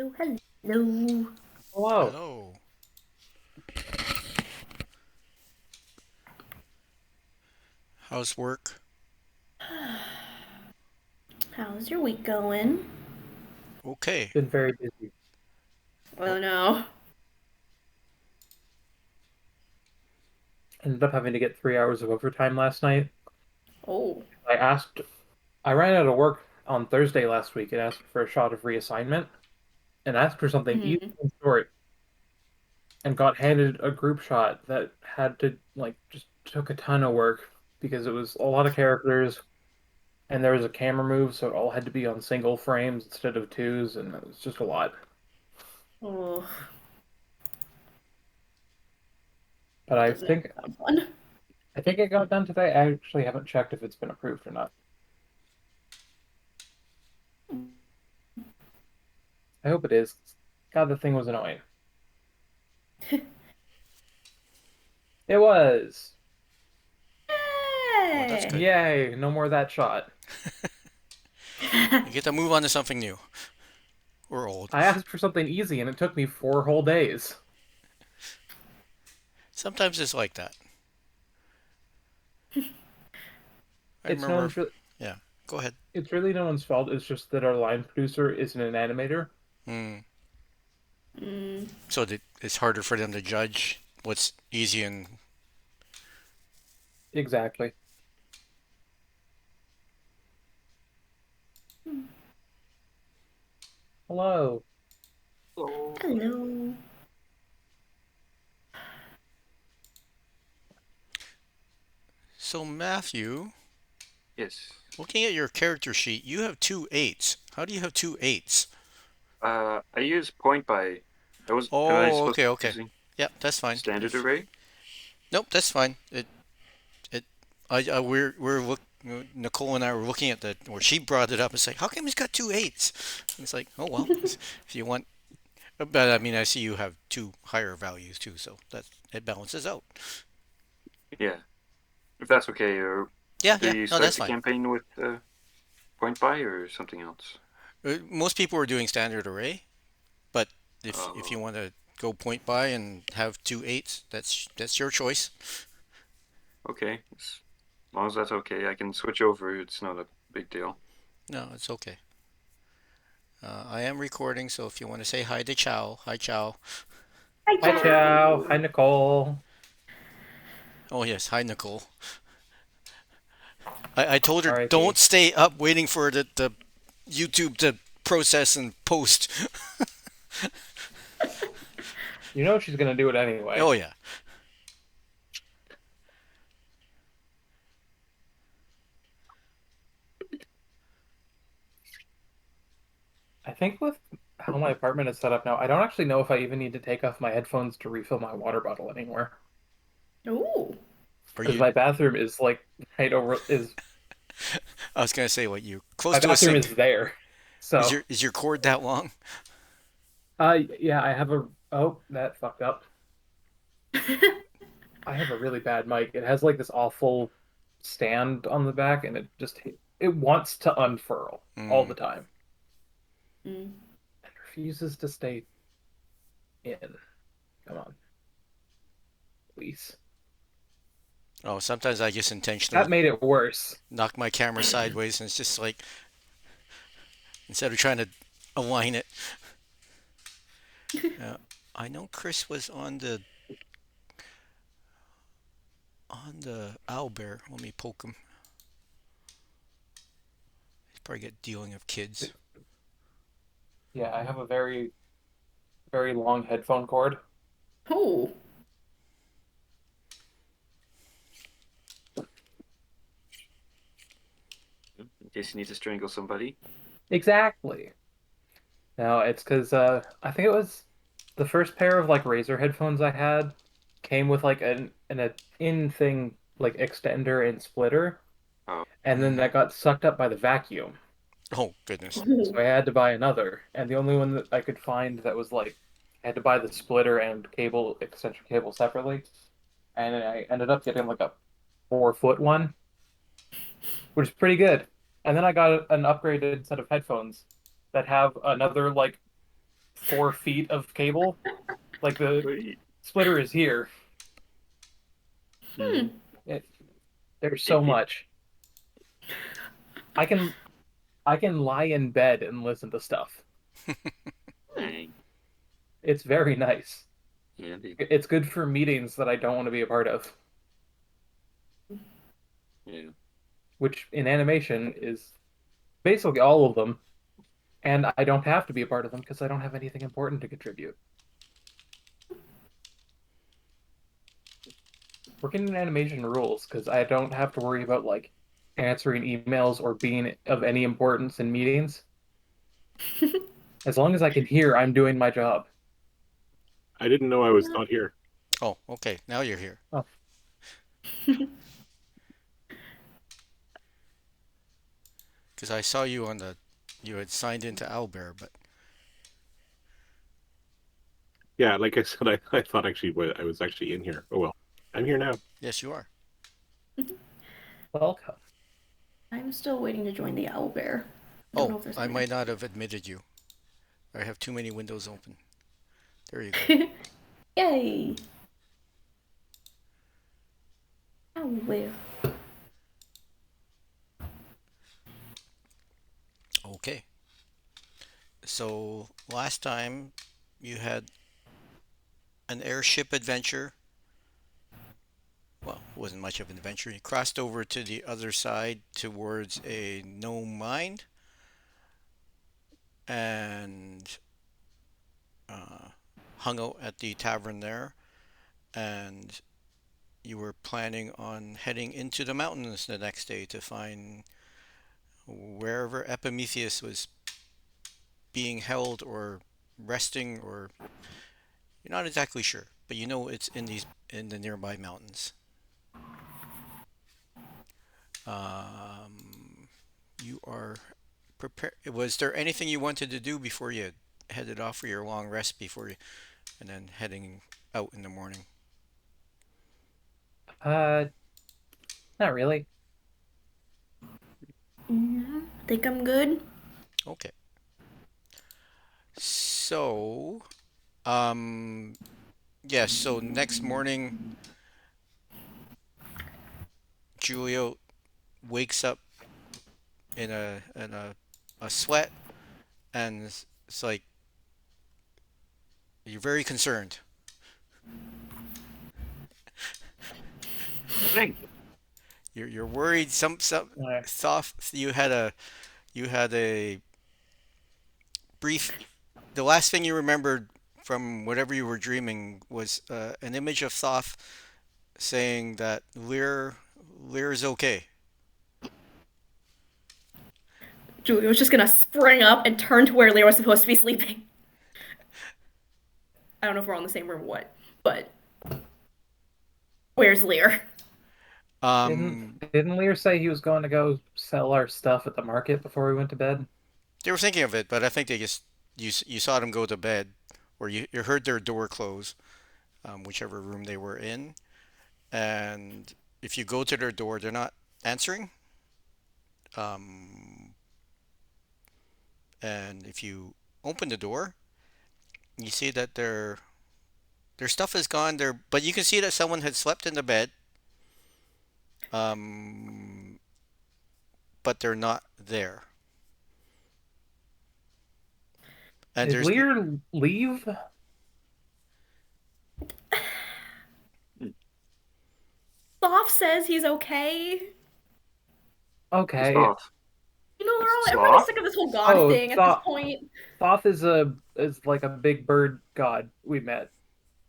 Hello, hello. Hello. Hello. How's work? How's your week going? Okay. Been very busy. Oh no. Ended up having to get 3 hours of overtime last night. Oh. I asked, I ran out of work on Thursday last week and asked for a shot of reassignment and asked for something easy Hmm. and short and got handed a group shot that had to, like, just took a ton of work because it was a lot of characters and there was a camera move, so it all had to be on single frames instead of twos, and it was just a lot. Oh, But that I doesn't think sound fun. I think it got done today. I actually haven't checked if it's been approved or not. I hope it is. God, the thing was annoying. It was. Well, that's Yay! good. Yay, no more of that shot. You get to move on to something new. Or old. I asked for something easy and it took me 4 whole days. Sometimes it's like that. I It's no remember. one's re Yeah. Go ahead. it's really no one's fault. It's just that our line producer isn't an animator. Hmm. Mm. So it's harder for them to judge what's easy and. Exactly. Hello. Oh, Hello. So, Matthew, yes. looking at your character sheet, you have two eights. How do you have two eights? I use point by. Am I Oh, supposed okay, to be okay. using Yeah, that's fine. standard If array? Nope, that's fine. It we're look Nicole and I were looking at the or she brought it up and say, how come he's got two eights? And it's like, oh well, if you want, but I mean, I see you have two higher values too, so that it balances out. Yeah, if that's okay. Or Yeah, do yeah, you no, start that's the fine. campaign with point by or something else? Most people are doing standard array, but if you Oh, want to go point by and have two eights, that's your choice. okay. As long as that's okay, I can switch over. It's not a big deal. No, it's okay. I am recording, so if you want to say hi to Chow, hi Chow. Hi, Hi, Chow. Hi, Chow. Nicole. Oh yes, hi Nicole. I told her don't R.I.P. stay up waiting for the YouTube to process and post. You know she's gonna do it anyway. Oh yeah. I think with how my apartment is set up now, I don't actually know if I even need to take off my headphones to refill my water bottle anymore. Ooh. Are Because you? my bathroom is like right over is I was gonna say what you close my to a bathroom sink. is there. So Is your cord that long? yeah, I have a oh, that fucked up. I have a really bad mic. It has like this awful stand on the back and it wants to unfurl all Mm. the time Mm. and refuses to stay in. Come on, please. Oh, sometimes I just That intentionally made it worse. knock my camera sideways, and it's just like instead of trying to align it. Uh, I know Chris was on the owl bear. Let me poke him. He's probably get dealing of kids. Yeah, I have a very, very long headphone cord. Oh. In case you need to strangle somebody. Exactly. No, it's because I think it was the first pair of like Razer headphones I had came with like an in thing like extender and splitter, Oh, and then Mm. that got sucked up by the vacuum. Oh goodness. So I had to buy another, and the only one that I could find that was like I had to buy the splitter and cable extension cable separately, and I ended up getting like a 4 foot one, which is pretty good. And then I got an upgraded set of headphones that have another like 4 feet of cable. Like the Wait. splitter is here. Hmm. It, there's so much. I can lie in bed and listen to stuff. Dang. It's very nice. Handy. It's good for meetings that I don't want to be a part of, Yeah. which in animation is basically all of them. And I don't have to be a part of them because I don't have anything important to contribute. Working in animation rules because I don't have to worry about like answering emails or being of any importance in meetings. As long as I can hear, I'm doing my job. I didn't know I was not here. Oh, okay. Now you're here. Oh, Because I saw you on the, you had signed into Owlbear, but Yeah, like I said, I thought actually I was actually in here. Oh well, I'm here now. yes, you are. welcome. I'm still waiting to join the Owlbear. Don't know Oh, if there's I any- might not have admitted you. I have too many windows open. There you go. Yay! Owlbear. Okay. So last time you had an airship adventure. Well, it wasn't much of an adventure. You crossed over to the other side towards a gnome mine and uh, hung out at the tavern there. And you were planning on heading into the mountains the next day to find wherever Epimetheus was being held or resting, or you're not exactly sure, but you know it's in the nearby mountains. You are prepared. Was there anything you wanted to do before you headed off for your long rest before you, and then heading out in the morning? Uh, not really. Yeah, think I'm good. Okay. So, um, yes. So next morning, Julio wakes up in a sweat, and it's like you're very concerned. Dang. You're worried. Some Uh, thought you had a brief. The last thing you remembered from whatever you were dreaming was an image of Thoth saying that Lear is okay. Julie was just gonna spring up and turn to where Lear was supposed to be sleeping. I don't know if we're all in the same room or what, but where's Lear? didn't Lear say he was going to go sell our stuff at the market before we went to bed? They were thinking of it, but I think they just you saw them go to bed, or you heard their door close, whichever room they were in, and if you go to their door, they're not answering. Um, and if you open the door, you see that their stuff is gone. But you can see that someone had slept in the bed. Um, but they're not there. And Did there's Lear leave? Sloth says he's okay. Okay. Sloth. You know, Sloth? everybody's sick of this whole god Oh, thing at Sloth. this point. Thoth is like a big bird god we met.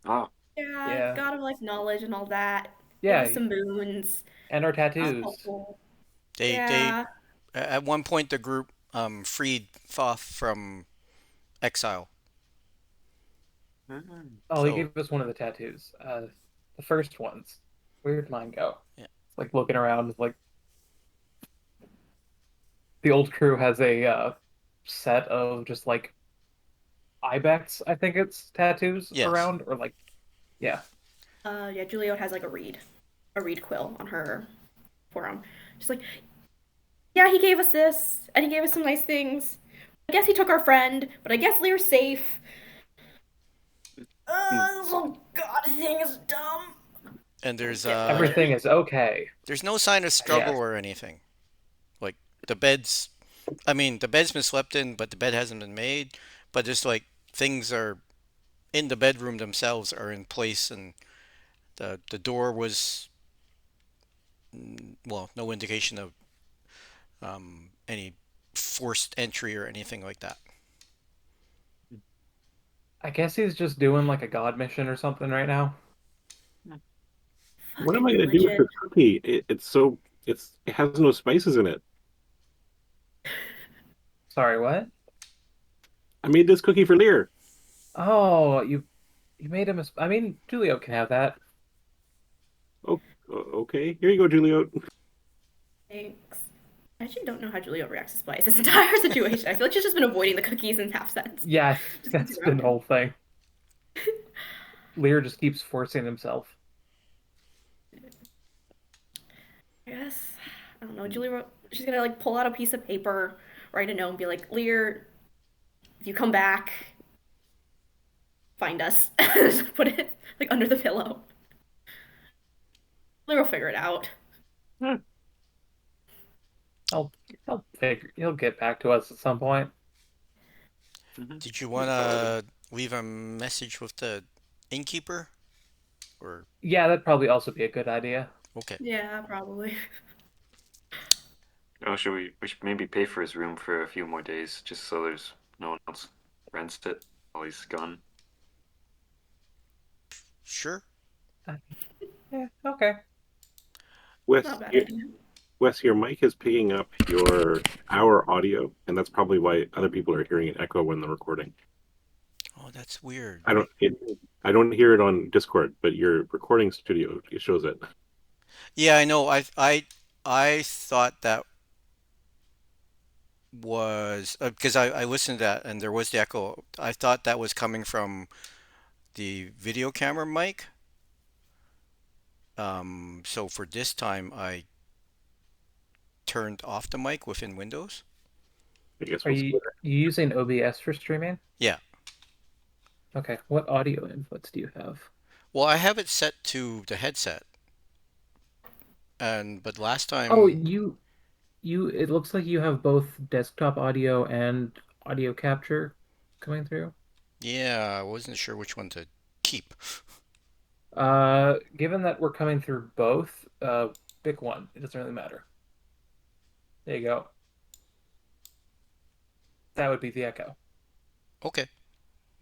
Oh, Yeah, Yeah. god of like knowledge and all that. Yeah, Give us some moons. and our That's tattoos. helpful. they Yeah. at one point the group freed Thoth from exile. Oh, he So gave us one of the tattoos. The first ones. Where'd mine go? yeah, Like looking around, like the old crew has a set of just like ibex, I think it's tattoos yes, around, or like yeah. Yeah, Juliet has like a reed quill on her forearm. She's like, yeah, he gave us this, and he gave us some nice things. I guess he took our friend, but I guess Lear's safe. Oh god, thing is dumb. And there's Get Everything is okay. there's no sign of struggle Yes. or anything. Like the bed's, I mean, the bed's been slept in, but the bed hasn't been made. But just like things are in the bedroom themselves are in place, and the door was, well, no indication of any forced entry or anything like that. I guess he's just doing like a god mission or something right now. What am Fucking I gonna do with religion. this cookie? It has no spices in it. Sorry, what? I made this cookie for Lear. Oh, you made him. I mean, Julio can have that. Oh, okay. Here you go, Julio. Thanks. I actually don't know how Julia reacts to spice this entire situation. I feel like she's just been avoiding the cookies in half sense. Yeah, I think Just that's gets been around the it. whole thing. Lear just keeps forcing himself. I guess. I don't know. She's gonna like pull out a piece of paper, write a note, and be like, Lear, if you come back, find us. Just put it like under the pillow. Lear will figure it out. Huh. I'll he'll get back to us at some point. Did you want to leave a message with the innkeeper? Or, Yeah, that'd probably also be a good idea. okay. Yeah, probably. Oh, we should maybe pay for his room for a few more days, just so there's no one else rents it while he's gone. Sure. Yeah, okay. Wes, Not a bad you, idea. Wes, your mic is picking up our audio, and that's probably why other people are hearing it echo when they're recording. Oh, that's weird. I don't hear it on Discord, but your recording studio it shows it. Yeah, I know. I thought that was because I listened to that and there was the echo. I thought that was coming from the video camera mic. So for this time, I turned off the mic within Windows. I guess Are we'll see. you using OBS for streaming? Yeah. Okay. What audio inputs do you have? Well, I have it set to the headset, and but last Oh, time, it looks like you have both desktop audio and audio capture coming through. yeah, I wasn't sure which one to keep. Given that we're coming through both, pick one. It doesn't really matter. There you go. That would be the echo. Okay,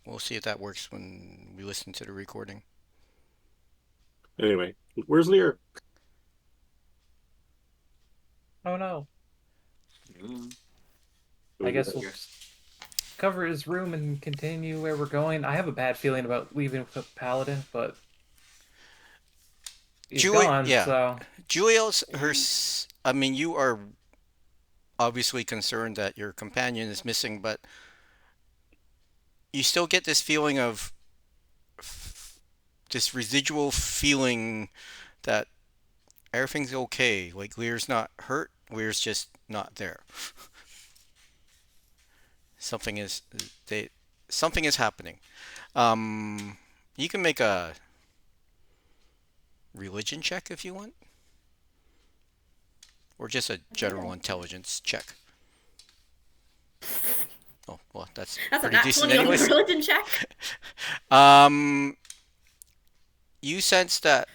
we'll see if that works when we listen to the recording. Anyway, where's Lear? Oh no. Mm. I guess we'll cover his room and continue where we're going. I have a bad feeling about leaving with the Paladin, but he's gone, Yeah, so Juliel's I mean, you are obviously concerned that your companion is missing, but you still get this feeling of this residual feeling that everything's okay. Like Lear's not hurt, Lear's just not there. Something is they something is happening. You can make a religion check if you want, or just a general intelligence check. Oh, well, that's That's a pretty nat decent 20 on the anyways. religion check. Um, you sense that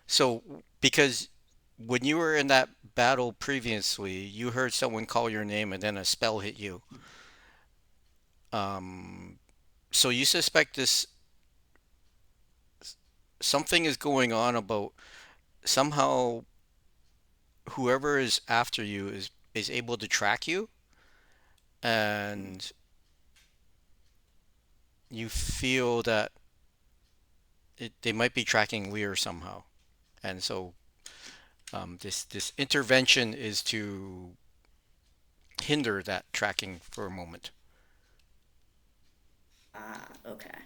so because when you were in that battle previously, you heard someone call your name and then a spell hit you. Um, so you suspect this something is going on about somehow whoever is after you is able to track you, and you feel that they might be tracking Lear somehow, and so this intervention is to hinder that tracking for a moment. Ah, okay.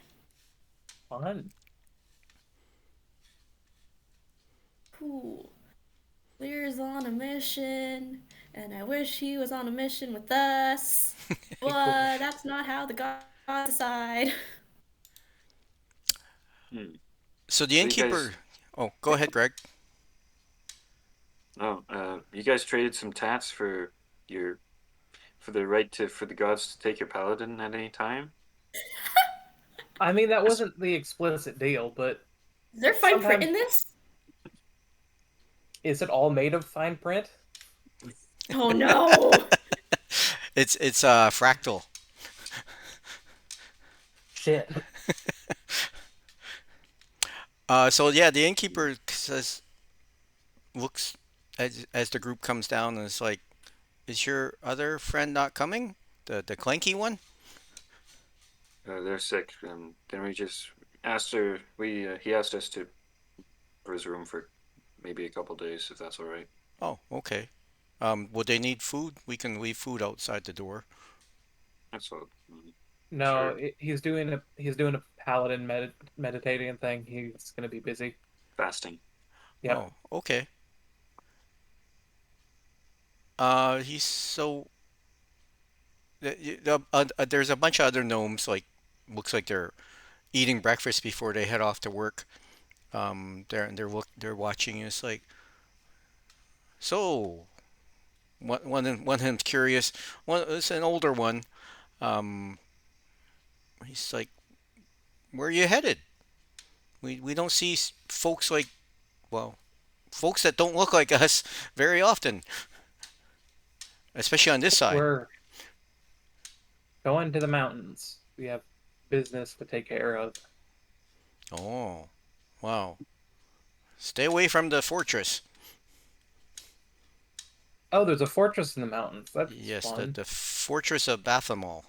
fun. Cool. Lear's on a mission, and I wish he was on a mission with us. But that's not how the gods decide. Hmm. So the So you guys, innkeeper. Oh, go ahead, Greg. you guys traded some tats your for the right to for the gods to take your paladin at any time. I mean, that That's wasn't the explicit deal, but Is there fine print sometimes in this? is it all made of fine print? Oh no. It's fractal. Shit. So yeah, the innkeeper says looks as the group comes down and is like, "Is your other friend not coming? The clanky one?" they're sick. Then we just asked her. We he asked us to for his room for maybe a couple days, if that's all right. Oh, okay. Would they need food? We can leave food outside the door. That's all. No, Sure. he's doing a paladin meditating thing. He's gonna be busy. Fasting. Yep. Oh, okay. He's so there's a bunch of other gnomes like looks like they're eating breakfast before they head off to work. They're watching. And it's like so. One of them's curious. One it's an older one. Um, he's like, "Where are you headed? We don't see folks like well, folks that don't look like us very often, especially on this side." We're going to the mountains. We have business to take care of. Oh, wow. Stay away from the fortress. Oh, there's a fortress in the mountains. That's Yes, the fun. the fortress of Bathamol.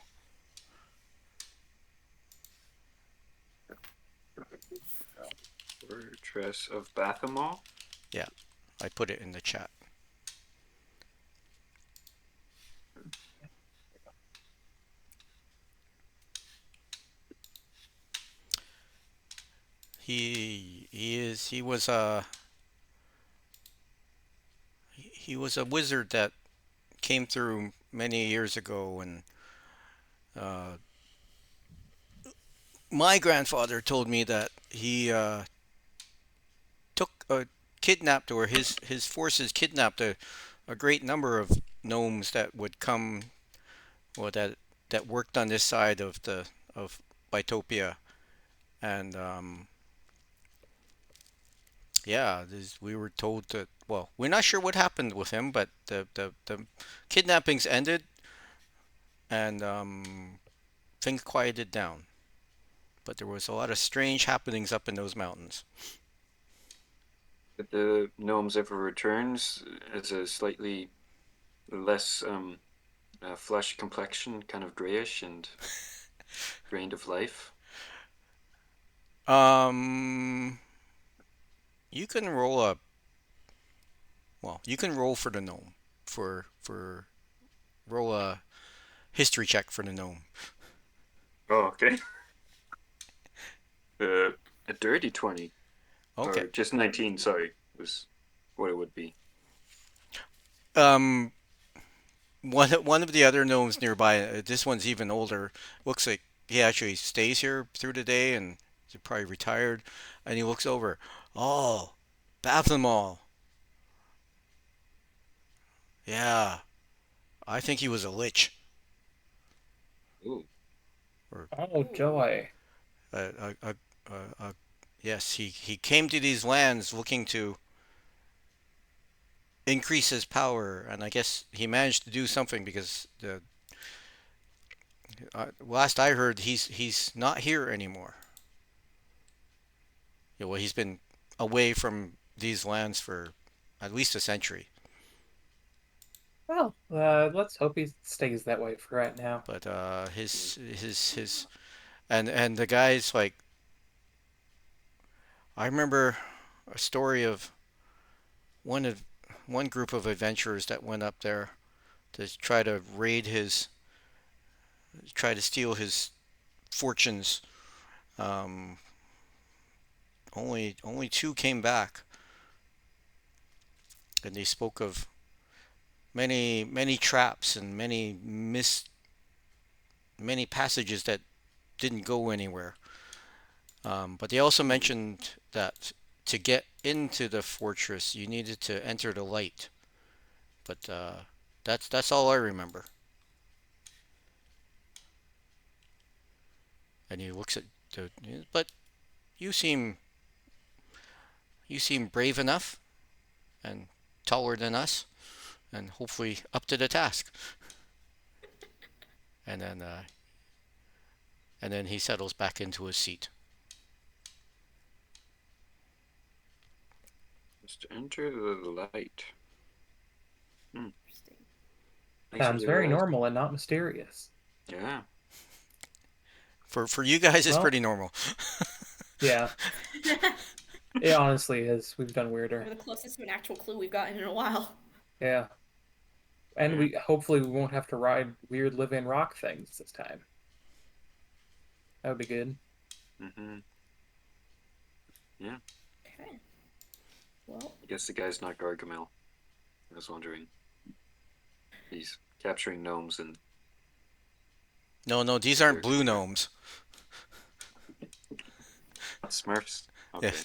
Fortress of Bathamol. Yeah, I put it in the chat. He was a wizard that came through many years ago, and uh, my grandfather told me that he took kidnapped or his forces kidnapped a great number of gnomes that would come or that worked on this side of the of Bitopia, and yeah, we were told that. Well, we're not sure what happened with him, but the kidnappings ended and things quieted down. But there was a lot of strange happenings up in those mountains. If the gnomes ever returns as a slightly less flesh complexion, kind of grayish and drained of life. Um, you can roll a you can roll for the gnome for roll a history check for the gnome. Oh, okay. Uh, a dirty 20 Okay. or just 19. Sorry, was what it would be. Um, one of the other gnomes nearby. This one's even older. Looks like he actually stays here through the day and he's probably retired. And he looks over. Oh, Baphomet. Yeah, I think he was a lich. Ooh. Or Oh, joy. uh, uh, uh, uh, yes, he came to these lands looking to increase his power, and I guess he managed to do something because the last I heard, he's not here anymore. Yeah, well, he's been away from these lands for at least a century. Well, let's hope he stays that way for right now. But his and the guys like I remember a story of one of one group of adventurers that went up there to try to try to steal his fortunes. Um, only two came back, and they spoke of many traps and many passages that didn't go anywhere. But they also mentioned that to get into the fortress, you needed to enter the light. But that's all I remember. And he looks at the. But you seem you seem brave enough and taller than us, and hopefully up to the task. And then he settles back into his seat. Just enter the light. Interesting. Thanks for Sounds the very advice. normal and not mysterious. Yeah. For you guys, it's Well, pretty normal. yeah, it honestly is. We've done We're weirder. the closest to an actual clue we've gotten in a while. Yeah. And Yeah. we hopefully we won't have to ride weird living rock things this time. That would be good. Mm-hmm. Yeah. Okay. Well, I guess the guy's not Gargamel. I was wondering. He's capturing gnomes and No, these aren't blue gnomes. Smurfs. Yeah. Okay.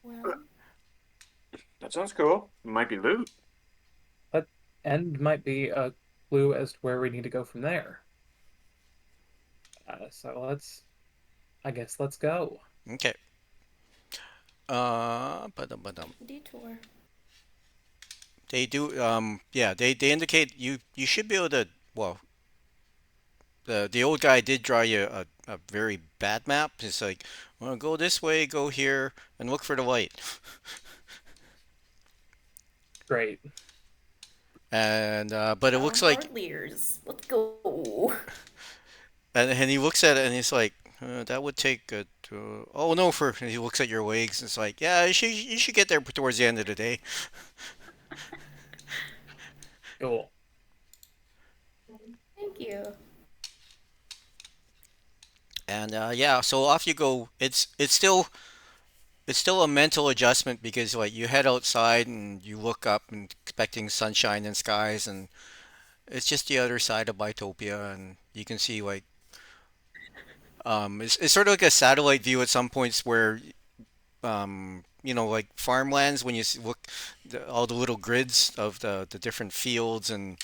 well, That sounds cool. It might be loot. But and might be a clue as to where we need to go from there. So I guess let's go. Okay. Ba-dum. detour. They do. Yeah. They indicate you should be able to. Well, the old guy did draw you a very bad map. It's like, well, go this way, go here, and look for the light. Great. And but it looks like, Lears. Let's go. and he looks at it and he's like, that would take a. Oh no! And he looks at your legs. And it's like, yeah, you should get there towards the end of the day. Cool. Thank you. And yeah, so off you go. It's still a mental adjustment because like you head outside and you look up and expecting sunshine and skies, and it's just the other side of Bitopia, and you can see like it's sort of like a satellite view at some points where like farmlands when you look all the little grids of the different fields and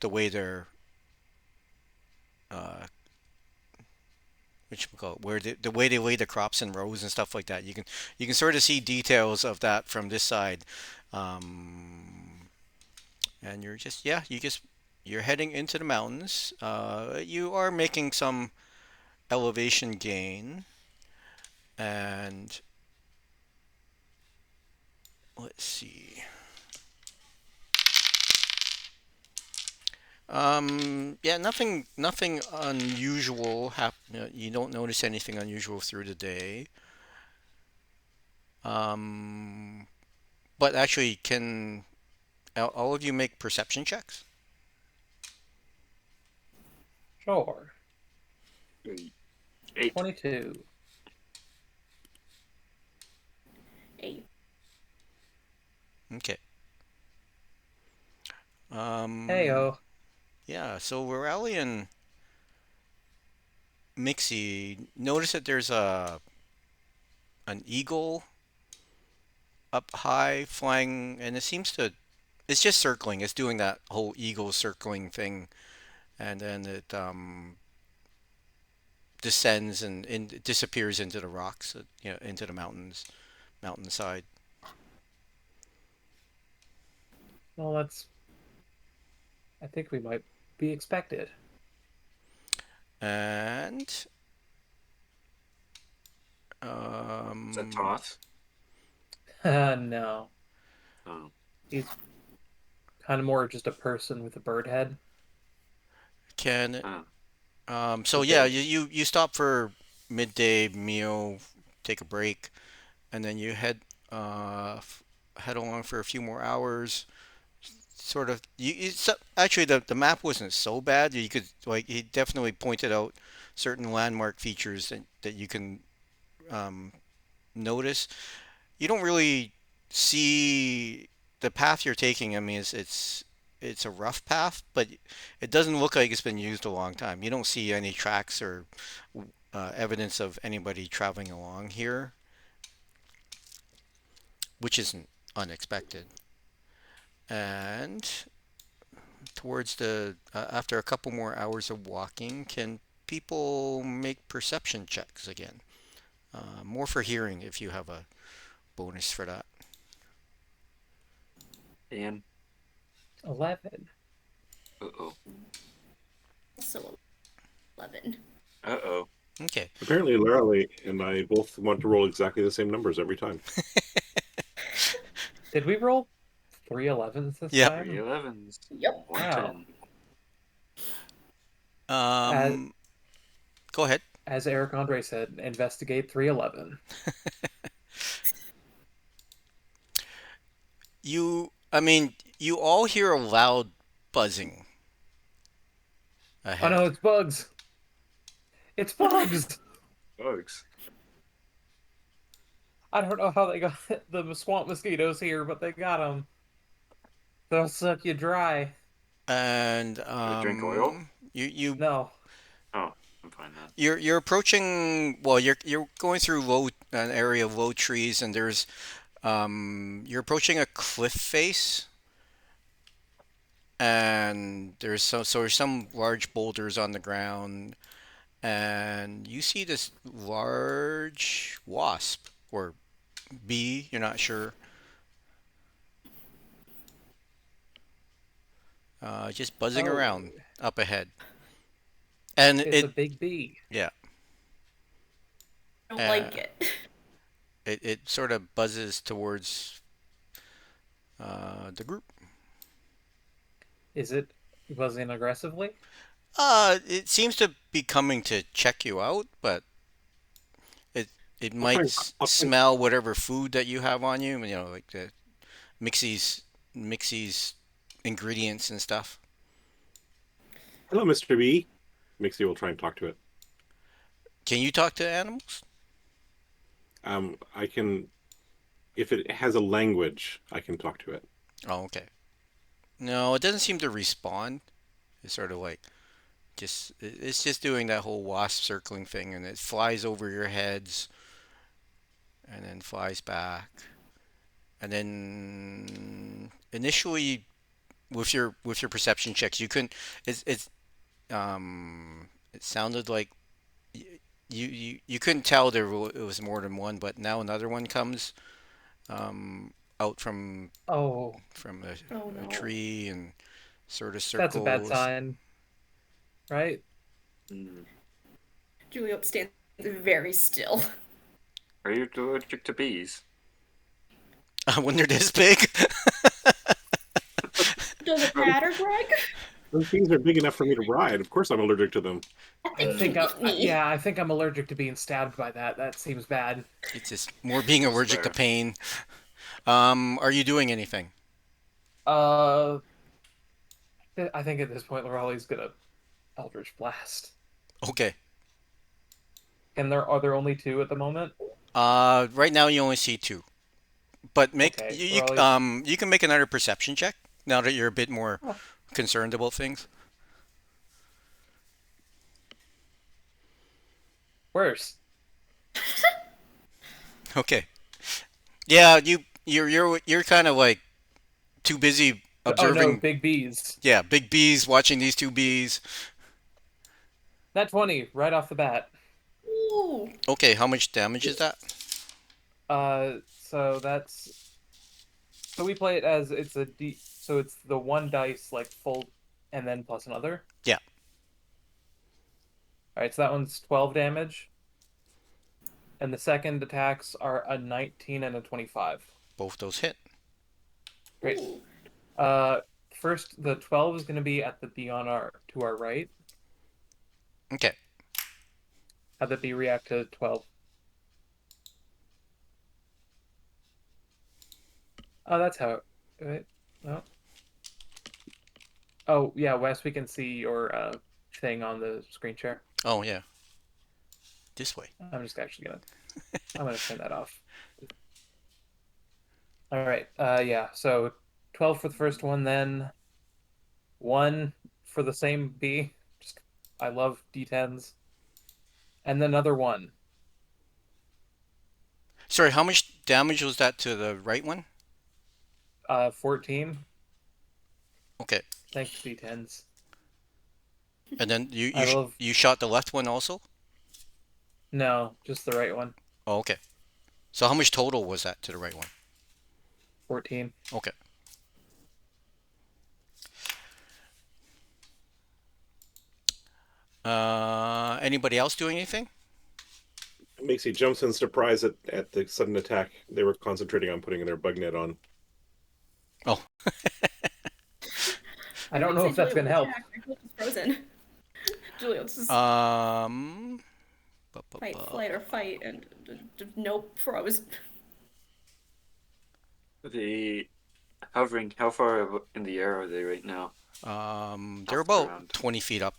the way they're uh, which we call it, where the way they lay the crops in rows and stuff like that. You can sort of see details of that from this side, um, and you're heading into the mountains. You are making some elevation gain, and let's see. Yeah, nothing unusual you don't notice anything unusual through the day. Um, but actually, can all of you make perception checks? Sure. 8. 22. 8. Okay. Heyo. Yeah, so Rally and Mixie notice that there's an eagle up high flying, and it's just circling. It's doing that whole eagle circling thing, and then it descends and disappears into the rocks, into the mountainside. Well, I think we might be expected. And Is that Toth? No. Oh. He's kind of more just a person with a bird head. can Oh. so Okay. yeah, you stop for midday meal, take a break, and then you head along for a few more hours. Sort of, actually the map wasn't so bad. You could like he definitely pointed out certain landmark features that you can um, notice. You don't really see the path you're taking. I mean, it's it's a rough path, but it doesn't look like it's been used a long time. You don't see any tracks or evidence of anybody traveling along here, which isn't unexpected. And towards the after a couple more hours of walking, can people make perception checks again? More for hearing if you have a bonus for that. Ian. 11. Uh-oh. Also 11. Uh-oh. Okay. Apparently, Lorelei and I both want to roll exactly the same numbers every time. Did we roll 3 11s this Yep. time? 3 11s. Yep. 1 Wow. 10. Go ahead. As Eric Andre said, investigate 311. You all hear a loud buzzing Oh ahead. no, it's bugs. It's bugs. Bugs. I don't know how they got the swamp mosquitoes here, but they got them. They'll suck you dry. And I drink oil? you No. Oh, I'm fine now. you're approaching. Well, you're going through an area of low trees, and there's you're approaching a cliff face, and there's some large boulders on the ground, and you see this large wasp or bee. You're not sure. Just buzzing Oh, around up ahead, and it's a big bee. yeah. I don't like Uh, it. It sort of buzzes towards the group. Is it buzzing aggressively? It seems to be coming to check you out, but it it I'll might try. I'll try. smell whatever food that you have on you. You know, like the Mixie's ingredients and stuff. Hello, Mr. B. Mixie will try and talk to it. Can you talk to animals? I can, if it has a language, I can talk to it. Oh, okay. No, it doesn't seem to respond. It's sort of like it's just doing that whole wasp circling thing, and it flies over your heads and then flies back. And then initially with your perception checks, you couldn't. It sounded like you couldn't tell it was more than one, but now another one comes out Oh, from Oh a no. tree and sort of that's a bad circles. sign, right? Mm. Julio stands very still. Are you allergic to bees? When they're this big. Does it matter, Greg? Those things are big enough for me to ride. Of course, I'm allergic to them. I I think think you eat me. yeah, I think I'm allergic to being stabbed by that. That seems bad. It's just more being That's allergic to fair. pain. Are you doing anything? Uh, I think at this point, Lorelei's gonna Eldritch Blast. Okay. And are there only two at the moment? Right now you only see two, but Okay, Lorelei. you can make another perception check now that you're a bit more Oh, concerned about things. worse. Okay. Yeah, you're kind of like too busy Oh no, observing. big bees. Yeah, big bees watching these two bees. Nat 20 right off the bat. Ooh. Okay, how much damage is that? So that's so we play it as it's a D. So it's the one dice like full, and then plus another. Yeah, All right, so that one's 12 damage, and the second attacks are a 19 and a 25. both those hit. Great. Ooh. First the 12 is going to be at the bee on to our right. Okay. Have the bee react to 12. Oh, that's how it. Wait, no. Oh yeah, Wes, we can see your thing on the screen share. Oh yeah, this way. I'm just actually gonna I'm gonna turn that off. All right. Yeah. So 12 for the first one, then One for the same bee. Just I love D10s. And then another one. Sorry, how much damage was that to the right one? 14. Okay. Thanks, D10s. And then I love you shot the left one also? no, just the right one. Oh, okay. So how much total was that to the right one? 14. Okay. Anybody else doing anything? Macy jumps in surprise at the sudden attack. They were concentrating on putting their bug net on. Oh, I I don't would know say if that's Julia gonna will help. attack. My cloak is frozen. Julia, let's just um, bu- bu- fight, bu- flight, or fight, and nope. Froze. The hovering, how far in the air are they right now? they're Off the about ground. 20 feet up.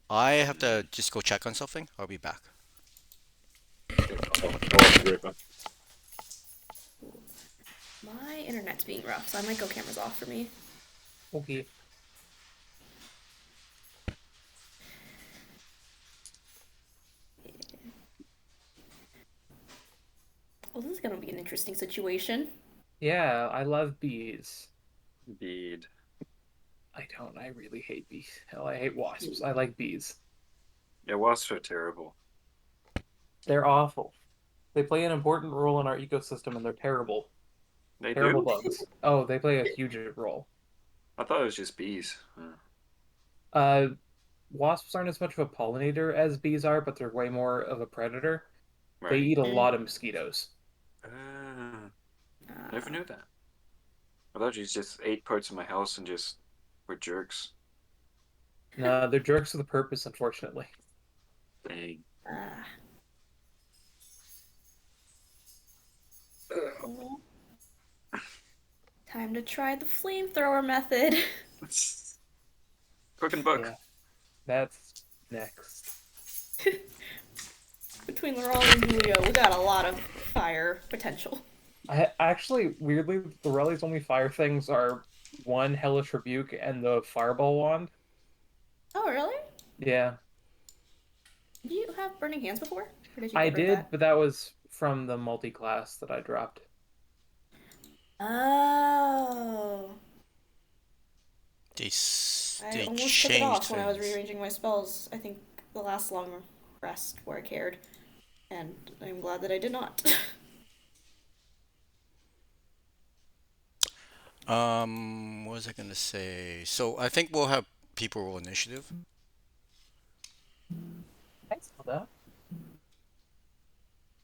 I have to just go check on something. I'll be back. I'll be right back. My internet's being rough, so I might go cameras off for me. Okay. Well, this is gonna be an interesting situation. Yeah, I love bees. Indeed. I don't. I really hate bees. Hell, I hate wasps. I like bees. Yeah, wasps are terrible. They're awful. They play an important role in our ecosystem, and they're terrible. They Terrible do? bugs. Oh, they play a huge role. I thought it was just bees. Uh, Wasps aren't as much of a pollinator as bees are, but they're way more of a predator. They Right. eat a Mm. lot of mosquitoes. Ah, never Uh, knew that. I thought you just ate parts of my house and just were jerks. No, they're jerks with a purpose, unfortunately. Dang. uh, well, time to try the flamethrower method. Cooking book. Yeah, that's next. Between Laurel and Julio, we got a lot of fire potential. I actually, weirdly, Lorelli's only fire things are one Hellish Rebuke and the Fireball Wand. Oh, really? Yeah, Did you have Burning Hands before? Or did you I get rid of did, that? but that was from the multi-class that I dropped. Oh. I They almost took it changed off when I was things. rearranging my spells. I think the last long rest where I cared. And I'm glad that I did not. What was I gonna say? So I think we'll have people roll initiative, Thanks for that.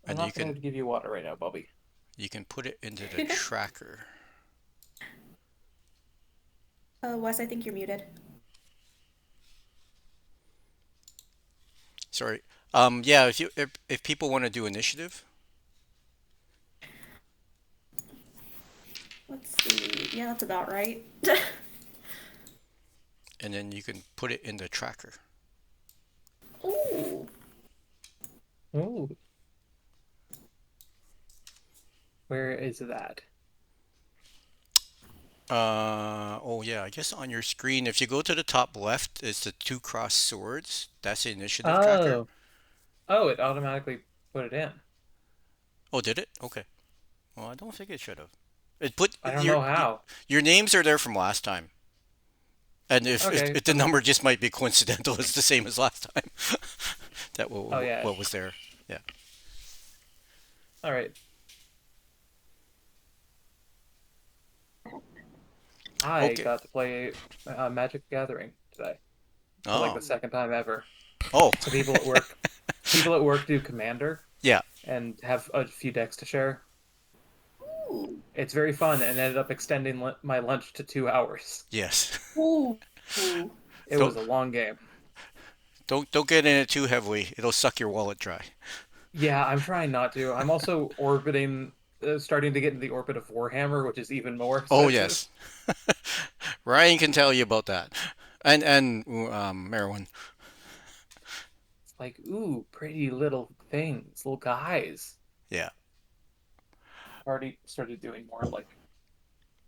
I'm and you not going can to give you water right now, Bobby. put it into the tracker. Wes, I think you're muted. Sorry. Yeah, if people want to do initiative, Let's see. Yeah, that's about right. and then you can put it in the tracker. Ooh. Ooh, where is that? Oh yeah, I guess on your screen, if you go to the top left, it's the two crossed swords. That's the initiative tracker. Oh, oh, it automatically put it in. Oh, did it? Okay. Well, I don't think it should have. It put I don't know how. your names are there from last time. And Okay, if the number just might be coincidental, it's the same as last time. That oh yeah, what was there. Yeah. all right. I Okay. got to play Magic the Gathering today for like Oh. the second time ever. Oh. So people at work do Commander Yeah. and have a few decks to share. Ooh. It's very fun and ended up extending my lunch to 2 hours. Yes. Ooh. Ooh. It was a long game. Don't get in it too heavily. It'll suck your wallet dry. Yeah, I'm trying not to. I'm also orbiting, starting to get into the orbit of Warhammer, which is even more Oh expensive. yes. Ryan can tell you about that. And Merwin. It's like, ooh, pretty little things, little guys. Yeah. Already started doing more like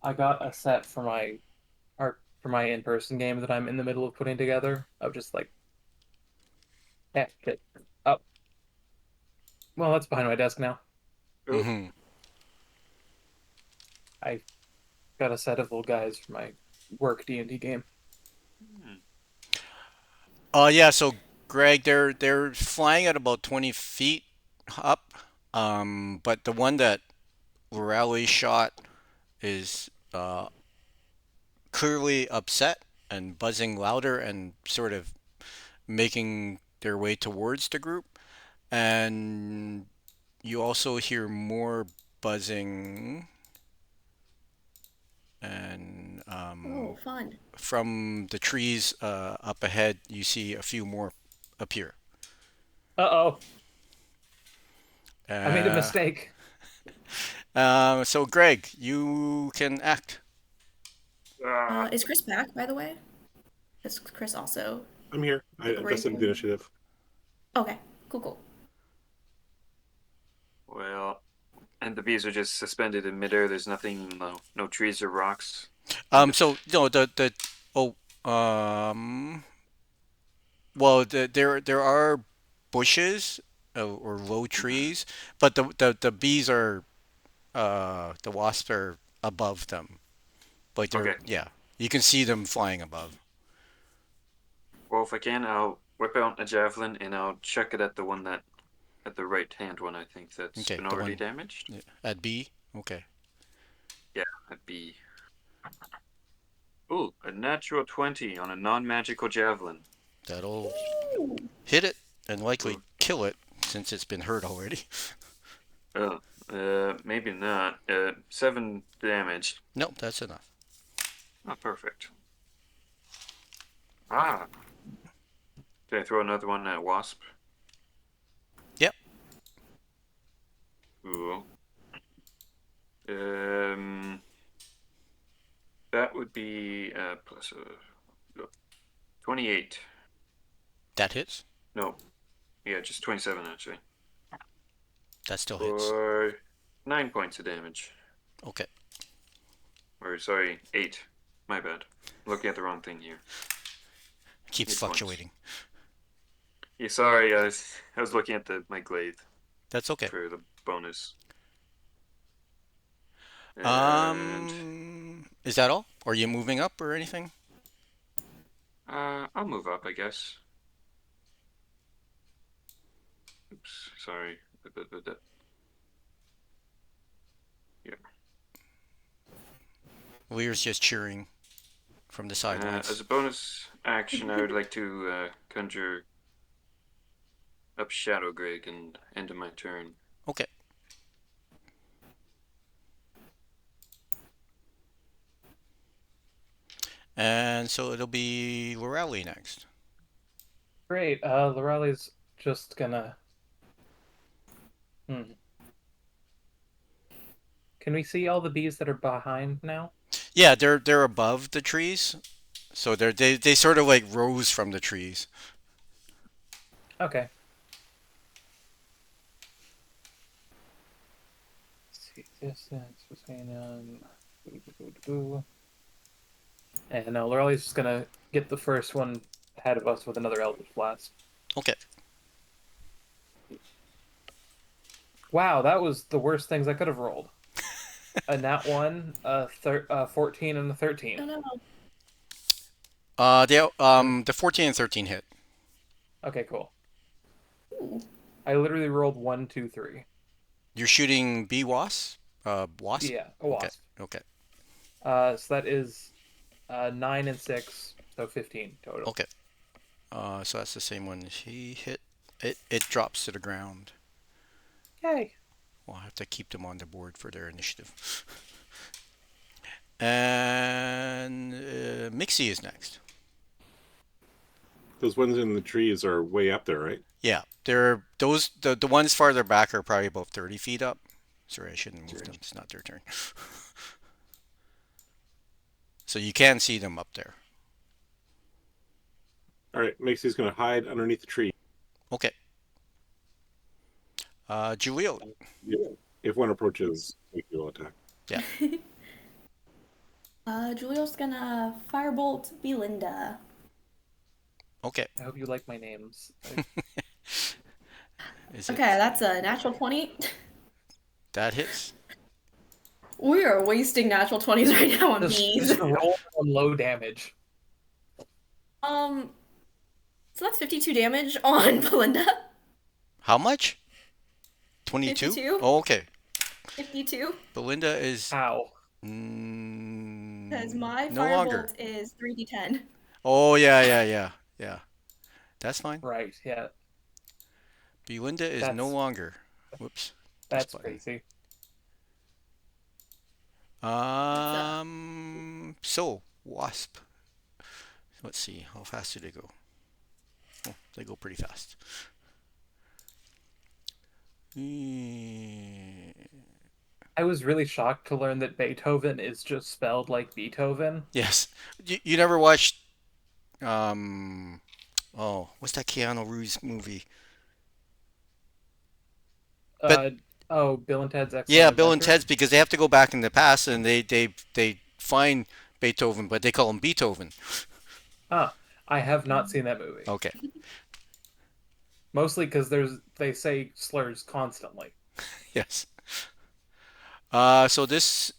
I got a set for our for my in-person game that I'm in the middle of putting together. Of just like, shit. Oh, well, that's behind my desk now. Oh, Hmm. I got a set of little guys for my work D&D game. hmm. Yeah. So Greg, they're flying at about 20 feet up. But the one that Raleigh shot is clearly upset and buzzing louder and sort of making their way towards the group. And you also hear more buzzing and Oh, fun. from the trees up ahead, you see a few more appear. Uh-oh, I made a Uh, mistake. so, Greg, you can act. Ah, Is Chris back, by the way? Is Chris also I'm here. I invested in the deliberating? initiative. Okay, cool, cool. well, and the bees are just suspended in midair. There's nothing, no trees or rocks. So, Just no, oh, um, well, there are bushes or low trees, but the bees are the wasps are above them. Like they're okay. yeah, you can see them flying above. Well, if I can, I'll whip out a javelin and I'll chuck it at the one that at the right hand one. I think that's Okay, been the already one damaged. at B. Okay, Yeah, that'd be. Ooh, a natural 20 on a non-magical javelin. that'll Ooh. hit it and likely Ooh. kill it since it's been hurt already. Oh, maybe not. 7 damage. Nope, that's enough. Not perfect. Ah, did I throw another one at wasp? Yep, Ooh. Um, that would be plus 28. that hits. No, yeah, just 27 actually. That still hits. For 9 points of damage. Okay, Or sorry, 8. My bad. I'm looking at the wrong thing here. keeps 8 points. fluctuating. Yeah, sorry, I was looking at my glaive That's okay. for the bonus. And Is that all? Are you moving up or anything? I'll move up, I guess. Oops, sorry. Yeah. Lear's just cheering from the sidelines. As a bonus action, I would like to conjure up Shadow Greg and end of my turn. Okay. And so it'll be Lorelli next. Great. Lorelli's just gonna. Hmm. Can we see all the bees that are behind now? Yeah, they're above the trees, so they sort of like rose from the trees. Okay. Let's see. Distance between and no, Lorelli's just gonna get the first one ahead of us with another Eldritch Blast. Okay. Wow, that was the worst things I could have rolled. A nat 1, 14, and a Oh 13. no. The 14 and 13 hit. Okay, cool. Ooh. I literally rolled 1, 2, 3. You're shooting bee wasp? Wasp? Yeah, a Okay. wasp. Okay. So that is 9 and 6, so 15 total. Okay. So that's the same one he hit. It drops to the ground. Yay. We'll have to keep them on the board for their initiative. And Mixie is next. Those ones in the trees are way up there, right? Yeah, they're the ones farther back are probably about 30 feet up. Sorry, I shouldn't move them. It's not their turn. So you can see them up there. All right, Maxie's going to hide underneath the tree. Okay. Julio. If one approaches, Maxie will attack. Yeah. Julio's gonna firebolt Belinda. Okay. I hope you like my names. Is Okay, it that's a natural 20. that hits? We are wasting natural 20s right now on bees. Just roll on low damage. Um, so that's 52 damage on Belinda. How much? 22? 52? Oh, okay. 52? Belinda is Ow. Because my no longer. firebolt is 3d10. Oh, yeah. That's fine. Right, yeah. Belinda is no That's longer. Whoops. This that's button. crazy. That's So Wasp. Let's see, how fast do they go? Oh, they go pretty fast. I was really shocked to learn that Beethoven is just spelled like Beethoven. Yes. You never watched um what's that Keanu Reeves movie? But Uh Bill and Ted's yeah, Excellent Bill and Adventure. Ted's because they have to go back in the past and they find Beethoven, but they call him Beethoven. Ah, I have not seen that movie. Okay. Mostly because they say slurs constantly. Yes. So this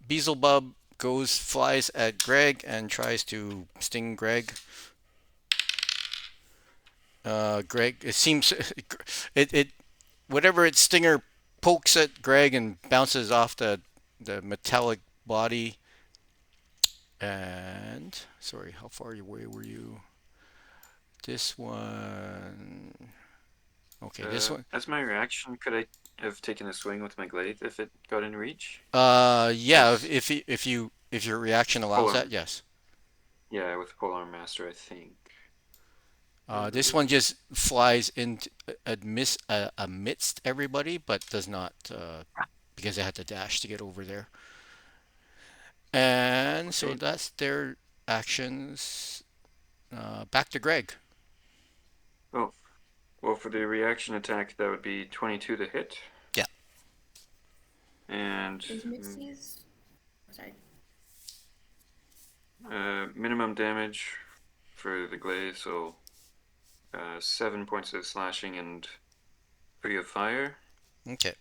Beelzebub flies at Greg and tries to sting Greg. Greg, it seems it whatever its stinger pokes at Greg and bounces off the metallic body. And sorry, how far away were you? This one. Okay, this one. As my reaction, could I have taken a swing with my glaive if it got in reach? Yeah, Yes. if your reaction allows Polar. that, yes. Yeah, with Polar Master, I think. This one just flies amidst everybody, but does not because they had to dash to get over there. And so Okay. that's their actions. Back to Greg. Oh, well, for the reaction attack, that would be 22 to hit. Yeah. And Is Mixie's. Sorry. minimum damage for the glaive, so 7 points of slashing and 3 of fire. Okay.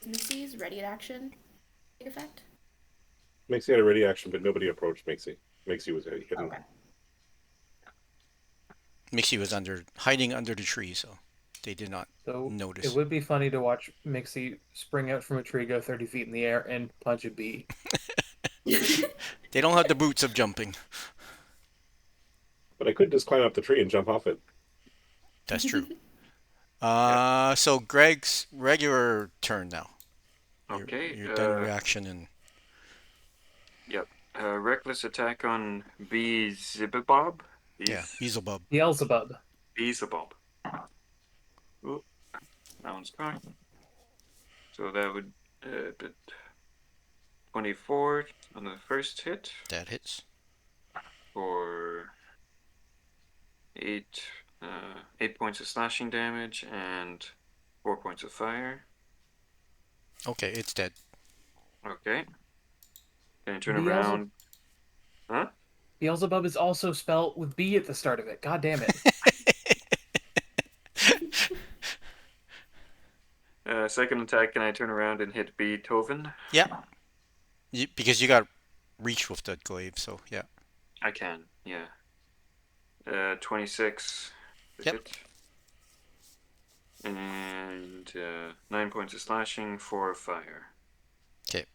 Mixie's ready at action. Take effect. Makes had a ready action, but nobody approached Mixie. Mixie was hidden. Okay. Mixie was hiding under the tree, so they did not So notice. it would be funny to watch Mixie spring out from a tree, go 30 feet in the air, and punch a bee. They don't have the boots of jumping. But I could just climb up the tree and jump off it. That's true. So Greg's regular turn now. Okay. You're done reaction and Yep. Reckless attack on Beelzebub. yeah, Beelzebub. Beelzebub. Beelzebub. Oh, that one's gone. So that would be 24 on the first hit That hits. for 8 points of slashing damage and 4 points of fire. Okay, it's dead. Okay. Then turn Beelzebub- around. Huh? Beelzebub is also spelled with B at the start of it. God damn it. Second attack, can I turn around and hit Beethoven? Yeah. Because you got reach with that glaive, so yeah. I can, yeah. 26 to Yep. hit. And 9 points of slashing, 4 of fire. Okay.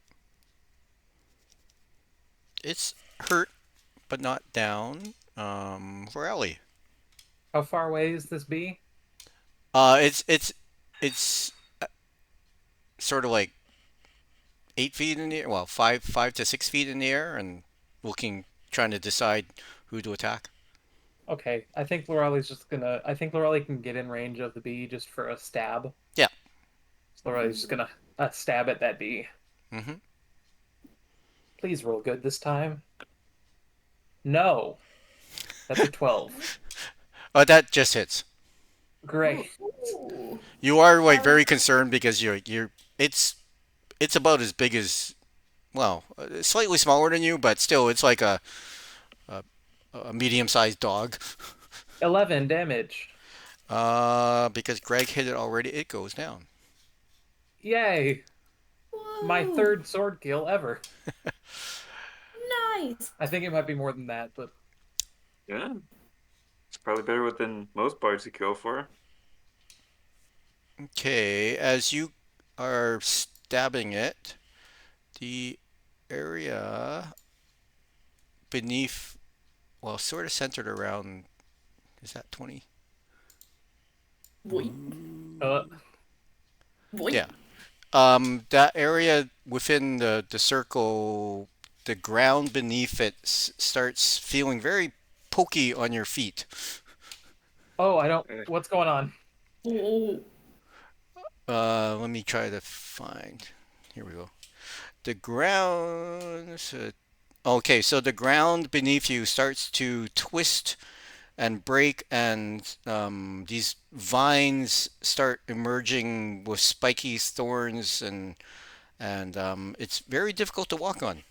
It's hurt, but not down. For Ellie. How far away is this bee? It's sort of like 8 feet in the air. Well, 5 to 6 feet in the air, and trying to decide who to attack. Okay, I think Lorelei can get in range of the bee just for a stab. Yeah. So Lorelai's just gonna stab at that bee. Mm-hmm. Please roll good this time. No. That's a 12. Oh, that just hits. Great. Ooh. You are like very concerned because you're it's about as big as well, slightly smaller than you, but still, it's like a, a medium-sized dog. 11 damage. Because Greg hit it already, it goes down. Yay! My Whoa. third sword kill ever. Nice. I think it might be more than that, but Yeah, it's probably better than most bards could go for. Okay, as you are stabbing it, the area beneath, well, sort of centered around, is that 20? Boy. uh, Boy. Yeah. That area within the circle, the ground beneath it starts feeling very pokey on your feet. oh, I don't. Eh, What's going on? Oh. Let me try to find. Here we go. The ground. Okay, so the ground beneath you starts to twist and break, and these vines start emerging with spiky thorns, and it's very difficult to walk on.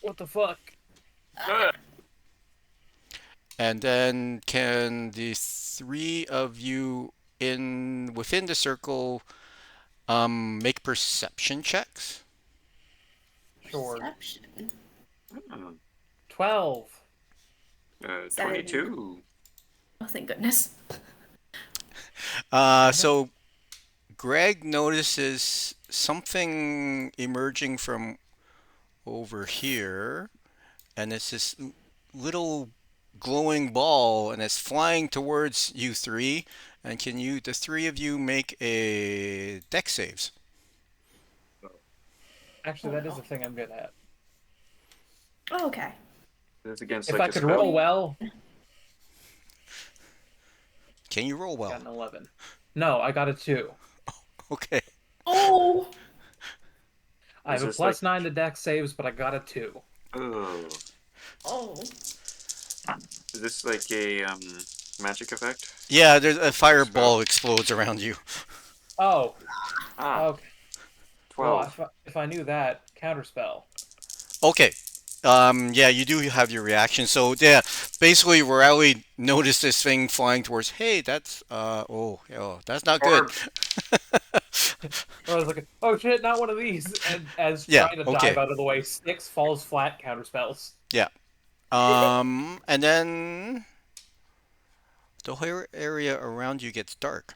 What the fuck? ah, And then can the three of you in within the circle make perception checks? Sure. Perception. hmm, 12. 22. Oh, thank goodness. So Greg notices something emerging from over here, and it's this little glowing ball, and it's flying towards you three. And can you, the three of you, make a dex saves? Actually, that is a thing I'm good at. Oh, okay. That's against If like I a could spell. roll well, Can you roll got well? an 11. No, I got a 2. Okay. Oh. I Is have a this plus like 9 to dex saves, but I got a 2. oh, Oh. is this like a magic effect? Yeah, there's a fireball Spell. explodes around you. Oh, Ah, okay. Well, 12. if I knew that, counterspell. Okay. Yeah, you do have your reaction. So yeah, basically, Raleigh noticed this thing flying towards. Hey, that's that's not good. Or Or I was like, oh shit, not one of these. And as Yeah. trying to dive Okay. out of the way, Styx falls flat, counterspells. Yeah. And then the whole area around you gets dark,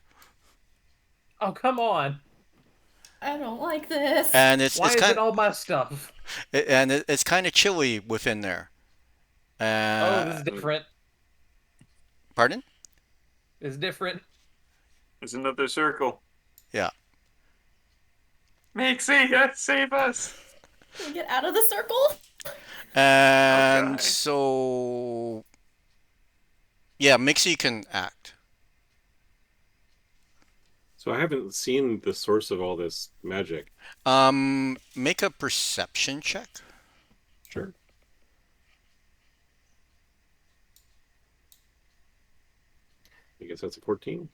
Oh, come on. I don't like this. and Why is it all my stuff? it's kind of chilly within there. Oh, this Uh, is different. Pardon? It's different. there's another circle. Yeah. Mixie, save us! Can we get out of the circle? And Okay. so yeah, Mixie can act. So I haven't seen the source of all this magic. Make a perception check. Sure. I guess that's a 14.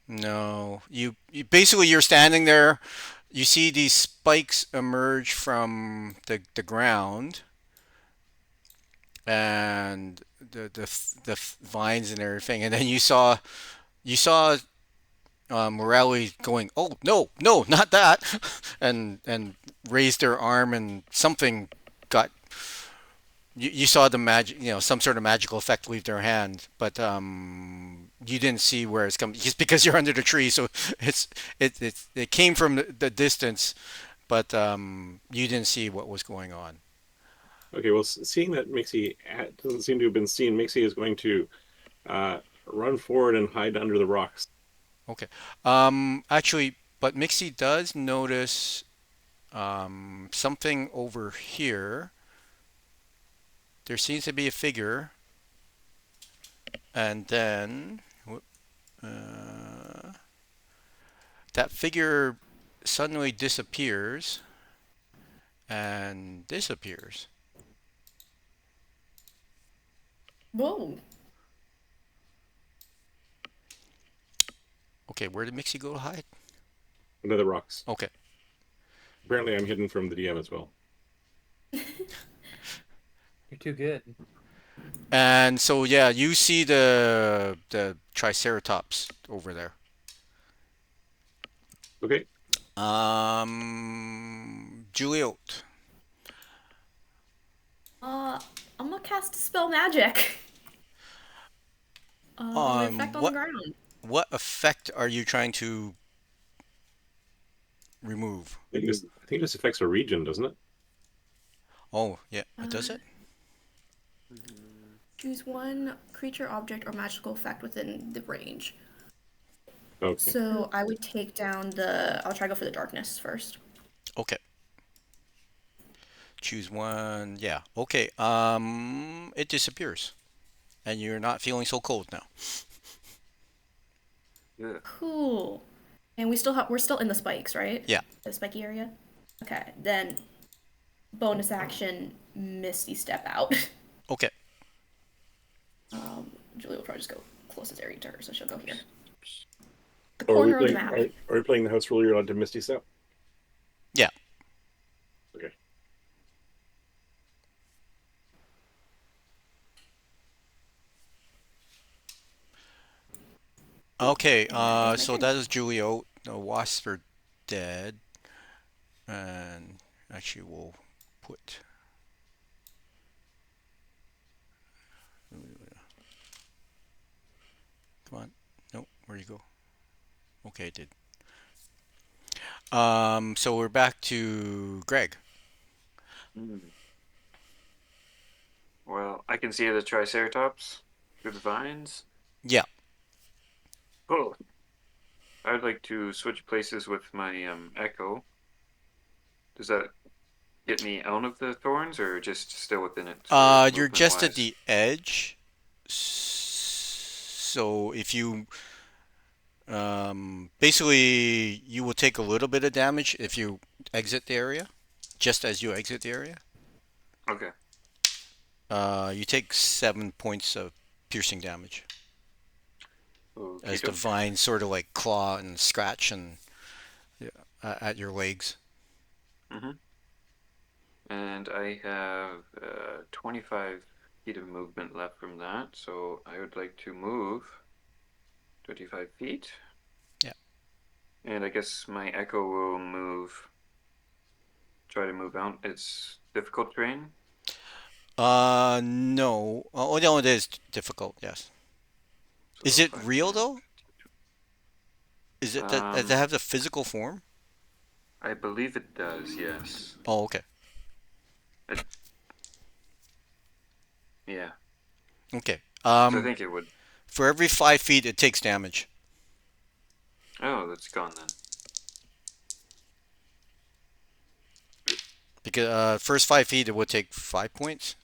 No, you basically you're standing there. You see these spikes emerge from the ground, and the vines and everything, and then you saw Morelli going, "Oh no, no, not that," and raised their arm, and something got. You saw the magic, some sort of magical effect leave their hand, but you didn't see where it's coming, just because you're under the tree. So it came from the distance, but you didn't see what was going on. Okay, well, seeing that Mixie doesn't seem to have been seen, Mixie is going to uh, run forward and hide under the rocks. Okay. Actually, but Mixie does notice something over here. There seems to be a figure, and then that figure suddenly disappears and disappears. Whoa. Okay, where did Mixie go to hide? Under the rocks. Okay. Apparently, I'm hidden from the DM as well. You're too good. And so yeah, you see the Triceratops over there. Okay. Juliet. I'm gonna cast spell magic. On the effect On on the ground. what effect are you trying to remove? I think this affects a region, doesn't it? Oh, yeah, does Uh, it? Choose one creature, object, or magical effect within the range. Okay. So I would take down the. I'll try to go for the darkness first. Okay. Choose one. Yeah. Okay. It disappears, and you're not feeling so cold now. Yeah. Cool. And we're still in the spikes, right? Yeah. The spiky area. Okay, then bonus action, Misty Step out. Okay. Julie will probably just go closest area to her, so she'll go here. The Oh, are we corner of the playing? map. Are we playing the house rule? You're allowed to Misty Step. Yeah. Okay. Okay. And that is my So turn. that is Juliet. The wasps are dead, and actually we'll put. Come on. Nope. Where'd you go? Okay, it did. So we're back to Greg. Hmm. Well, I can see the Triceratops through the vines. Yeah. Cool. I'd like to switch places with my Echo. Does that get me out of the thorns or just still within it for You're movement just at wise? the edge. So if you basically you will take a little bit of damage if you exit the area, just as you exit the area. Okay. You take 7 points of piercing damage Okay. as the vines sort of like claw and scratch and at your legs. Mm-hmm. And I have 25 feet of movement left from that, so I would like to move 25 feet. Yeah. And I guess my Echo will try to move out. It's difficult terrain. No. Oh, no, it is difficult. Yes. Is So it 5, real 10. though? Is it that does it have the physical form? I believe it does, yes. Oh, okay. Yeah. Okay. So I think it would. For every 5 feet, it takes damage. Oh, that's gone then. Because first 5 feet, it would take 5 points.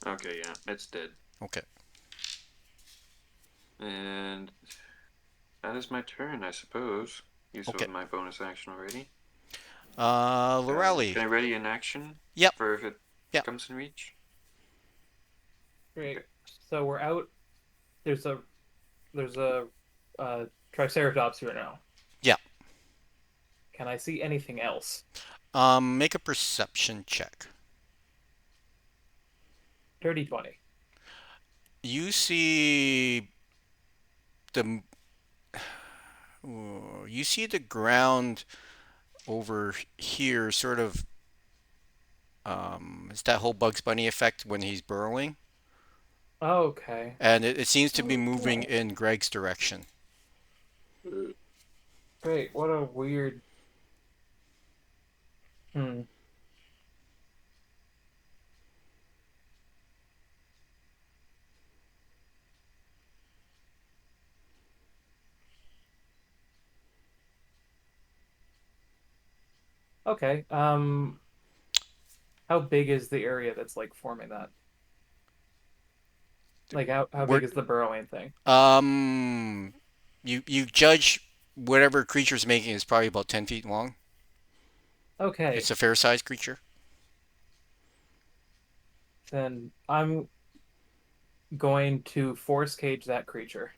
Okay, yeah, it's dead. Okay. And that is my turn, I suppose. Used Okay. my bonus action already. Lorelli. Can I ready an action? Yep. For if it Yep. comes in reach? Great. Okay. So we're out. There's a Triceratops here now. Yeah. Can I see anything else? Make a perception check. Dirty 20. You see the you see the ground over here sort of it's that whole Bugs Bunny effect when he's burrowing, Okay. and it seems to be moving Okay. in Greg's direction. Great. What a weird. Hmm. Okay. How big is the area that's like forming that? Like how Where big is the burrowing thing? you judge whatever creature's making is probably about 10 feet long. Okay. It's a fair sized creature. Then I'm going to force cage that creature.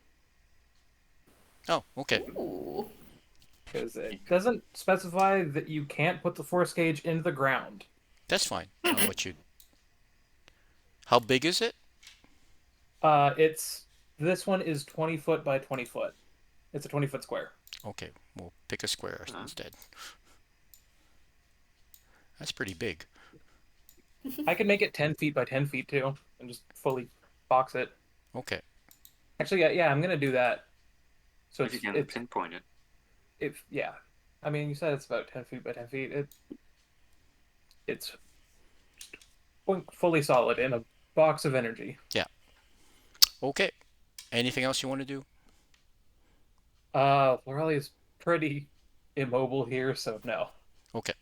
Oh, okay. Ooh. because it doesn't specify that you can't put the force gauge into the ground. That's fine. I'll let you. How big is it? It's this one is 20 foot by 20 foot. It's a 20-foot square. Okay, we'll pick a square Huh? instead. That's pretty big. I can make it 10 feet by 10 feet too, and just fully box it. Okay. Actually, yeah, I'm gonna do that. So If you can it's pinpoint it. if yeah. I mean, you said it's about 10 feet by 10 feet. It's fully solid in a box of energy. Okay. Anything else you want to do? Lorelei is pretty immobile here, so no. Okay.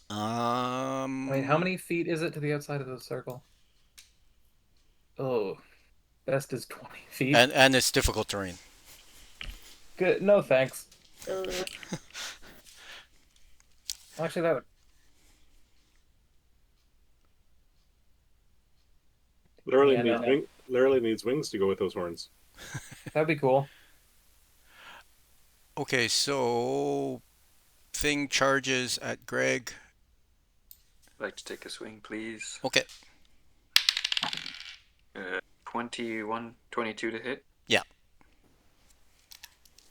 I mean, how many feet is it to the outside of the circle? Oh, best is 20 feet. And it's difficult terrain. Good. No, thanks. Ugh. Actually, that would. Literally needs wings to go with those horns. That'd be cool. Okay, so thing charges at Greg. I'd like to take a swing, please. Okay. 21, 22 to hit. Yeah.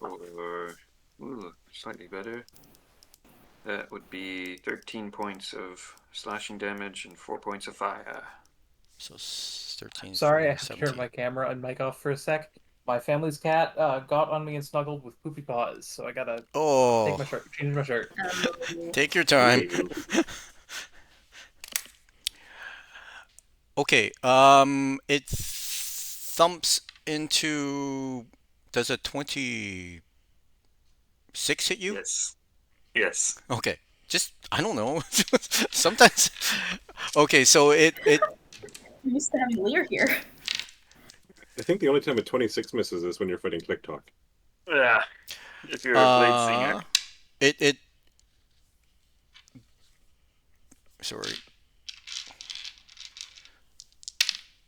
Or, slightly better. That would be 13 points of slashing damage and 4 points of fire. So 13. Sorry, I 14, have to turn 17. my camera and mic off for a sec. My family's cat got on me and snuggled with poopy paws, so I gotta Oh, change my shirt. take your time. Okay. It thumps into. Does a 26 hit you? Yes. Yes. Okay. Just I don't know. Sometimes. Okay, so it I'm used to having Lear here. I think the only time a 26 misses is when you're fighting Click Talk. Yeah. If you're a blade singer. it sorry.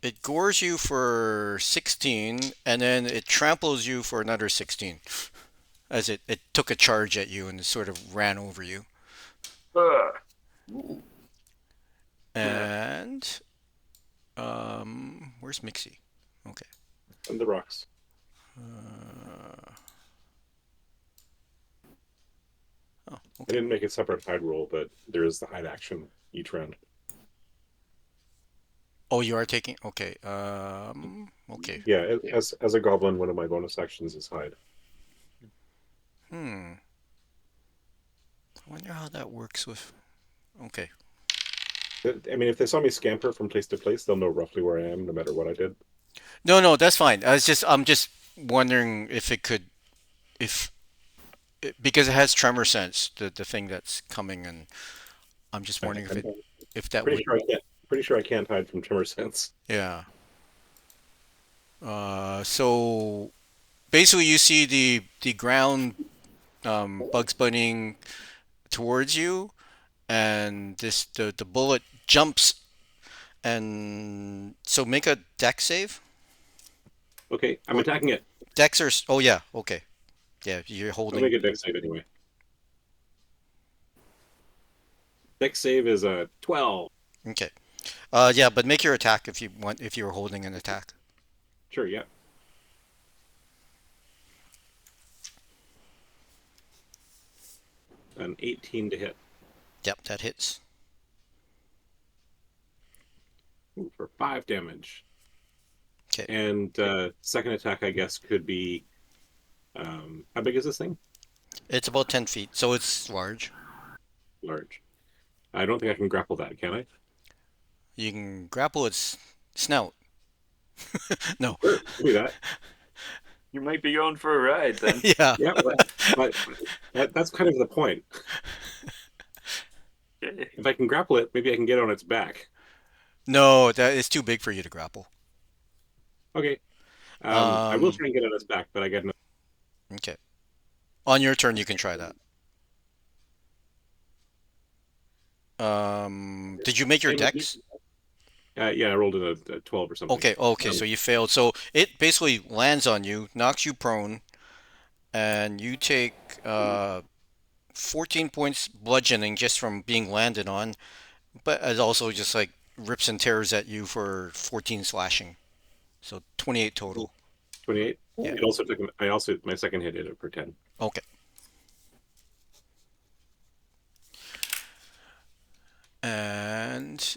It gores you for 16 and then it tramples you for another 16 as it took a charge at you and sort of ran over you. Ugh. Ooh. And where's Mixie? Okay. And the rocks. Oh, I okay. didn't make a separate hide roll, but there is the hide action each round. Oh, you are taking. Okay. Okay. Yeah, as a goblin, one of my bonus actions is hide. I wonder how that works with. Okay. I mean, if they saw me scamper from place to place, they'll know roughly where I am, no matter what I did. No, that's fine. I'm just wondering if it could, because it has tremor sense, the thing that's coming, and I'm just wondering if that would. Pretty sure I can't hide from tremor sense. Yeah. So basically, you see the ground bugs bunnying towards you, and the bullet jumps, and so make a dex save. Okay, I'm attacking it. Dex or oh yeah, okay, yeah, you're I'll holding. make a dex save anyway. Dex save is a 12. Okay. Yeah, but make your attack if you want, if you're holding an attack. Sure, yeah. An 18 to hit. Yep, that hits. Ooh, for 5 damage. Okay. And second attack, I guess, could be. How big is this thing? It's about 10 feet, so it's large. Large. I don't think I can grapple that, can I? You can grapple its snout. No. Sure, do that. You might be going for a ride then. Yeah. Yeah, but that's kind of the point. Okay. If I can grapple it, maybe I can get on its back. No, that is too big for you to grapple. Okay. I will try and get on its back, but I get no. Okay. On your turn, you can try that. Did you make your dex? Yeah, I rolled a 12 or something. Okay, so you failed. So it basically lands on you, knocks you prone, and you take 14 points bludgeoning just from being landed on, but it also just like rips and tears at you for 14 slashing. So 28 total. 28. Yeah. It also took. I also my second hit it for 10. Okay. And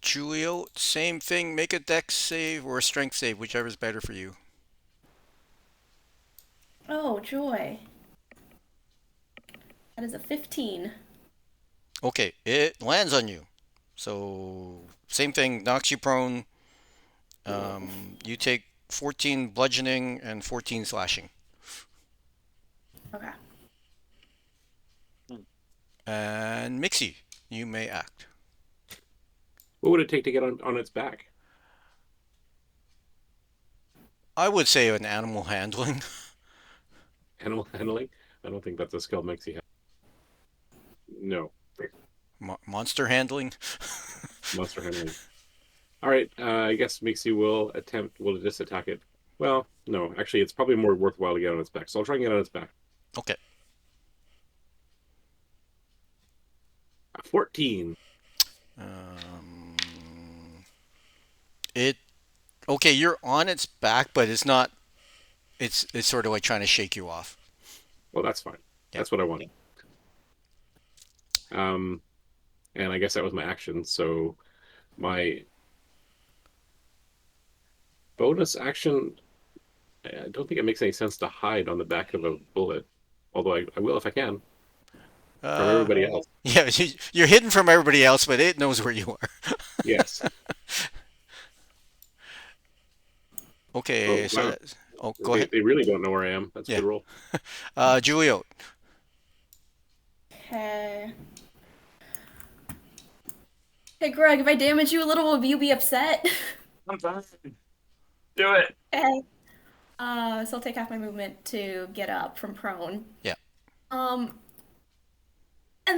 Julio, same thing. Make a dex save or a strength save, whichever is better for you. Oh, joy. That is a 15. Okay, it lands on you. So same thing, knocks you prone. You take 14 bludgeoning and 14 slashing. Okay. And Mixie, you may act. What would it take to get on its back? I would say an animal handling. Animal handling? I don't think that's a skill Mixie has. No. Monster handling. Monster handling. All right. I guess Mixie will just attack it. Well, no. Actually, it's probably more worthwhile to get on its back. So I'll try and get on its back. Okay. 14. It. Okay, you're on its back, but it's not. It's sort of like trying to shake you off. Well, that's fine. Yeah. That's what I want. And I guess that was my action. So my bonus action, I don't think it makes any sense to hide on the back of a bullet. Although I will if I can. From everybody else. Yeah, you're hidden from everybody else, but it knows where you are. Yes. Okay, Oh, so wow. go ahead. They really don't know where I am. That's a good roll. Julio. Okay. Hey, Greg, if I damage you a little, will you be upset? I'm fine. Do it. Okay. So I'll take half my movement to get up from prone. Yeah. And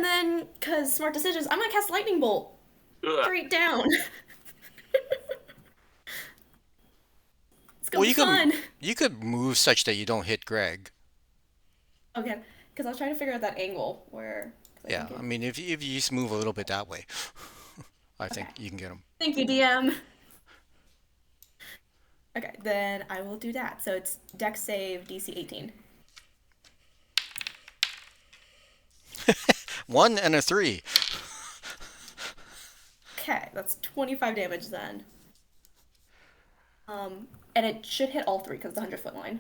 then, cause smart decisions, I'm gonna cast lightning bolt Ugh. straight down. It's gonna Well, be fun. you could move such that you don't hit Greg. Okay, because I was trying to figure out that angle where. 'Cause Yeah, think I mean, if you just move a little bit that way, I think Okay. you can get him. Thank you, DM. Okay, then I will do that. So it's Dex save DC 18. 1 and a 3. Okay, that's 25 damage then. And it should hit all three because it's a 100-foot line.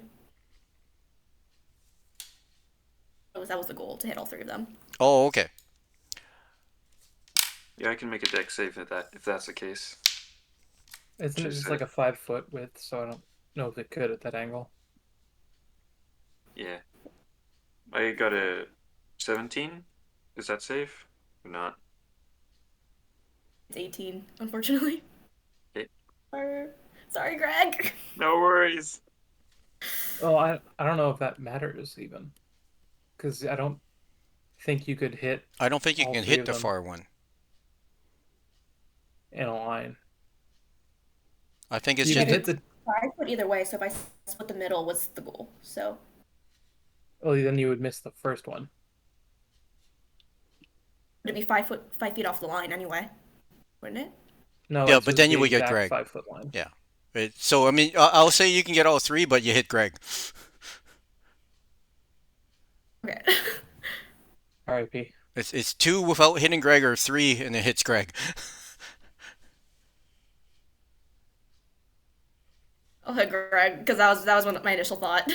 That was the goal, to hit all three of them. Oh, okay. Yeah, I can make a dex save if that's the case. Isn't it Just just a- like a 5-foot width? So I don't know if it could at that angle. Yeah. I got a 17. Is that safe or not? It's 18, unfortunately. Okay. Sorry, Greg. No worries. Oh, I don't know if that matters even, because I don't think you could hit I don't think you all can three hit of the them far one. in a line. I think it's You just can hit the. 5 foot either way, so if I split the middle was the goal. So Oh, then you would miss the first one. it'd be 5 feet off the line anyway, wouldn't it? No. Yeah, it's but just then you the would get exact Greg. 5-foot line. Yeah. So I mean, I'll say you can get all three, but you hit Greg. Okay. R.I.P. It's 2 without hitting Greg, or 3 and it hits Greg. I'll hit Greg because that was my initial thought.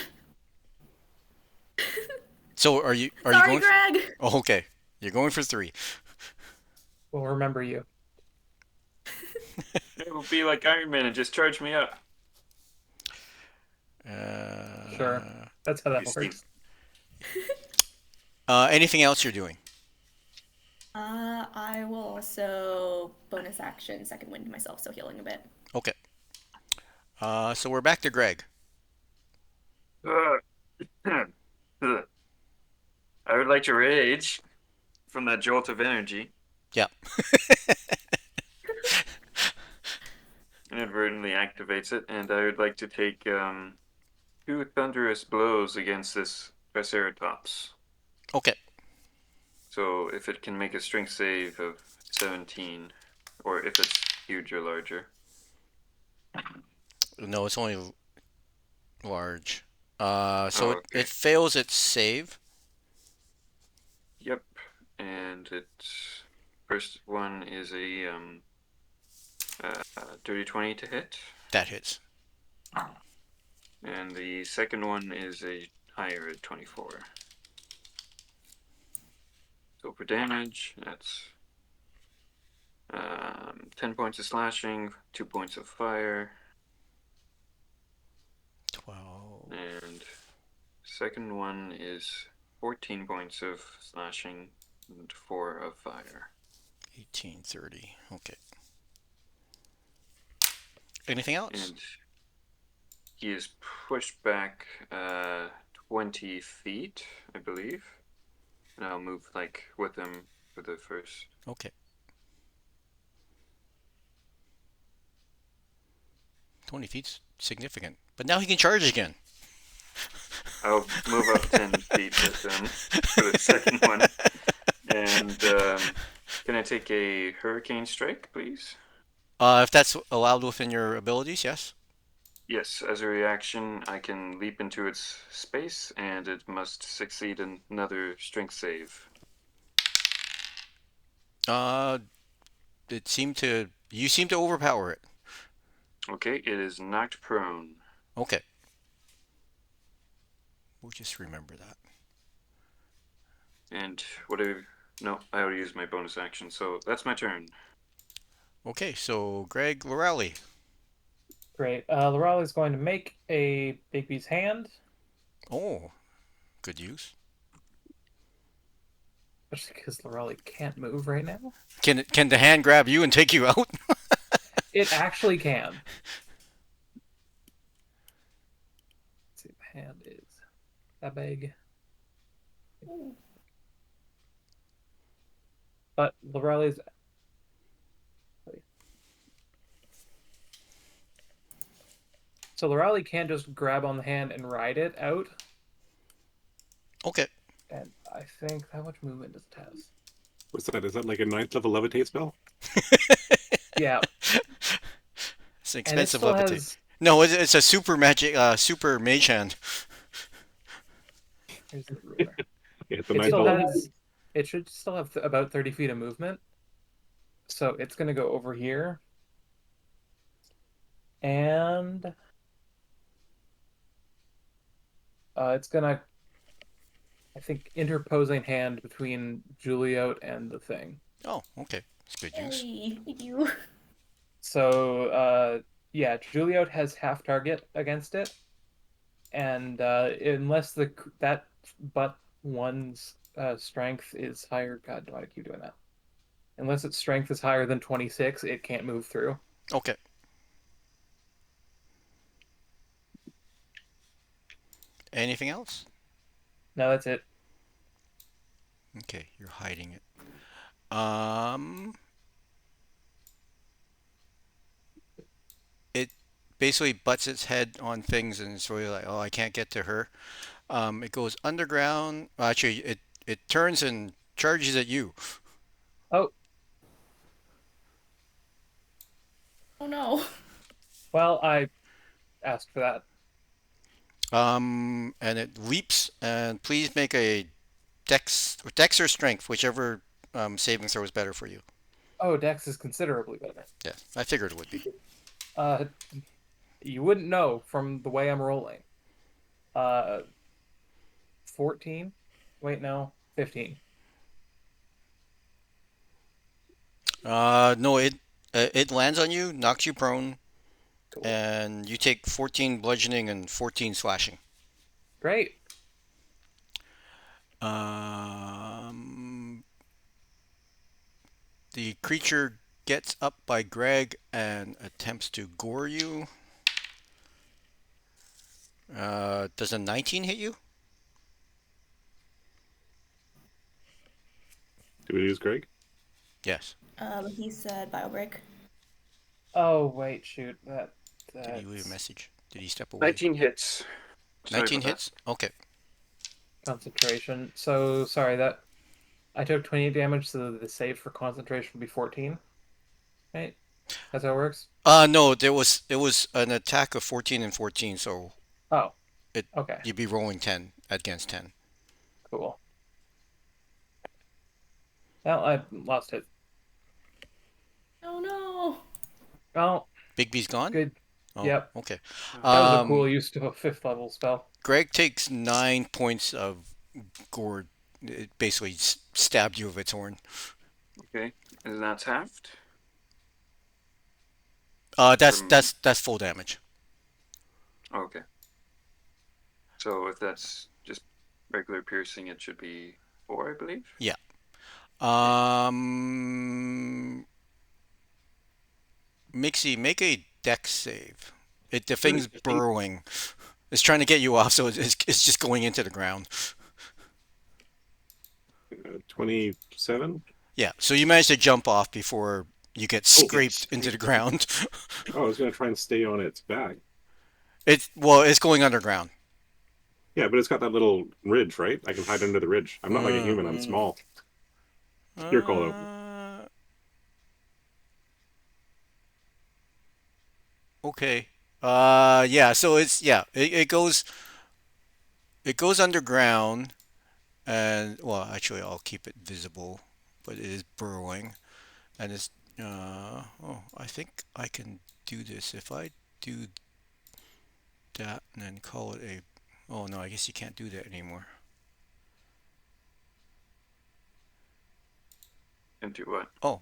So are you Sorry, going? Greg. Oh, okay. You're going for 3. We'll remember you. It will be like Iron Man and just charge me up. Sure. That's how that You works. Anything else you're doing? I will also bonus action second wind myself, so healing a bit. Okay. So we're back to Greg. Ugh. Ugh. I would like to rage from that jolt of energy. Yeah. Inadvertently activates it, and I would like to take 2 2 thunderous blows against this Triceratops. Okay. So if it can make a strength save of 17, or if it's huge or larger. No, it's only large. So Oh, it, okay. it fails its save. Yep. And its first one is a dirty 20 to hit. That hits. And the second one is a higher at 24. So for damage, that's 10 points of slashing, 2 points of fire, 12. and second one is 14 points of slashing and 4 of fire. 18, 30. Okay. Anything else? And he is pushed back 20 feet, I believe. And I'll move like with him for the first. Okay. 20 feet's significant. But now he can charge again. I'll move up 10 feet with him for the second one. And can I take a hurricane strike, please? If that's allowed within your abilities, yes. Yes, as a reaction, I can leap into its space, and it must succeed another strength save. You seem to overpower it. Okay, it is knocked prone. Okay. We'll just remember that. And whatever. No, I already used my bonus action, so that's my turn. Okay, so Greg Lorelli. Great. Lorale is going to make a Bigby's hand, Oh, good use. especially because Lorale can't move right now. Can the hand grab you and take you out? It actually can. Let's see, the hand is that big. But Lorale's. So Lorale can't just grab on the hand and ride it out. Okay. And I think how much movement does it have? What's that? Is that like a 9th level levitate spell? Yeah, It's an and it expensive still levitate. has. No, it's a super magic, super mage hand. Here's the ruler. Yeah, the It 9th still level. has. It should still have about 30 feet of movement. So it's going to go over here. And it's going to, I think, interposing hand between Juliote and the thing. Oh, okay. It's good use. Hey, you. So, yeah, Juliote has half target against it. And unless that but one's strength is higher, God, do I keep doing that? Unless its strength is higher than 26, it can't move through. Okay. Anything else? No, that's it. Okay, you're hiding it. It basically butts its head on things and it's really like, oh, I can't get to her. It goes underground. Well, actually, it turns and charges at you. Oh, Oh no. well, I asked for that. And it leaps. And please make a dex or strength, whichever saving throw is better for you. Oh, Dex is considerably better. Yeah, I figured it would be. You wouldn't know from the way I'm rolling. 14? Wait, no, 15. No, it lands on you, knocks you prone, Cool. and you take 14 bludgeoning and 14 slashing. Great. The creature gets up by Greg and attempts to gore you. Does a 19 hit you? Do we lose Greg? Yes. He said bio break. Oh, wait, shoot. Did he leave a That's... message? Did he step away? 19 hits. Sorry 19 about that. hits. Okay. Concentration. So sorry that I took 28 damage, so the save for concentration would be 14. Right? That's how it works. No, it was an attack of 14 and 14, so Oh, it okay, you'd be rolling 10 against 10. cool. Well, I lost it. Oh no. Well, Bigby's gone? good. Oh, Yep, okay. that was a cool Um, use to a 5th level spell. Greg takes 9 points of gourd. It basically stabbed you with its horn. Okay, and that's halved. That's From that's full damage. okay. So if that's just regular piercing, it should be 4, I believe. Yeah. Um, Mixie, make a dex save. The thing's burrowing. It's trying to get you off, so it's just going into the ground. 27. Yeah, so you managed to jump off before you get scraped into the ground. Oh, I was gonna try and stay on its back. It's going underground. Yeah, but it's got that little ridge, right? I can hide under the ridge. I'm not like a human. I'm small. Your call, though. Okay. Yeah. So it goes underground, and well, actually, I'll keep it visible, but it is burrowing, and it's oh, I think I can do this if I do that and then call it a. Oh no, I guess you can't do that anymore. Into what? Oh,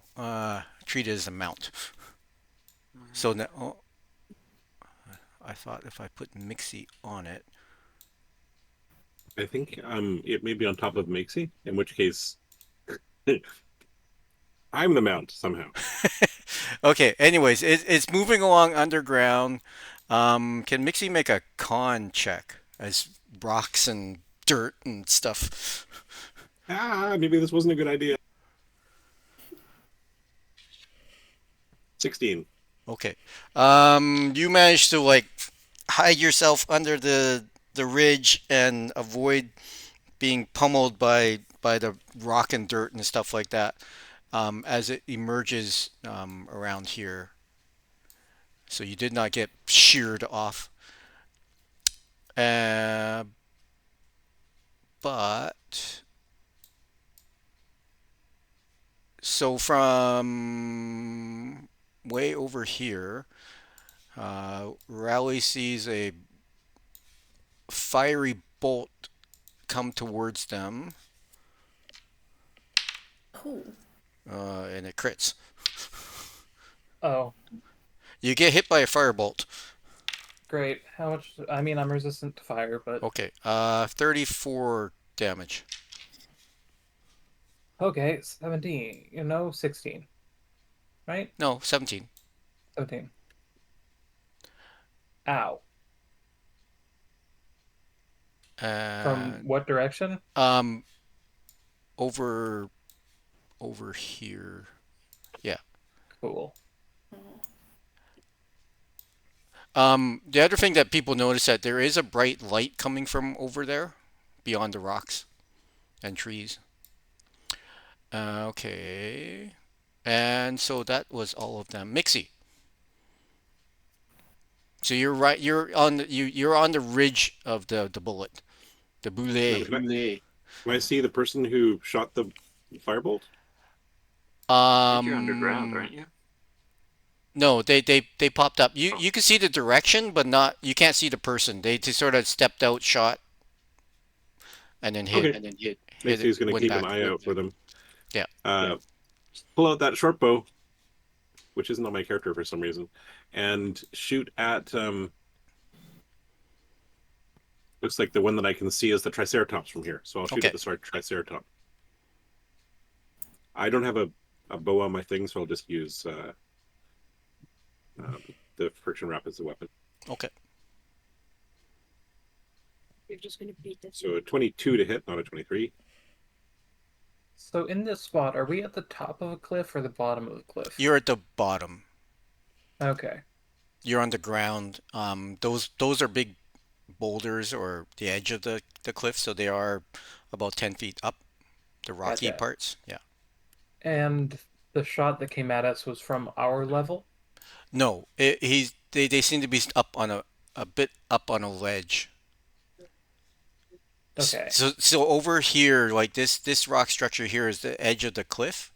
treat it as a mount. So now, oh, I thought if I put Mixie on it. I think it may be on top of Makesy, in which case I'm the mount somehow. Okay. Anyways, it's moving along underground. Can Mixie make a con check as rocks and dirt and stuff? Maybe this wasn't a good idea. 16. Okay. You managed to like hide yourself under the ridge and avoid being pummeled by the rock and dirt and stuff like that as it emerges around here. So you did not get sheared off. Uh, but so from way over here, Rowley sees a fiery bolt come towards them, Cool. and it crits. Oh, You get hit by a firebolt. great. How much? I mean, I'm resistant to fire, but Okay, 34 damage. okay, 17. 16. Right? No, 17. 17. Ow. From what direction? Over here. Yeah. Cool. The other thing that people notice that there is a bright light coming from over there, beyond the rocks and trees. Okay. And so that was all of them. Mixie. So you're right. You're on the ridge of the bullet, the boulet. Can I see the person who shot the firebolt? I think you're underground, aren't you? No, they popped up. You can see the direction, but not you can't see the person. They just sort of stepped out, shot, and then hit. Okay. And then hit. Macy's going to went keep back. an eye out for them. Yeah. Pull out that short bow, which isn't on my character for some reason, and shoot at. Looks like the one that I can see is the Triceratops from here, so I'll shoot Okay. at the Triceratops. I don't have a bow on my thing, so I'll just use the friction wrap as a weapon. Okay. You're just gonna beat this. So a 22 to hit, not a 23. So in this spot, are we at the top of a cliff or the bottom of the cliff? You're at the bottom. Okay. You're on the ground. Those are big boulders or the edge of the cliff, so they are about 10 feet up, the rocky Gotcha. parts. Yeah. And the shot that came at us was from our level? No, they seem to be up on a bit up on a ledge. Okay. So over here, like this rock structure here is the edge of the cliff,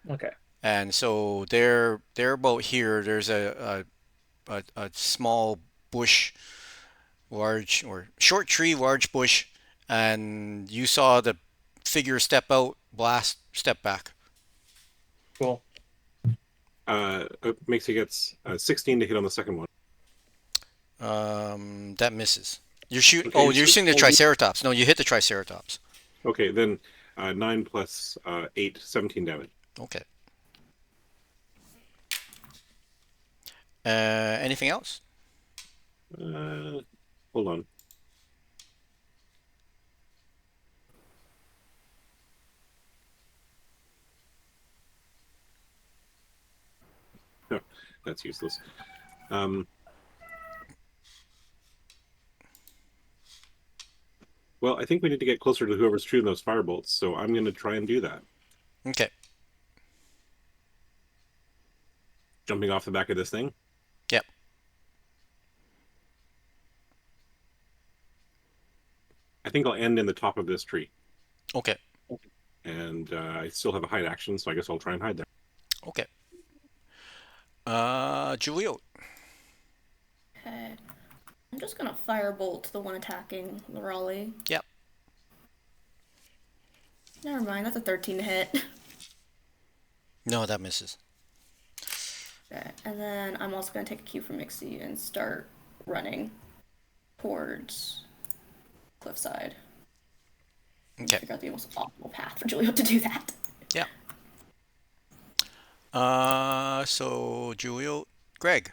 Okay. and so they're about here. There's a small bush, large or short tree, large bush, and you saw the figure step out, blast, step back. Cool. Makes it gets 16 to hit on the second one. That misses. You're shoot. Okay, Oh, you're so shooting the Triceratops. No, you hit the Triceratops. okay, then 9 plus 8, 17 damage. Okay. Anything else? Hold on. No, that's useless. Well, I think we need to get closer to whoever's shooting those firebolts, so I'm going to try and do that. Okay. Jumping off the back of this thing. Yep. I think I'll end in the top of this tree. Okay. And I still have a hide action, so I guess I'll try and hide there. Okay. Julio. Okay. I'm just gonna firebolt the one attacking the Raleigh. Yep. Never mind, that's a 13 to hit. No, that misses. Okay, and then I'm also gonna take a cue from Mixie and start running towards cliffside. Okay. Figure out the most optimal path for Julio to do that. Yeah. So Julio, Greg.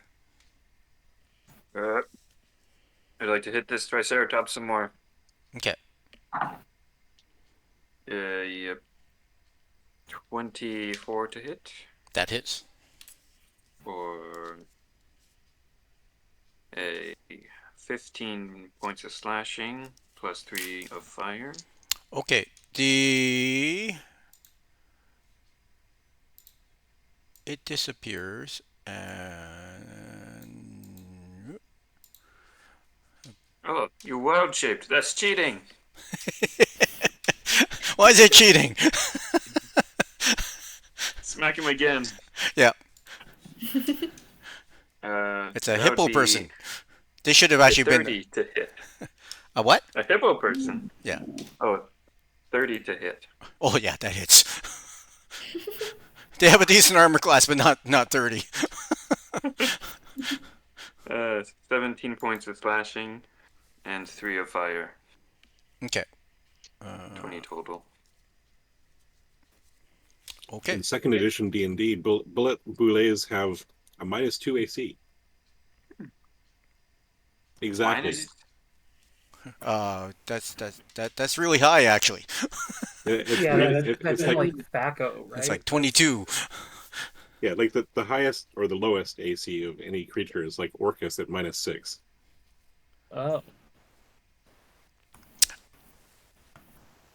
I'd like to hit this Triceratops some more. Okay. Yep. 24 to hit. That hits. For a 15 points of slashing plus 3 of fire. Okay. It disappears and Oh, you world shaped. That's cheating. why is it cheating? Smack him again. Yeah. It's a That hippo would be person. They should have a actually been 30 to hit. a what? A hippo person. Yeah. Oh, 30 to hit. Oh yeah, that hits. They have a decent armor class, but not 30. 17 points of slashing and 3 of fire. Okay. 20 total. Okay. In second edition D&D, bullet boulets have a -2 AC. Exactly. That's really high actually. That's It's like Thaco, right? It's like 22. Yeah, like the highest or the lowest AC of any creature is like Orcus at -6. Oh.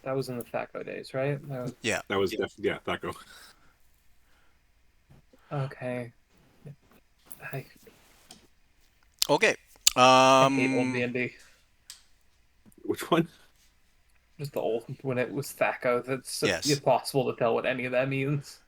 That was in the Thaco days, right? Yeah. That was Thaco. Okay. Okay. I hate old D&D. Which one? Just the old, when it was Thaco, that's Yes. impossible to tell what any of that means.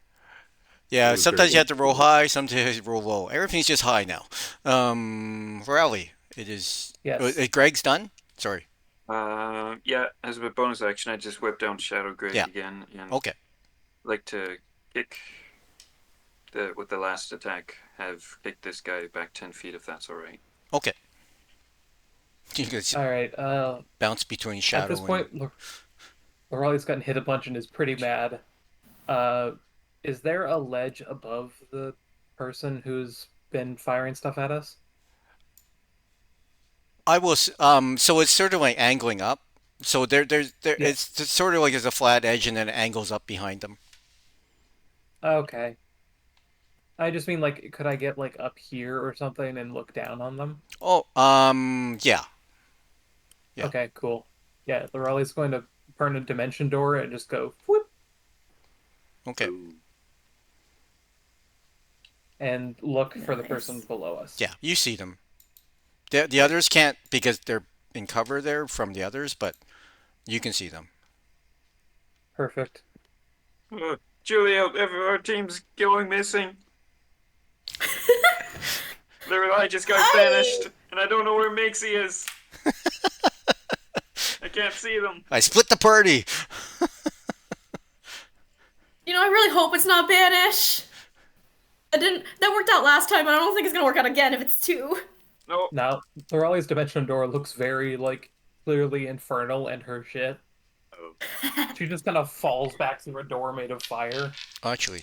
Yeah, was sometimes very you have to roll high, sometimes you roll low. Everything's just high now. Rally, it is. Yes. Greg's done. Sorry. Yeah, as a bonus action, I just whipped down Shadow Greg Yeah. again and Okay. like to kick with the last attack, have kicked this guy back 10 feet if that's alright. Okay. You can All right. bounce between At shadow this point, Loralei's gotten hit a bunch and is pretty mad. Is there a ledge above the person who's been firing stuff at us? I will. So it's sort of like angling up. So there. Yeah. It's sort of like there's a flat edge and then it angles up behind them. Okay. I just mean, like, could I get, like, up here or something and look down on them? Oh. Yeah. Yeah. Okay, cool. Yeah, Lorelli's going to burn a dimension door and just go whoop Okay. Ooh. and look for the Nice. person below us. Yeah, you see them. The others can't because they're in cover there from the others, but you can see them. Perfect. Julia, our team's going missing. I just got banished, and I don't know where Mixie is. I can't see them. I split the party. You know, I really hope it's not Banish. That worked out last time, but I don't think it's gonna work out again if it's two. No. Now, Lorelli's dimension door looks very, like, clearly infernal and her shit. Oh. She just kind of falls back through a door made of fire. Actually,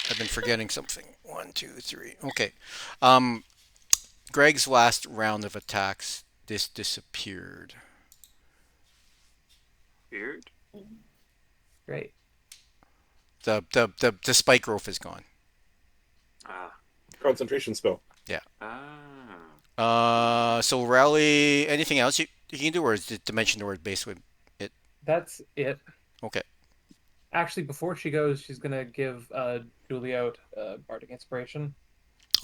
I've been forgetting something. 1, 2, 3. Okay. Greg's last round of attacks, this disappeared. Weird. Great. The spike growth is gone. Ah. Concentration spell. Ah. So rally. Anything else you can do, or is the dimension door basically it? That's it. Okay. Actually, before she goes, she's gonna give Julia Bardic Inspiration,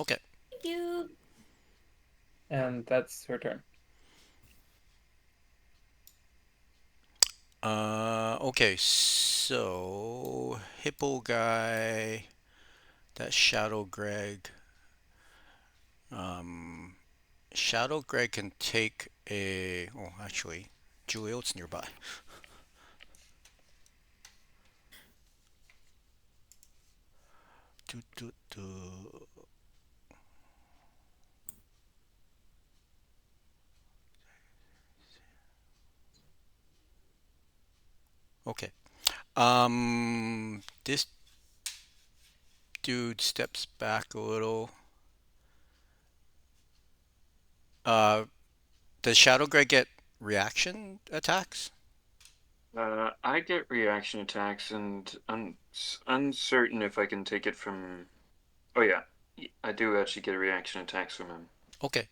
Okay. Thank you. and that's her turn. Okay. So Hippo guy, that Shadow Greg. Shadow Greg can take a. Oh, actually, Juliet's nearby. Do, do, do. Okay. This dude steps back a little. Does Shadow Greg get reaction attacks? I get reaction attacks, and uncertain if I can take it from. Oh yeah, I do actually get reaction attacks from him. Okay.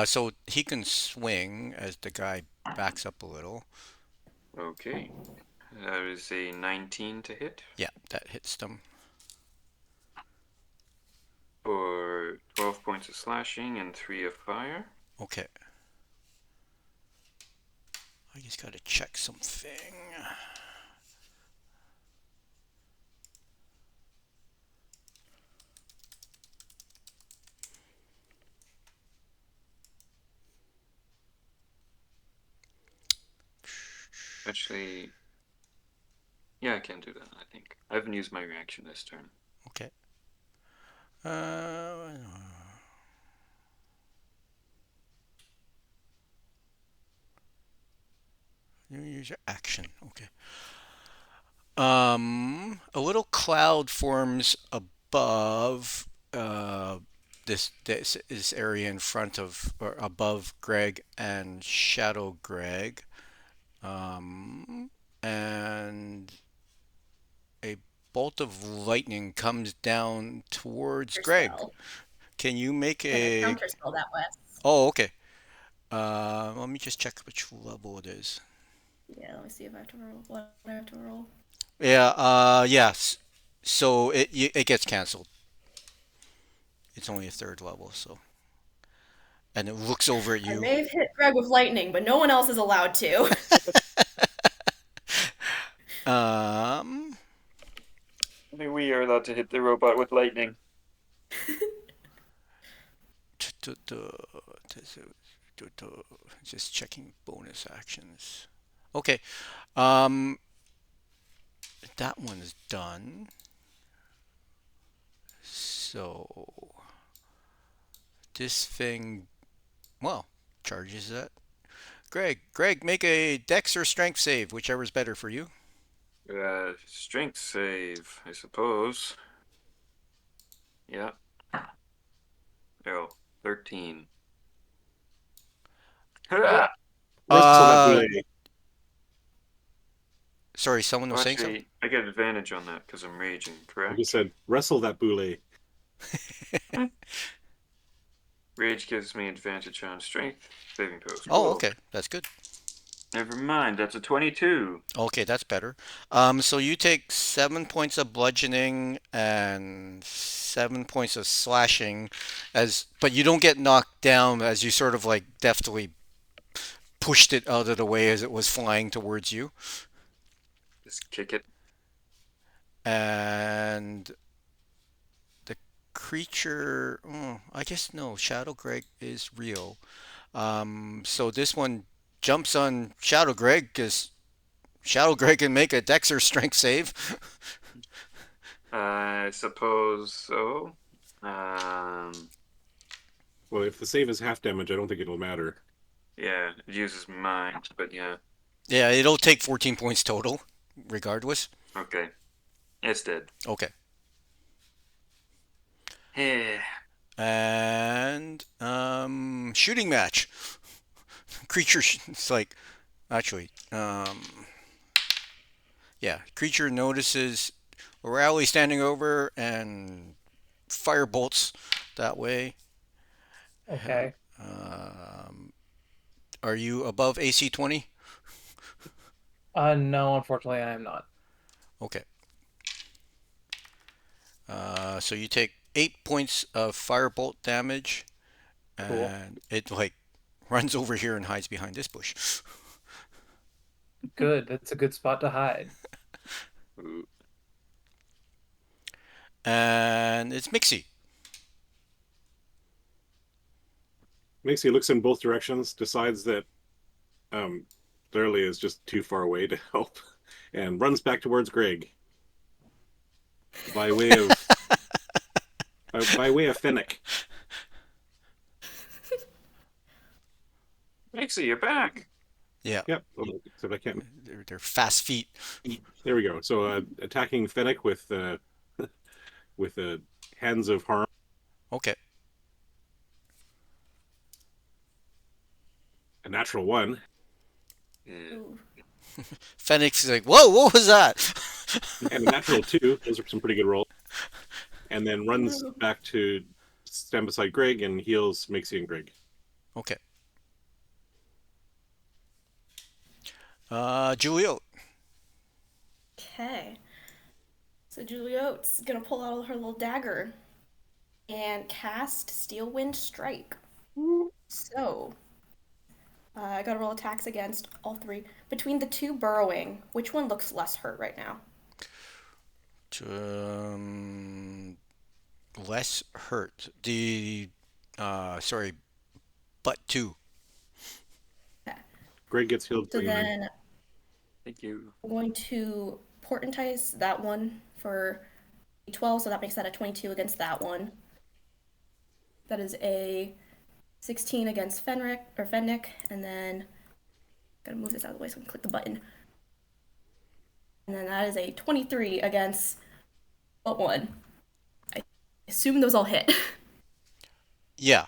So he can swing as the guy backs up a little. Okay. That is a 19 to hit Yeah, that hits them. for 12 points of slashing and 3 of fire. Okay. I just gotta check something. Actually, yeah, I can do that. I think I haven't used my reaction this turn. Okay. You use your action. Okay. A little cloud forms above this area in front of or above Greg and Shadow Greg. And a bolt of lightning comes down towards Greg. Spell. Can you make Like a a? counter spell that was. Oh, okay. Let me just check which level it is. Yeah, let me see if I have to roll. What I have to roll. Yeah. Yes. So it gets canceled. It's only a 3rd level, so. And it looks over at I you. may have hit Greg with lightning, but no one else is allowed to. Only we are allowed to hit the robot with lightning. Just checking bonus actions. Okay. That one is done. So this thing, well, charges that. Greg, make a Dex or Strength save, whichever is better for you. Strength save, I suppose. Yeah. Oh, 13. Wrestle Uh, that bully. Sorry, someone was saying something. Actually, I get advantage on that because I'm raging, Like correct? you said, wrestle that bully. Rage gives me advantage on strength saving throws. Oh, Cool. okay, that's good. Never mind, that's a 22. Okay, that's better. So you take 7 points of bludgeoning and 7 points of slashing, but you don't get knocked down as you sort of like deftly pushed it out of the way as it was flying towards you. Just kick it. And the creature, I guess no, Shadow Greg is real. So this one jumps on Shadow Greg because Shadow Greg can make a Dex or Strength save. I suppose so. Well, if the save is half damage, I don't think it'll matter. Yeah, it uses mind, but yeah. Yeah, it'll take 14 points total, regardless. Okay. It's dead. Okay. Yeah. And shooting match. Creature, it's like, actually, yeah, creature notices O'Reilly standing over and fire bolts that way. Okay. Are you above AC 20? No, unfortunately, I am not. Okay. So you take 8 points of firebolt damage, Cool. and it like runs over here and hides behind this bush. Good. That's a good spot to hide. Ooh. And it's Mixie. Mixie looks in both directions, decides that Durley is just too far away to help, and runs back towards Greg by way of Fennec. Mixie, you're back. Yeah, Yep. Except I can't. they're fast feet. There we go. So attacking Fennec with with hands of harm. Okay. A natural 1. Yeah. Ooh. Phoenix is like, whoa, what was that? And a natural 2. Those are some pretty good rolls. And then runs back to stand beside Greg and heals Mixie and Greg. Okay. Julio. Okay. So Julio's gonna pull out her little dagger and cast Steel Wind Strike. So, I gotta roll attacks against all three. Between the two burrowing, which one looks less hurt right now? Less hurt. Sorry, butt 2. Okay. Greg gets healed. So 29. then Thank you. I'm going to portentize that one for 12, so that makes that a 22 against that one. That is a 16 against Fenric, and then gotta move this out of the way so I can click the button. And then that is a 23 against what one? I assume those all hit. Yeah.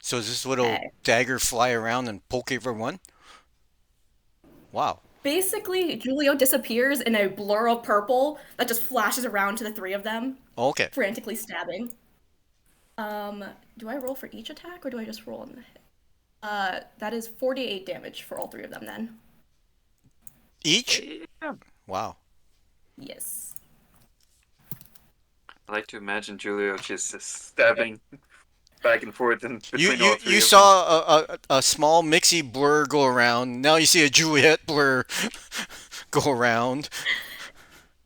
So is this little Okay. dagger fly around and poke everyone? Wow. Basically, Julio disappears in a blur of purple that just flashes around to the three of them, Okay. frantically stabbing. Do I roll for each attack or do I just roll on the hit? That is 48 damage for all three of them then. Each? Yeah. Wow. Yes. I like to imagine Julio just stabbing back and forth and You between all you, three you of them. saw a small Mixie blur go around. Now you see a Juliet blur go around.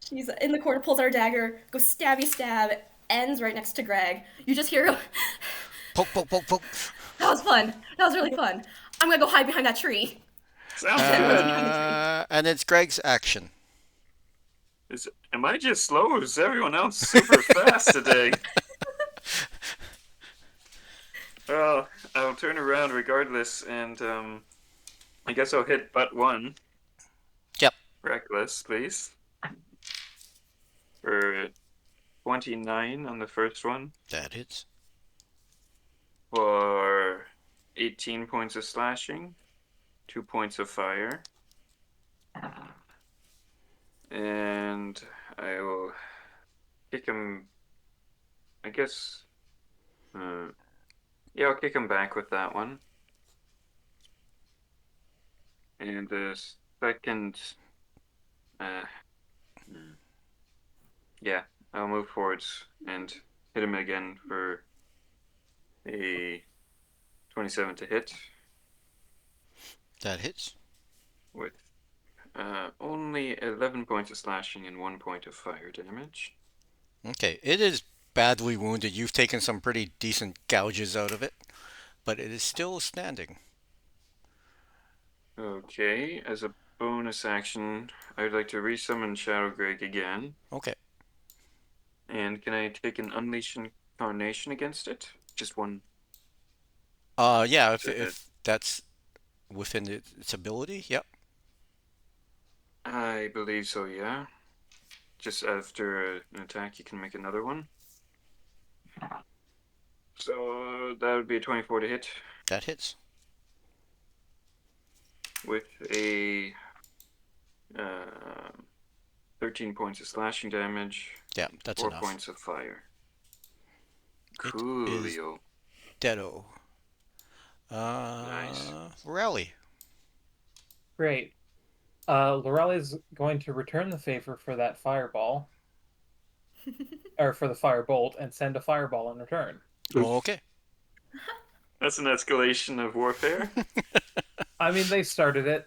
She's in the corner, pulls out her dagger, goes stabby stab, ends right next to Greg. You just hear her. Poke, poke, poke, poke. That was fun. That was really fun. I'm gonna go hide behind that tree. Sounds Runs good. behind the tree. And it's Greg's action. Am I just slow or is everyone else super fast today? Well, I'll turn around regardless, and I guess I'll hit butt 1. Yep. Reckless, please. For 29 on the first one. That hits. For 18 points of slashing, 2 points of fire. And I will kick him. I guess. Yeah, I'll kick him back with that one. And the second, uh, hmm, yeah, I'll move forwards and hit him again for a 27 to hit That hits. with only 11 points of slashing and 1 point of fire damage. Okay, it is badly wounded. You've taken some pretty decent gouges out of it, but it is still standing. Okay, as a bonus action, I would like to resummon Shadow Greg again. Okay. And can I take an Unleash Incarnation against it? Just one. Yeah, So if that's within its ability, yep. I believe so, yeah. Just after an attack, you can make another one. So that would be a 24 to hit That hits. with a 13 points of slashing damage, Yeah, that's 4 enough. points of fire. It is Coolio. Deado. Nice. Rally. Great. Lorelli's going to return the favor for that fireball, or for the firebolt, and send a fireball in return. Okay. That's an escalation of warfare. I mean, they started it.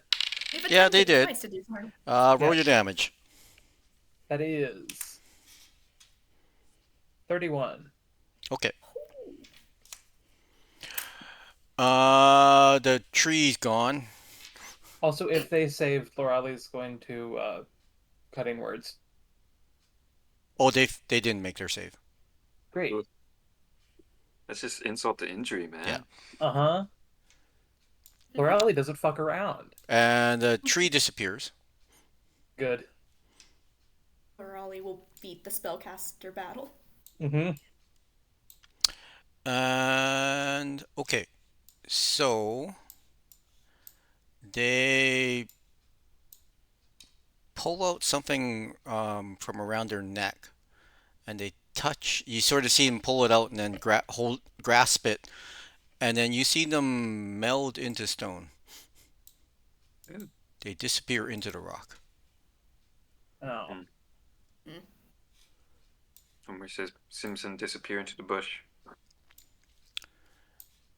They've Yeah, they attempted did. twice to do so. Roll Yeah. your damage. That is 31. Okay. The tree's gone. Also, if they saved, Lorelli's going to cutting words. Oh, they didn't make their save. Great. That's just insult to injury, man. Yeah. Uh-huh. Lorelli doesn't fuck around. And the tree disappears. Good. Lorelli will beat the spellcaster battle. Mm-hmm. And okay, so they pull out something from around their neck, and they touch. You sort of see them pull it out and then grasp it, and then you see them meld into stone. Ooh. They disappear into the rock. Oh. Homer says Simpson disappear into the bush.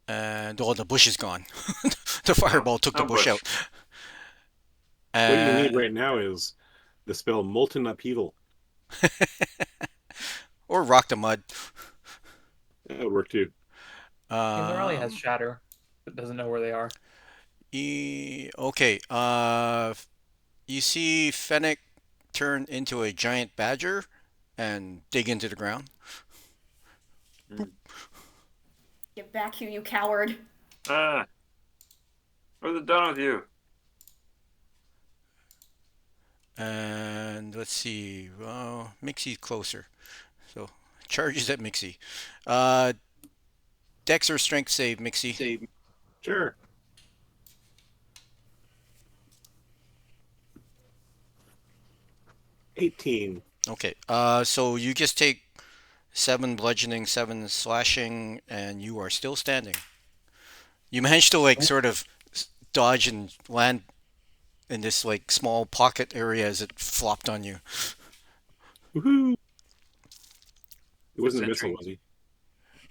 And the bush is gone. The fireball took the no bush bush. out. What you And need right now is the spell Molten Upheaval. or rock the mud. That would work too. Lorelli has shatter, but doesn't know where they are. Okay. You see Fennec turn into a giant badger and dig into the ground. Get back here, you coward. Ah! What's it done with you? And let's see. Mixie's closer, so charges at Mixie. Dex or strength save, Mixie. Sure. $18. Okay. So you just take 7 bludgeoning, 7 slashing, and you are still standing. You managed to sort of dodge and land in this small pocket area as it flopped on you. Woohoo! It wasn't a Sentry. missile, was he?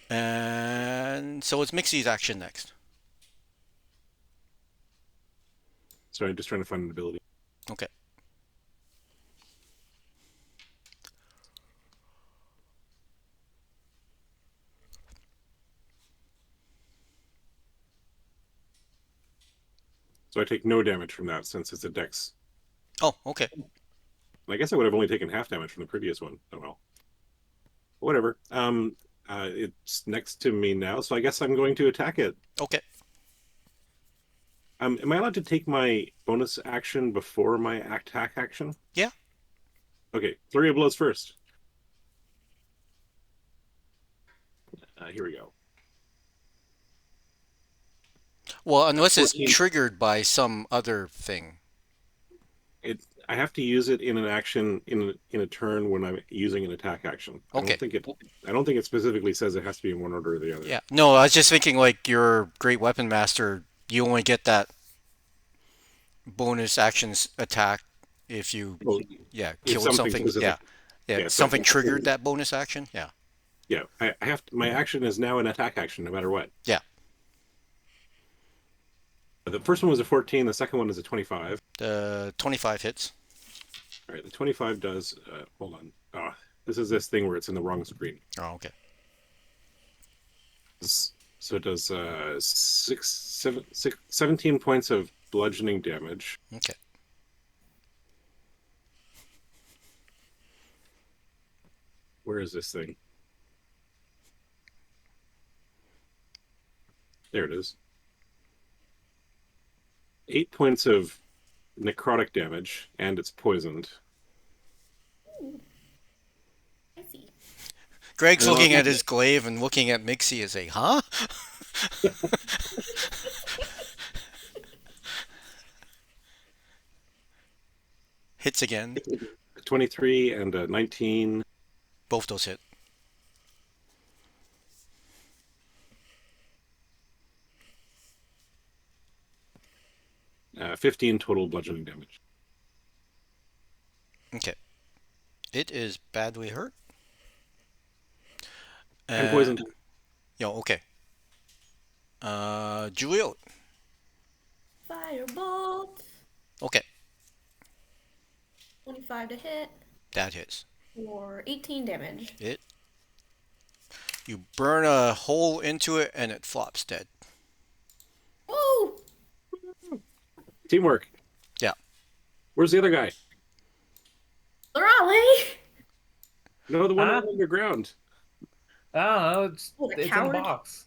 And so it's Mixie's action next. So I'm just trying to find an ability. Okay. So I take no damage from that since it's a dex. Oh, okay. I guess I would have only taken half damage from the previous one. Oh well. Whatever. It's next to me now, so I guess I'm going to attack it. Okay. Am I allowed to take my bonus action before my attack action? Yeah. Okay, flurry of blows first. Here we go. Well, unless it's 14. triggered by some other thing. I have to use it in an action in a turn when I'm using an attack action. Okay. I don't think it specifically says it has to be in one order or the other. Yeah. No, I was just thinking your great weapon master, you only get that bonus actions attack if you Well, yeah if killed something something. specific. Yeah, Yeah, something something triggered that bonus action. Yeah. Yeah, I have to, my action is now an attack action, no matter what. Yeah. The first one was a 14. The second one is a 25. The 25 hits. All right, the 25 does. Hold on. This is this thing where it's in the wrong screen. Oh, okay. So it does 17 points of bludgeoning damage. Okay. Where is this thing? There it is. 8 points of necrotic damage, and it's poisoned. I see. Greg's And looking I'll- at his glaive and looking at Mixie and saying, "Huh?" Hits again. 23 and a 19. Both those hit. Uh, 15 total bludgeoning damage. Okay. It is badly hurt. And poisoned. Yeah, okay. Julio. Firebolt. Okay, 25 to hit that hits. for 18 damage. You burn a hole into it and it flops dead. Woo! Teamwork. Yeah. Where's the other guy? Raleigh! No, the one Huh? underground. Oh, it's Oh, the it's in coward? the box.